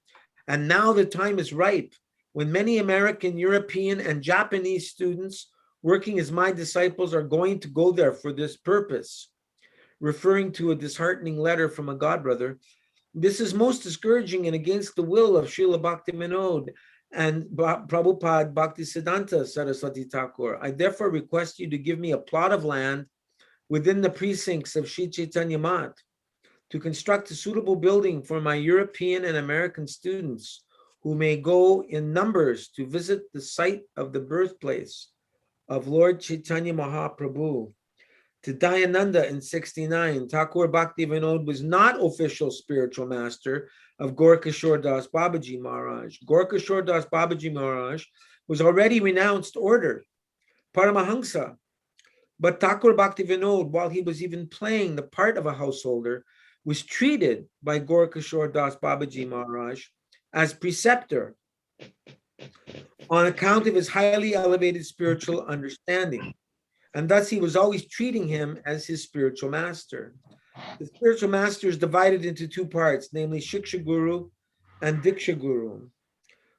And now the time is ripe when many American, European, and Japanese students working as my disciples are going to go there for this purpose. Referring to a disheartening letter from a godbrother, this is most discouraging and against the will of Srila Bhaktivinoda and Prabhupada Bhaktisiddhanta Saraswati Thakur. I therefore request you to give me a plot of land within the precincts of Sri Chaitanya Math to construct a suitable building for my European and American students who may go in numbers to visit the site of the birthplace of Lord Chaitanya Mahaprabhu. To Dayananda in 69, Thakur Bhaktivinoda was not official spiritual master of Gorkashore Das Babaji Maharaj. Gorkashore Das Babaji Maharaj was already renounced order, Paramahamsa. But Thakur Bhaktivinoda, while he was even playing the part of a householder, was treated by Gorkashore Das Babaji Maharaj as preceptor on account of his highly elevated spiritual understanding. And thus he was always treating him as his spiritual master. The spiritual master is divided into two parts, namely Shiksha Guru and Diksha Guru.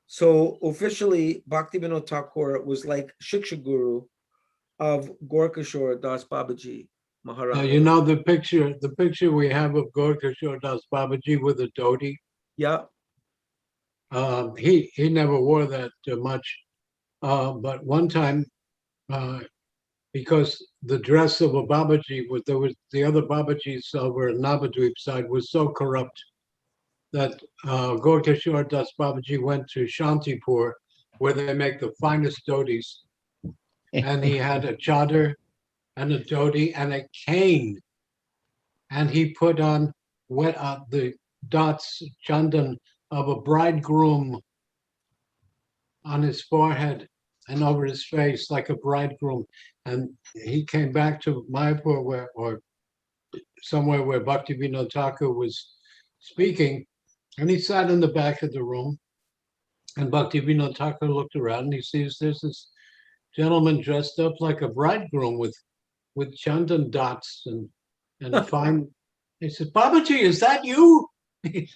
So officially, Bhaktivinoda Thakur was like Shiksha Guru of Gorkashore Das Babaji Maharaj. Now, you know the picture we have of Gorkashore Das Babaji with a dhoti? Yeah. He never wore that much. But one time, because the dress of a Babaji was the other Babajis over at Navadvip side was so corrupt that Gaurkishore Das Babaji went to Shantipur, where they make the finest dhotis, and he had a chadar and a dhoti and a cane, and he put on the dots chandan of a bridegroom on his forehead and over his face like a bridegroom. And he came back to Mayapur or somewhere where Bhaktivinoda Thakur was speaking, and he sat in the back of the room, and Bhaktivinoda Thakur looked around and he sees there's this gentleman dressed up like a bridegroom with chandan dots and fine. He said, Babaji, is that you? He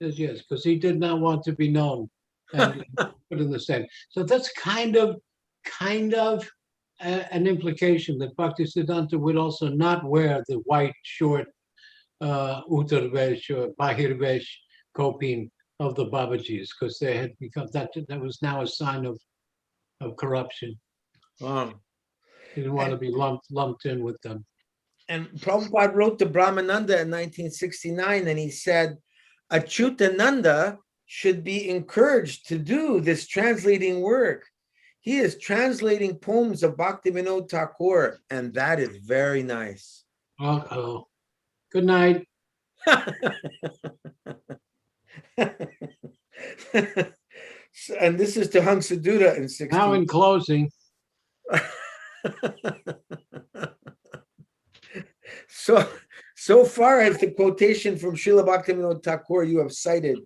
says, yes, because he did not want to be known and put in the same. So that's kind of an implication that Bhaktisiddhanta would also not wear the white short Uttarvesh or Bahirvesh kopin of the Babajis, because they had become that was now a sign of corruption. Wow. He didn't want to be lumped in with them. And Prabhupada wrote to Brahmananda in 1969, and he said, Acyutananda should be encouraged to do this translating work. He is translating poems of Bhaktivinoda Thakur, and that is very nice. Oh, good night. And this is to Hangsadutta in 16. Now in closing. So far as the quotation from Srila Bhaktivinoda Thakur you have cited,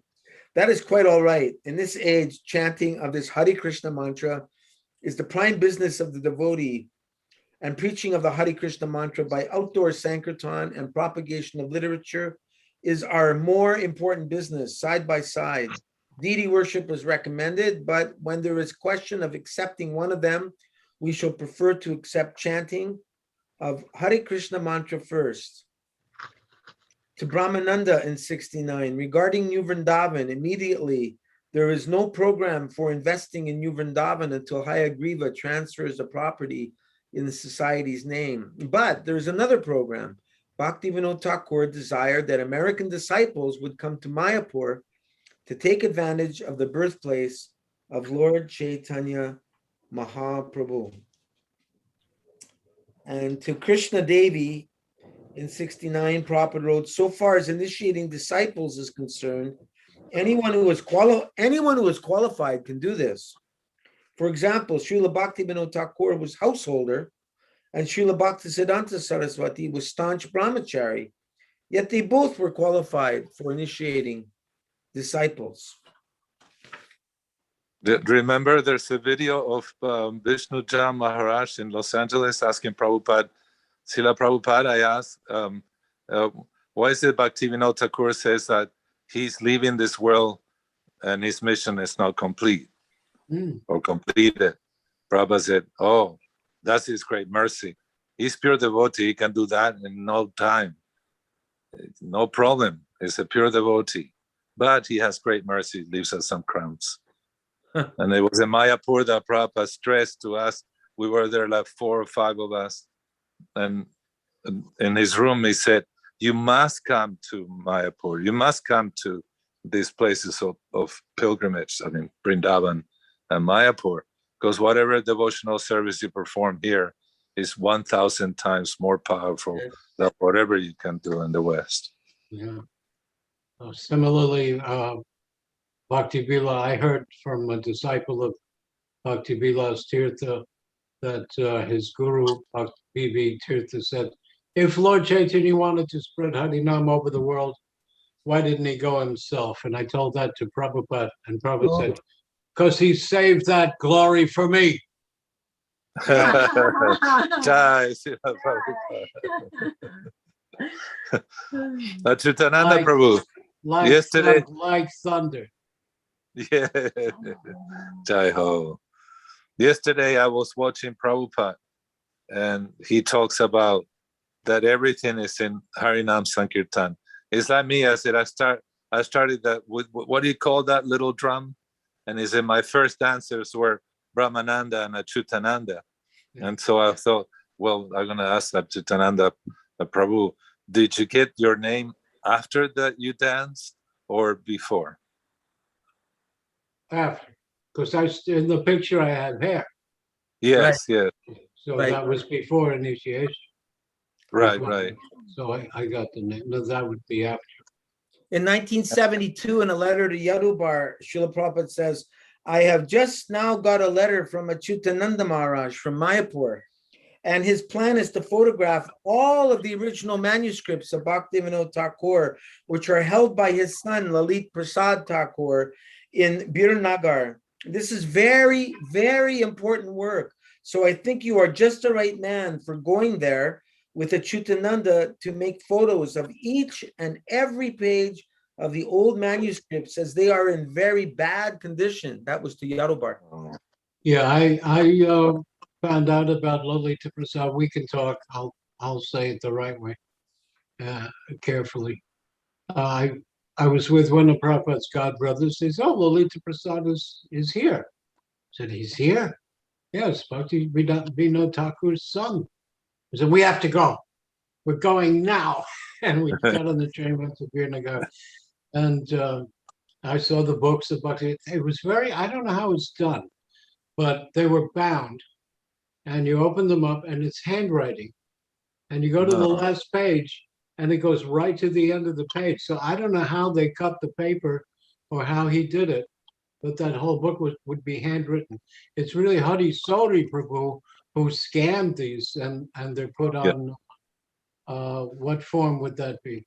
that is quite all right. In this age, chanting of this Hare Krishna mantra is the prime business of the devotee, and preaching of the Hare Krishna mantra by outdoor sankirtan and propagation of literature is our more important business, side by side. Deity worship is recommended, but when there is question of accepting one of them, we shall prefer to accept chanting of Hare Krishna mantra first. To Brahmananda in 69, regarding New Vrindavan, immediately there is no program for investing in New Vrindavan until Hayagriva transfers the property in the society's name. But there is another program. Bhaktivinoda Thakur desired that American disciples would come to Mayapur to take advantage of the birthplace of Lord Chaitanya Mahaprabhu. And to Krishna Devi in 69, Prabhupada wrote, so far as initiating disciples is concerned, anyone who is qualified can do this. For example, Srila Bhaktivinoda Thakur was householder, and Srila Bhaktisiddhanta Saraswati was staunch brahmachari, yet they both were qualified for initiating disciples. Remember, there's a video of Vishnu Jam Maharaj in Los Angeles asking Prabhupada, Srila Prabhupada, I asked, why is it Bhaktivinoda Thakur says that he's leaving this world and his mission is not complete or completed? Prabhupada said, oh, that's his great mercy. He's pure devotee, he can do that in no time. No problem, he's a pure devotee. But he has great mercy, leaves us some crumbs. And it was in Mayapur that Prabhupada stressed to us. We were there like 4 or 5 of us. And in his room, he said, you must come to Mayapur. You must come to these places of pilgrimage, I mean, Vrindavan and Mayapur, because whatever devotional service you perform here is 1,000 times more powerful than whatever you can do in the West. Yeah. Similarly, Bhakti Bila, I heard from a disciple of Bhakti Bilas Tirtha that his guru, Bhakti Bibi Tirtha, said, if Lord Chaitanya wanted to spread Harinam over the world, why didn't he go himself? And I told that to Prabhupada, and Prabhupada said, because he saved that glory for me. Jai Acyutananda Prabhu. Yesterday, like thunder. Yeah. Jai Ho. Yesterday I was watching Prabhupada, and he talks about that everything is in Harinam Sankirtan. It's like me, I said, I start I started that with, what do you call that little drum? And he said, my first dancers were Brahmananda and Acyutananda. And so I thought, well, I'm going to ask Acyutananda, Prabhu, did you get your name after that you danced or before? After, because in the picture I have hair. Yes, yes. So that was before initiation. Right, right. So I got the name. No, that would be after. In 1972, in a letter to Yadubar, Srila Prabhupada says, I have just now got a letter from Acyutananda Maharaj from Mayapur, and his plan is to photograph all of the original manuscripts of Bhaktivinoda Thakur, which are held by his son, Lalit Prasad Thakur, in Birnagar. This is very, very important work. So I think you are just the right man for going there with Acyutananda to make photos of each and every page of the old manuscripts, as they are in very bad condition. That was to Yadubar. Yeah, I found out about Lalita Prasad. We can talk. I'll say it the right way, carefully. I was with one of Prabhupada's godbrothers. He said, "Oh, Lalita Prasad is here." I said, "He's here?" Yes, Bhaktivinoda Thakur's son. I said, "We have to go. We're going now." And we got on the train, went to Birnagar. And I saw the books of Bhakti. It was very, I don't know how it's done, but they were bound. And you open them up and it's handwriting. And you go to the last page and it goes right to the end of the page. So I don't know how they cut the paper or how he did it, but that whole book would be handwritten. It's really Hari Sori Prabhu who scanned these and they're put on, what form would that be?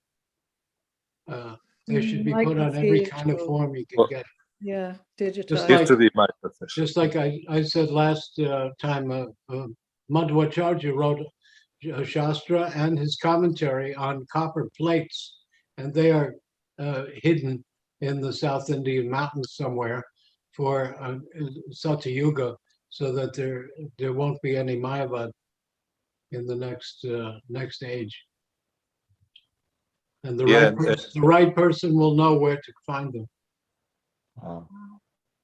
They should be Like put on every kind of digital. form you can get. Yeah, digitized. Just like I said last time, Madhvacharya wrote a Shastra and his commentary on copper plates, and they are hidden in the South Indian mountains somewhere for Satyuga, so that there won't be any Mayavad in the next age. And the right person will know where to find them.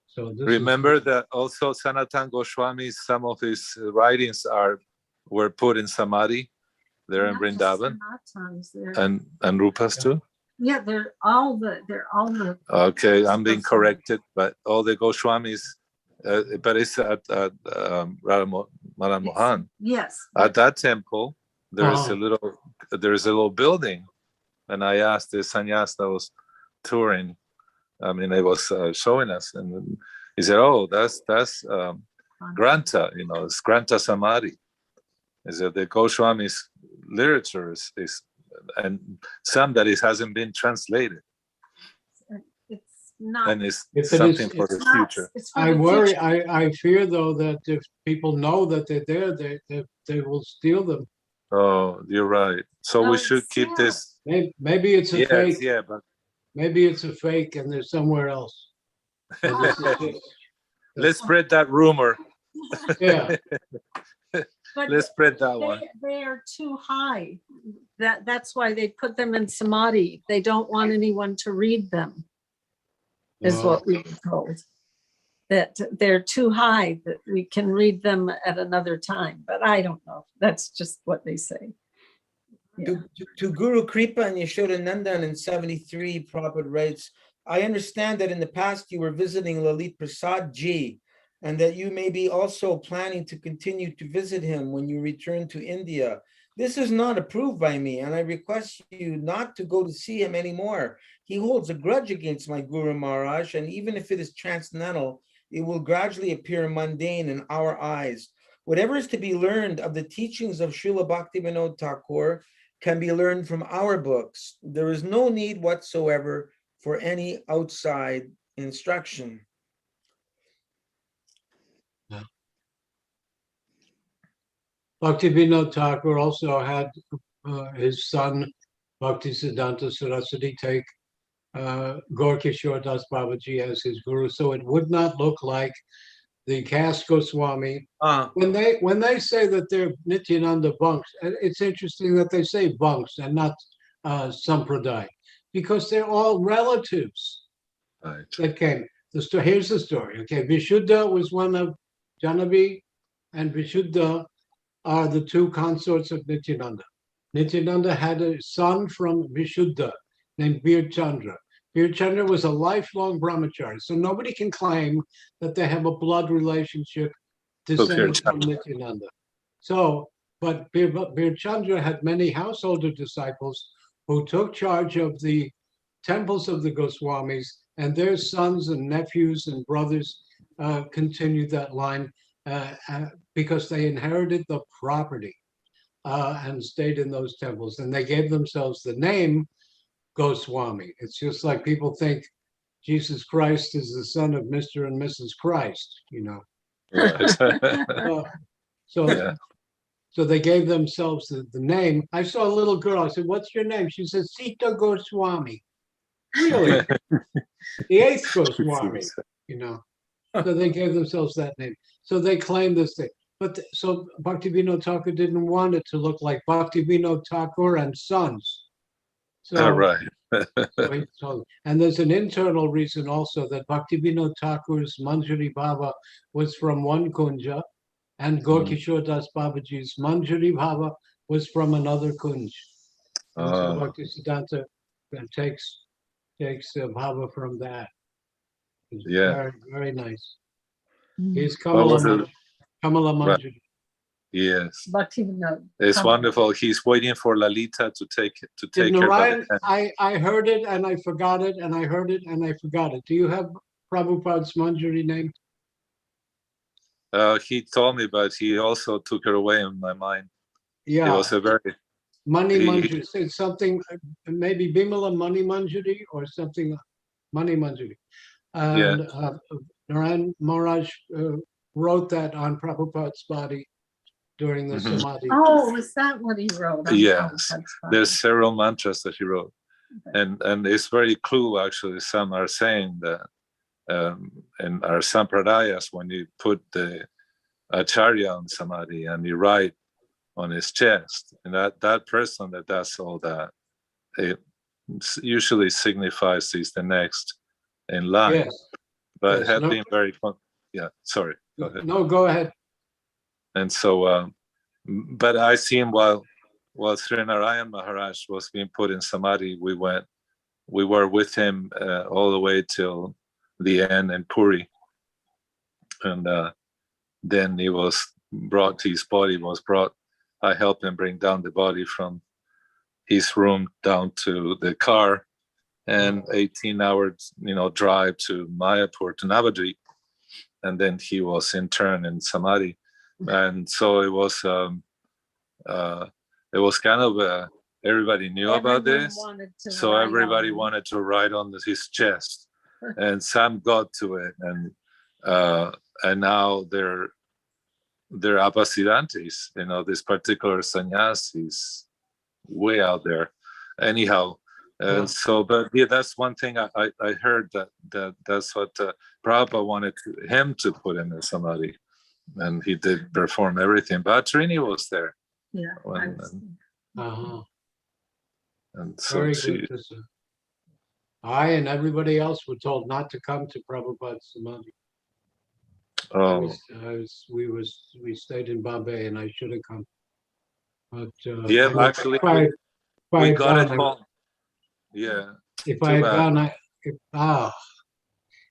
So remember that also Sanatan Goswami, some of his writings were put in Samadhi there in Vrindavan, and Rupas too. Yeah, they're all the. Okay, I'm being corrected, but all the Goswamis, but it's at Madan Mohan. Yes. At that temple, there's a little building. And I asked the sannyas that was touring, it was showing us, and he said, "Oh, that's Granta, it's Granta Samadhi." He said the Goswami's literature is and some that it hasn't been translated. It's not, and it's something for the future. I worry. I fear though that if people know that they're there, they will steal them. Oh, you're right. So we should keep this. Maybe it's a fake. Yeah, but maybe it's a fake, and they're somewhere else. Let's spread that rumor. Yeah. Let's spread that one. They are too high. That's why they put them in Samadhi. They don't want anyone to read them, is what we were told. That they're too high, that we can read them at another time. But I don't know. That's just what they say. Yeah. To Guru Kripa and Yashodanandan in 73, Prabhupada writes, I understand that in the past you were visiting Lalit Prasad Ji, and that you may be also planning to continue to visit him when you return to India. This is not approved by me, and I request you not to go to see him anymore. He holds a grudge against my Guru Maharaj, and even if it is transcendental, it will gradually appear mundane in our eyes. Whatever is to be learned of the teachings of Srila Bhaktivinoda Thakur can be learned from our books. There is no need whatsoever for any outside instruction. Bhaktivinoda Thakur also had his son Bhaktisiddhanta Saraswati take Gaur-Kishore Das Babaji as his guru, so it would not look like the caste Goswami. When they say that they're Nityananda bunks, it's interesting that they say bunks and not Sampradaya. because they're all relatives Right. that came. Here's the story. Okay, Vishuddha was one of Janavi, and Vishuddha are the two consorts of Nityananda. Nityananda had a son from Vishuddha named Bir Chandra. Bir Chandra was a lifelong brahmachari, so nobody can claim that they have a blood relationship descending from Nityananda. So, but Bir Chandra had many householder disciples who took charge of the temples of the Goswamis, and their sons and nephews and brothers continued that line because they inherited the property and stayed in those temples. And they gave themselves the name Goswami. It's just like people think Jesus Christ is the son of Mr. and Mrs. Christ, you know. Right. So they gave themselves the name. I saw a little girl. I said, "What's your name?" She said, "Sita Goswami." Really? The eighth Goswami, you know. So they gave themselves that name. So they claim this thing. But so Bhaktivinoda Thakur didn't want it to look like Bhaktivinoda Thakur and Sons. So, Right. And there's an internal reason also that Bhaktivinoda Thakur's Manjari Bhava was from one kunja, and Gorkishore Das Babaji's Manjari Bhava was from another kunj. And so Bhaktisiddhanta takes Bhava from that. It's very, very nice. He's Kamala Manjari. Right. Yes. Bhaktivinoda. It's wonderful. He's waiting for Lalita to take her Narayan, by the hand. I heard it and I forgot it, and I heard it and I forgot it. Do you have Prabhupada's Manjari name? He told me, but he also took her away in my mind. Yeah. It was a very Money Manjari. It's something, maybe Bimala Money Manjari or something, Money Manjari. And Narayan Maharaj wrote that on Prabhupada's body during the Samadhi. Oh, was that what he wrote? Yes. There's several mantras that he wrote. And it's very clue, actually. Some are saying that in our sampradayas, when you put the acharya on samadhi and you write on his chest, and that person that does all that, it usually signifies he's the next in line. Yes. But it had been very fun. Yeah, sorry. Go ahead. No, go ahead. And so, but I see him while Sri Narayan Maharaj was being put in samadhi. We were with him all the way till the end in Puri, and then he was brought. His body was brought. I helped him bring down the body from his room down to the car, and 18 hours, drive to Mayapur to Navadvip, and then he was interned in samadhi. And so it was kind of everybody knew about this, so everybody wanted to write on his chest, and Sam got to it, and now they're apasidantes, this particular sannyasis way out there. Anyhow, and so, but yeah, that's one thing I heard that's what Prabhupada wanted him to put in the samadhi. And he did perform everything, but Trini was there. Yeah. And so Very she, good. I and everybody else were told not to come to Prabhupada's Samadhi. oh, We stayed in Bombay, and I should have come. But yeah, actually, we got it home. Yeah. If I had gone,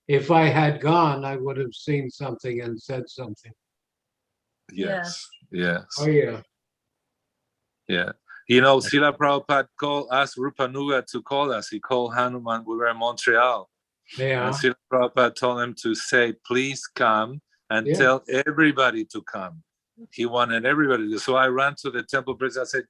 if I had gone, I would have seen something and said something. Yes. Oh yeah. Yeah. Srila Prabhupada asked Rupanuga to call us. He called Hanuman. We were in Montreal. Yeah. And Srila Prabhupada told him to say, please come and tell everybody to come. He wanted everybody to. So I ran to the temple priest. I said,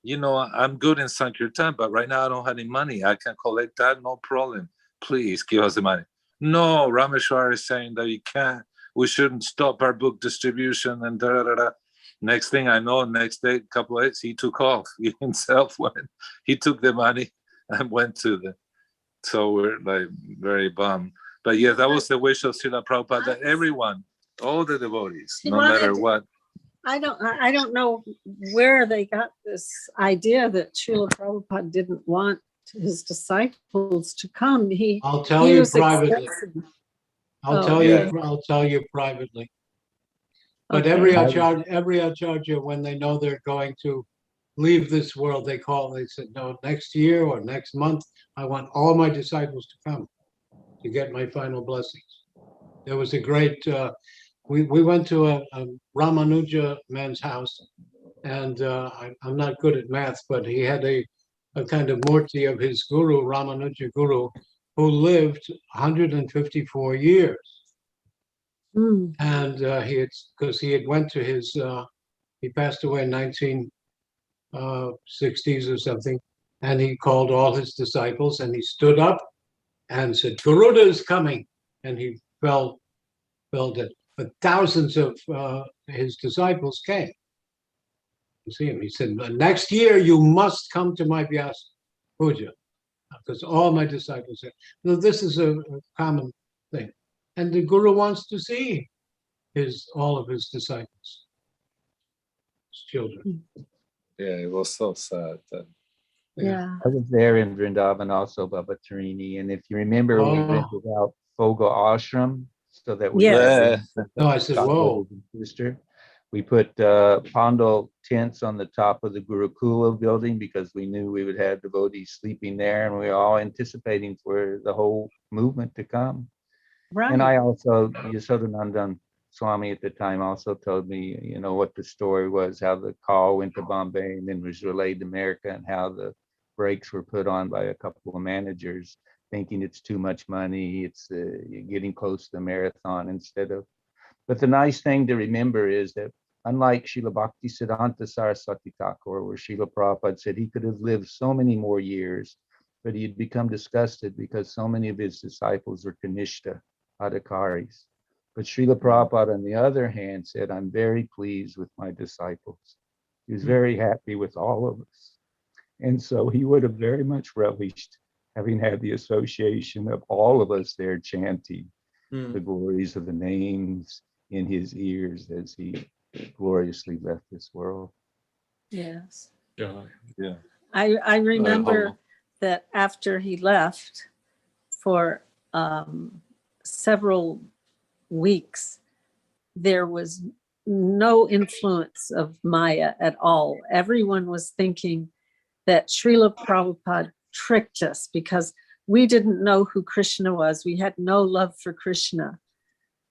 I'm good in Sankirtan, but right now I don't have any money. I can collect that, no problem. Please give us the money. No, Rameshwar is saying that you can't. We shouldn't stop our book distribution and da-da-da-da. Next thing I know, next day, couple of days, he took off. He himself went. He took the money and went to so we're like very bummed. But yeah, that was the wish of Srila Prabhupada, that everyone, all the devotees, no matter what. I don't know where they got this idea that Srila Prabhupada didn't want his disciples to come. I'll tell he you was privately. expressing- I'll Oh, tell okay. you. I'll tell you privately. But Okay. every Acharya, when they know they're going to leave this world, they call. They said, "No, next year or next month, I want all my disciples to come to get my final blessings." There was a great. We went to a Ramanuja man's house, and I'm not good at math, but he had a kind of murti of his guru, Ramanuja guru, who lived 154 years. Mm. And because he had went to his, he passed away in 1960s or something, and he called all his disciples, and he stood up and said, "Garuda is coming," and he fell dead. But thousands of his disciples came to see him. He said, "Next year you must come to my Vyasa Puja, because all my disciples are." So this is a common thing, and the Guru wants to see all of his disciples, his children. Yeah, it was so sad. Yeah. I was there in Vrindavan also, Baba Tarini, and if you remember, we rented out Foga Ashram so that we Yes. No, I said, whoa. Sister. We put Pandal tents on the top of the Gurukula building because we knew we would have devotees sleeping there, and we were all anticipating for the whole movement to come. Right. And I also, Acyutananda Swami at the time also told me, what the story was, how the call went to Bombay and then was relayed to America, and how the brakes were put on by a couple of managers thinking it's too much money, it's getting close to the marathon instead of. But the nice thing to remember is that unlike Srila Bhaktisiddhanta Saraswati Thakur, where Srila Prabhupada said he could have lived so many more years, but he'd become disgusted because so many of his disciples were Kanishta Adhikaris. But Srila Prabhupada, on the other hand, said, "I'm very pleased with my disciples." He was very happy with all of us. And so he would have very much relished having had the association of all of us there chanting the glories of the names in his ears as he gloriously left this world. Yes. Yeah. I remember that after he left for several weeks, there was no influence of Maya at all. Everyone was thinking that Srila Prabhupada tricked us because we didn't know who Krishna was. We had no love for Krishna.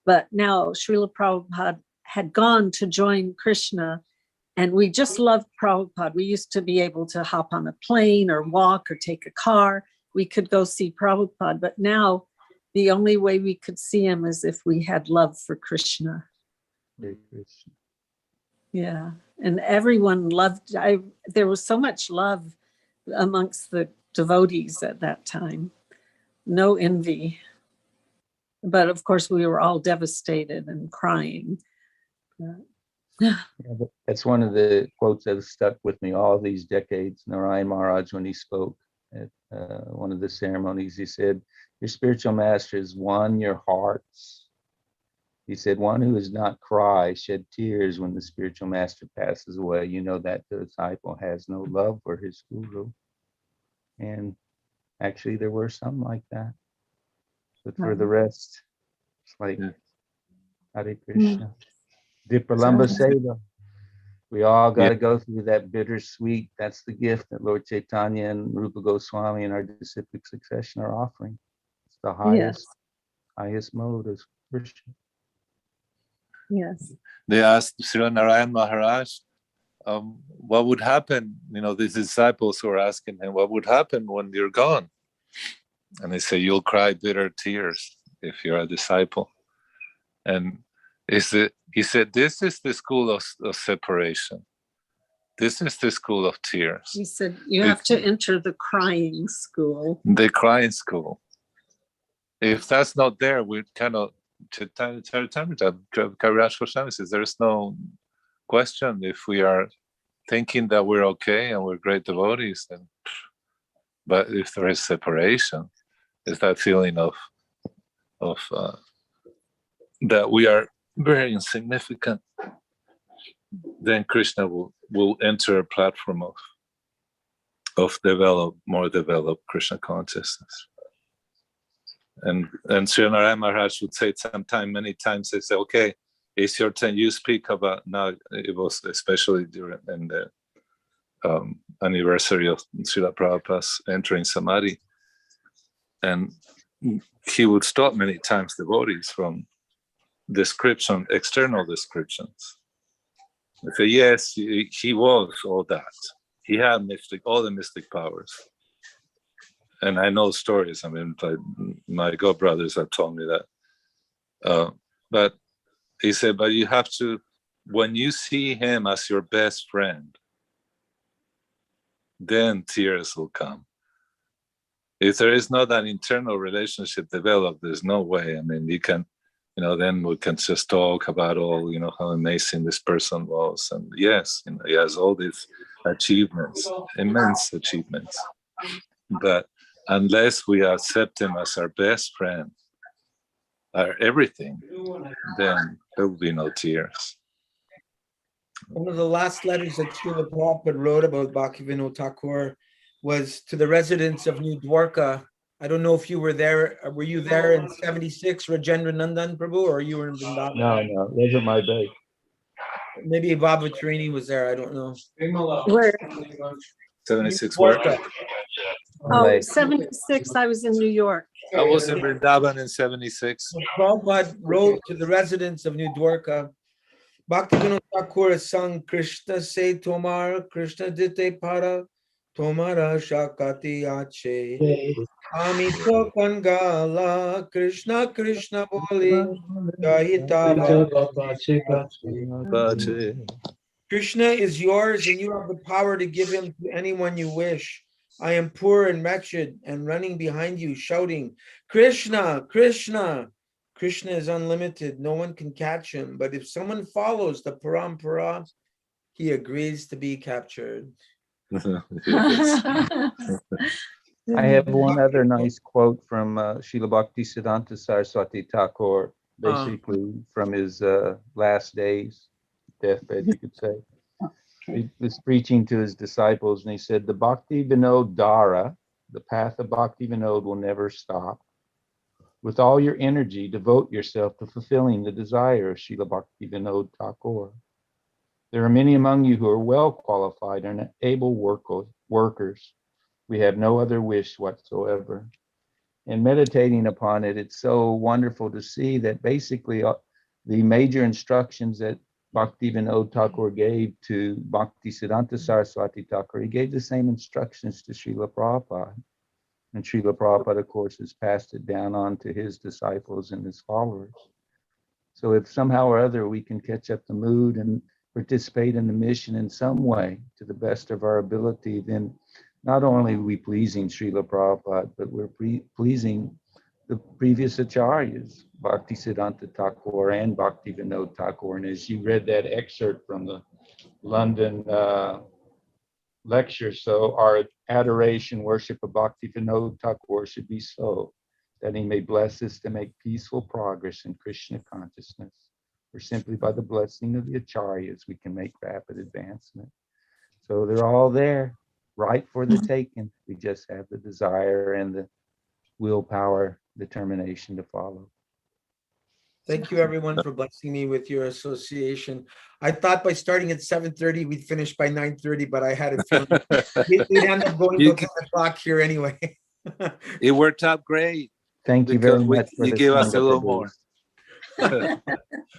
But now Srila Prabhupada had gone to join Krishna, and we just loved Prabhupada. We used to be able to hop on a plane or walk or take a car. We could go see Prabhupada. But now the only way we could see him is if we had love for Krishna. Yeah. And everyone loved, there was so much love amongst the devotees at that time. No envy. But of course, we were all devastated and crying. That's one of the quotes that has stuck with me all these decades. Narayan Maharaj, when he spoke at one of the ceremonies, he said, "Your spiritual master has won your hearts." He said, "One who does not cry, shed tears when the spiritual master passes away, that the disciple has no love for his guru." And actually, there were some like that. But for the rest, it's like, Hare Krishna. Vipralamba Seva. We all got to go through that bittersweet. That's the gift that Lord Chaitanya and Rupa Goswami and our disciplic succession are offering. It's the highest mode of Krishna. Yes. They asked Srila Narayan Maharaj, what would happen? These disciples were asking him, what would happen when you're gone? And they say, you'll cry bitter tears if you're a disciple. And he said, this is the school of separation. This is the school of tears. He said, you have to enter the crying school. The crying school. If that's not there, we cannot. Kaviraj Goswami says there's no question if we are thinking that we're okay and we're great devotees, then, but if there is separation, is that feeling of that we are very insignificant, then Krishna will enter a platform of more developed Krishna consciousness. And Sri Narayana Maharaj would say many times, they say, okay, it's your turn, you speak about, now it was especially during the anniversary of Srila Prabhupada's entering Samadhi. And he would stop many times devotees from external descriptions. They say, yes, he was all that. He had all the mystic powers. And I know stories. I mean, my godbrothers have told me that. But he said, but you have to, when you see him as your best friend, then tears will come. If there is not an internal relationship developed, there's no way. I mean, you can, then we can just talk about all, how amazing this person was. And yes, he has all these achievements, immense achievements. But unless we accept him as our best friend, our everything, then there will be no tears. One of the last letters that Srila Prabhupada wrote about Bhaktivinoda Thakur was to the residents of New Dwarka. I don't know if you were there. Were you there in 76, Rajendra Nandan Prabhu, or you were in Vrindavan? No, those are my base. Maybe Baba Trini was there. I don't know. Where? 76 where? Oh, 76, I was in New York. I was in Vrindavan in 76. Prabhupada wrote to the residents of New Dwarka, Bhaktivinoda Thakur has sung Krishna se tomar, Krishna dite para, tomara shakati ache. Ami to kangala, Krishna Krishna boli, jayitava. Krishna is yours and you have the power to give him to anyone you wish. I am poor and wretched and running behind you, shouting, Krishna, Krishna. Krishna is unlimited. No one can catch him. But if someone follows the parampara, he agrees to be captured. I have one other nice quote from Srila Bhaktisiddhanta Saraswati Thakur, basically from his last days, deathbed, you could say. He was preaching to his disciples and he said, the Bhaktivinoda Dhara, the path of Bhaktivinoda, will never stop. With all your energy, devote yourself to fulfilling the desire of Srila Bhaktivinoda Thakur. There are many among you who are well qualified and able workers. We have no other wish whatsoever. And meditating upon it, it's so wonderful to see that basically the major instructions that Bhaktivinoda Thakur gave to Bhaktisiddhanta Saraswati Thakur, he gave the same instructions to Srila Prabhupada. And Srila Prabhupada, of course, has passed it down on to his disciples and his followers. So if somehow or other we can catch up the mood and participate in the mission in some way to the best of our ability, then not only are we pleasing Srila Prabhupada, but we're pleasing the previous acharyas, Bhaktisiddhanta Thakur and Bhaktivinoda Thakur. And as you read that excerpt from the London lecture, so our adoration, worship of Bhaktivinoda Thakur should be so that he may bless us to make peaceful progress in Krishna consciousness. Or simply by the blessing of the acharyas, we can make rapid advancement. So they're all there, right for the taking. We just have the desire and the willpower, determination to follow. Thank you, everyone, for blessing me with your association. I thought by starting at 7:30, we'd finish by 9:30, but I had a feeling we'd end up going till 10 o'clock here anyway. It worked out great. Thank you very much. You gave us a little more.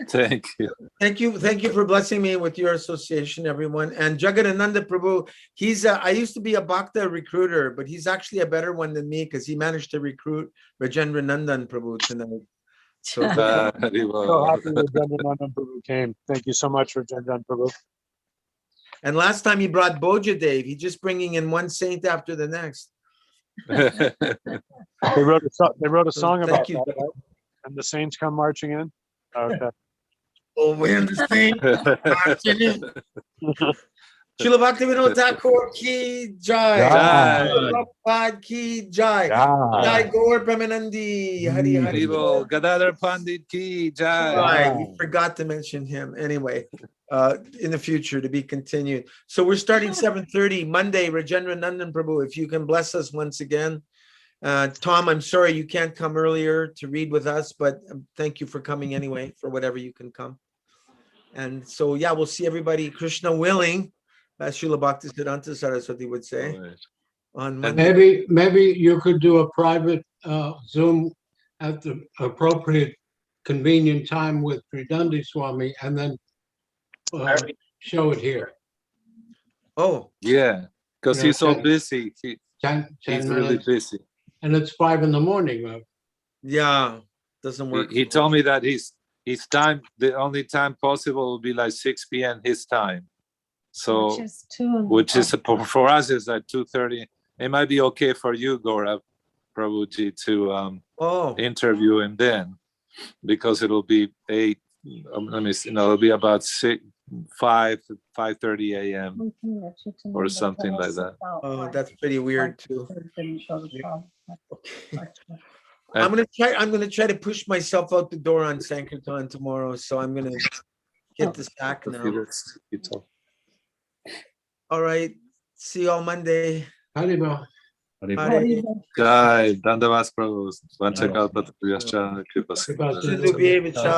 Thank you. Thank you for blessing me with your association, everyone. And Jagadananda Prabhu, he's I used to be a Bhakta recruiter, but he's actually a better one than me because he managed to recruit Rajendra Nandan Prabhu tonight. So So happy Rajendra Nandan Prabhu came. Thank you so much, Rajendra Prabhu. and last time he brought Boja Dev. He's just bringing in one saint after the next. They wrote a song Thank about you. that, right? And the saints come marching in. Okay. Oh, when the saint marching in. Srila Bhaktivinoda Thakur ki jai. Jai. Prabhupada ki jai. Jai Gaur Premanandi. Hari Hari. Gadadhar Pandit ki jai. Right, we forgot to mention him. Anyway, in the future to be continued. So we're starting 7:30 Monday. Rajendra Nandan Prabhu, if you can bless us once again. Tom, I'm sorry you can't come earlier to read with us, but thank you for coming anyway, for whatever you can come. And so, yeah, we'll see everybody, Krishna willing, as Srila Bhaktisiddhanta Saraswati would say, on Monday. Maybe you could do a private Zoom at the appropriate convenient time with Tridandi Swami and then show it here. Oh. Yeah, because he's so 10 busy. He's 10 really minutes. busy. And it's 5 a.m. Yeah, doesn't work. He told me that his time, the only time possible will be like 6 p.m. his time. So, which is for us is at 2:30. It might be okay for you, Gaurav Prabhuji, to interview him then, because it'll be 8. Let me see, it'll be about 5:30 a.m. or something like that. Oh, that's pretty weird too. I'm gonna try to push myself out the door on Sankirtan tomorrow, so I'm gonna get the sack now. All right, see you all Monday. Haribol. Jai, Dandavas Prabhu, Vanchakalpatapriyascha, Kripasinha. Sindhubhyevacha,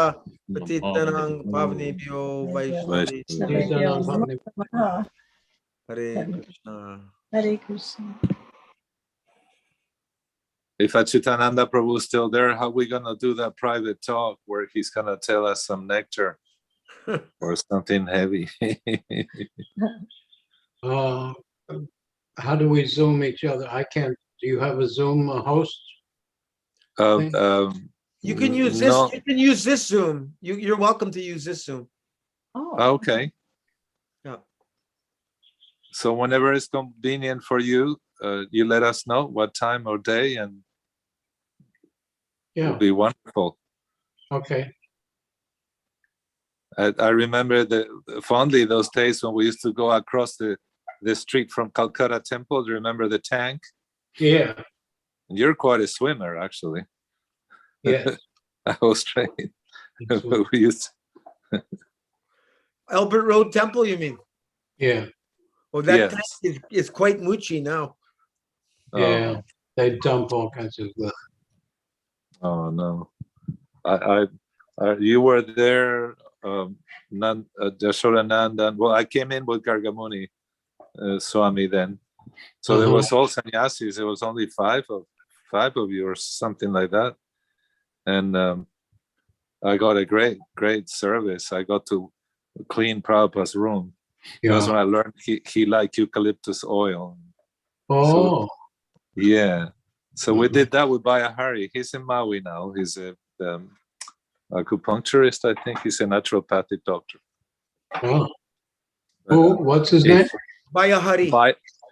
Patitanang Pavanebhyo Vaishnavebhyo. Hare Krishna. Hare Krishna. If Acyutananda Prabhu is still there, how are we gonna do that private talk where he's gonna tell us some nectar or something heavy? How do we Zoom each other? I can't. Do you have a Zoom host? You can use this. No. You can use this Zoom. You're welcome to use this Zoom. Oh, okay. Yeah. So whenever it's convenient for you, you let us know what time or day, and it'll be wonderful. Okay. I remember fondly those days when we used to go across the street from Calcutta Temple. Do you remember the tank? Yeah. You're quite a swimmer, actually. Yes. I was trained. We used Albert Road Temple, you mean? Yeah. Oh, that tank is quite moochy now. Yeah, they dump all kinds of stuff. Oh no, you were there, Acyutananda. Well, I came in with Gargamuni Swami then, so there was all sannyasis. There was only five of you or something like that, and I got a great service. I got to clean Prabhupada's room. That's when I learned he liked eucalyptus oil. Oh. So we did that with Bayahari. He's in Maui now. He's a acupuncturist, I think. He's a naturopathic doctor. Oh. What's his name? Bayahari.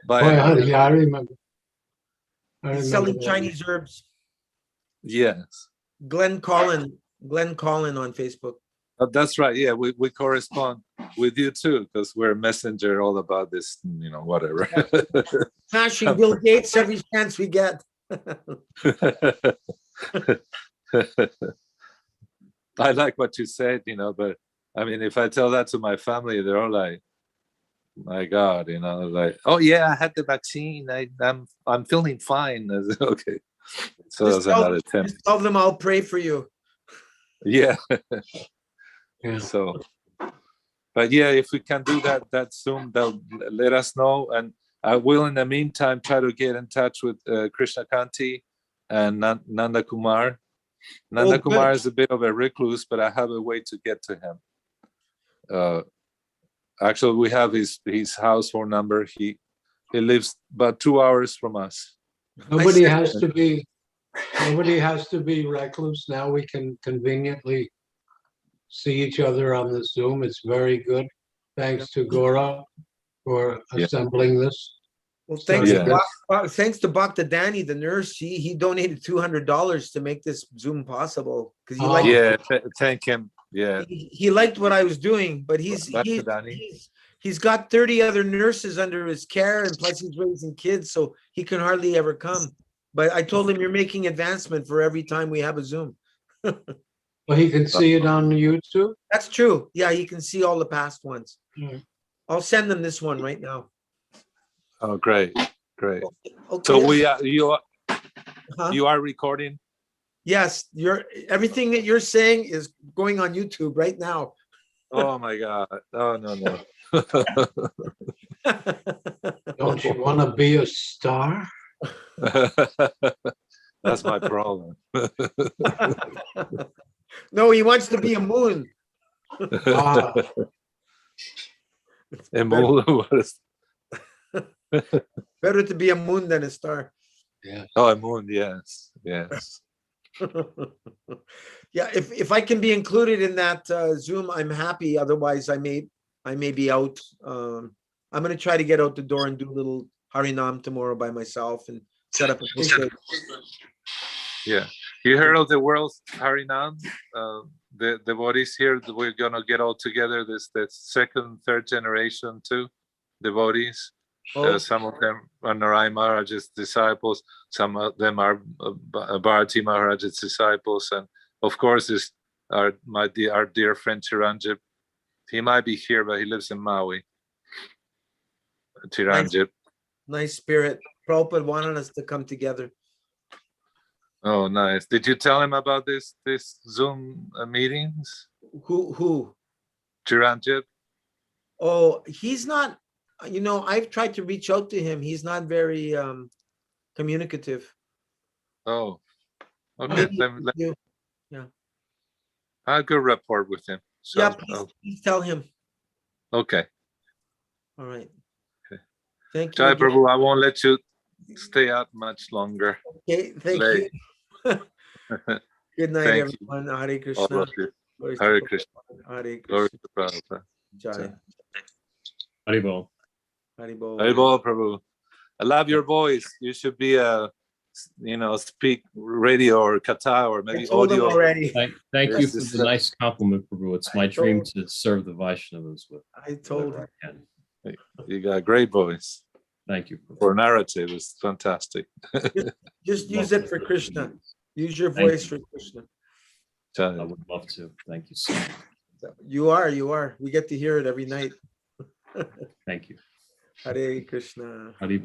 Bayahari. Yeah, I remember. He's selling Chinese herbs. Yes. Glenn Collin on Facebook. That's right. Yeah, we correspond with you too, because we're messenger all about this, whatever. Smashing Bill Gates every chance we get. I like what you said, but I mean, if I tell that to my family, they're all like, my God, like, oh yeah, I had the vaccine. I'm feeling fine. Okay. So that's another attempt. Just tell them I'll pray for you. Yeah. So, but yeah, if we can do that soon, they'll let us know, and I will in the meantime try to get in touch with Krishna Kanti and Nanda Kumar. Nanda Kumar is a bit of a recluse, but I have a way to get to him. Actually, we have his house phone number. He lives about 2 hours from us. Nobody has to be recluse now. We can conveniently see each other on the Zoom. It's very good. Thanks to Gora for assembling this. Well, thanks to Bhakta Danny, the nurse. He donated $200 to make this Zoom possible because he liked. Thank him. Yeah, he liked what I was doing, but he's got 30 other nurses under his care, and plus he's raising kids, so he can hardly ever come. But I told him, you're making advancement for every time we have a Zoom. Well, he can see it on YouTube. That's true. Yeah, you can see all the past ones. Mm. I'll send them this one right now. Oh, great, great. Okay. So you Huh? are recording. Yes, everything that you're saying is going on YouTube right now. Oh my God! Oh no. Don't you want to be a star? That's my problem. No, he wants to be a moon. Ah, A moon. What is- Better to be a moon than a star. yeah. Oh, a moon. Yes, yes. Yeah, if I can be included in that Zoom, I'm happy. Otherwise, I may be out. I'm gonna try to get out the door and do a little Harinam tomorrow by myself and set up a picture. Yeah. You heard of the world's Harinam? The devotees here, we're gonna get all together. This the second, third generation too, devotees. Oh, Some of them are Narai Maharaj's disciples. Some of them are Bharati Maharaj's disciples, and of course, is our dear friend Chiranjit. He might be here, but he lives in Maui. Chiranjit. nice spirit. Prabhupada wanted us to come together. Oh, nice. Did you tell him about this Zoom meetings? Who? Chiranjit? Oh, he's not. I've tried to reach out to him. He's not very communicative. Oh, okay. Maybe Let you. I have a good rapport with him. So, Yeah, please tell him. okay. All right. Okay. Thank you. Jai again. Prabhu, I won't let you stay out much longer. Okay, thank Late. you. Good night, Thank you. everyone. Hare All Krishna. of you. Glory to Hare Prabhupada. Krishna. Hare Glory Krishna. to Prabhupada. Jai. Haribol. Haribol. Haribol, Prabhu. I love your voice. You should be speak radio or kata or I maybe told him audio. already. Thank you Yes, for this the is- nice compliment, Prabhu. It's my dream to serve the Vaishnavas with I told whatever him. I can. You got a great voice. Thank you, Prabhu. For narrative, it's fantastic. Just use Love it for to- Krishna. Use your Thank voice you. for Krishna. I would love to. Thank you so much. You are. We get to hear it every night. Thank you. Hare Krishna. Haribol.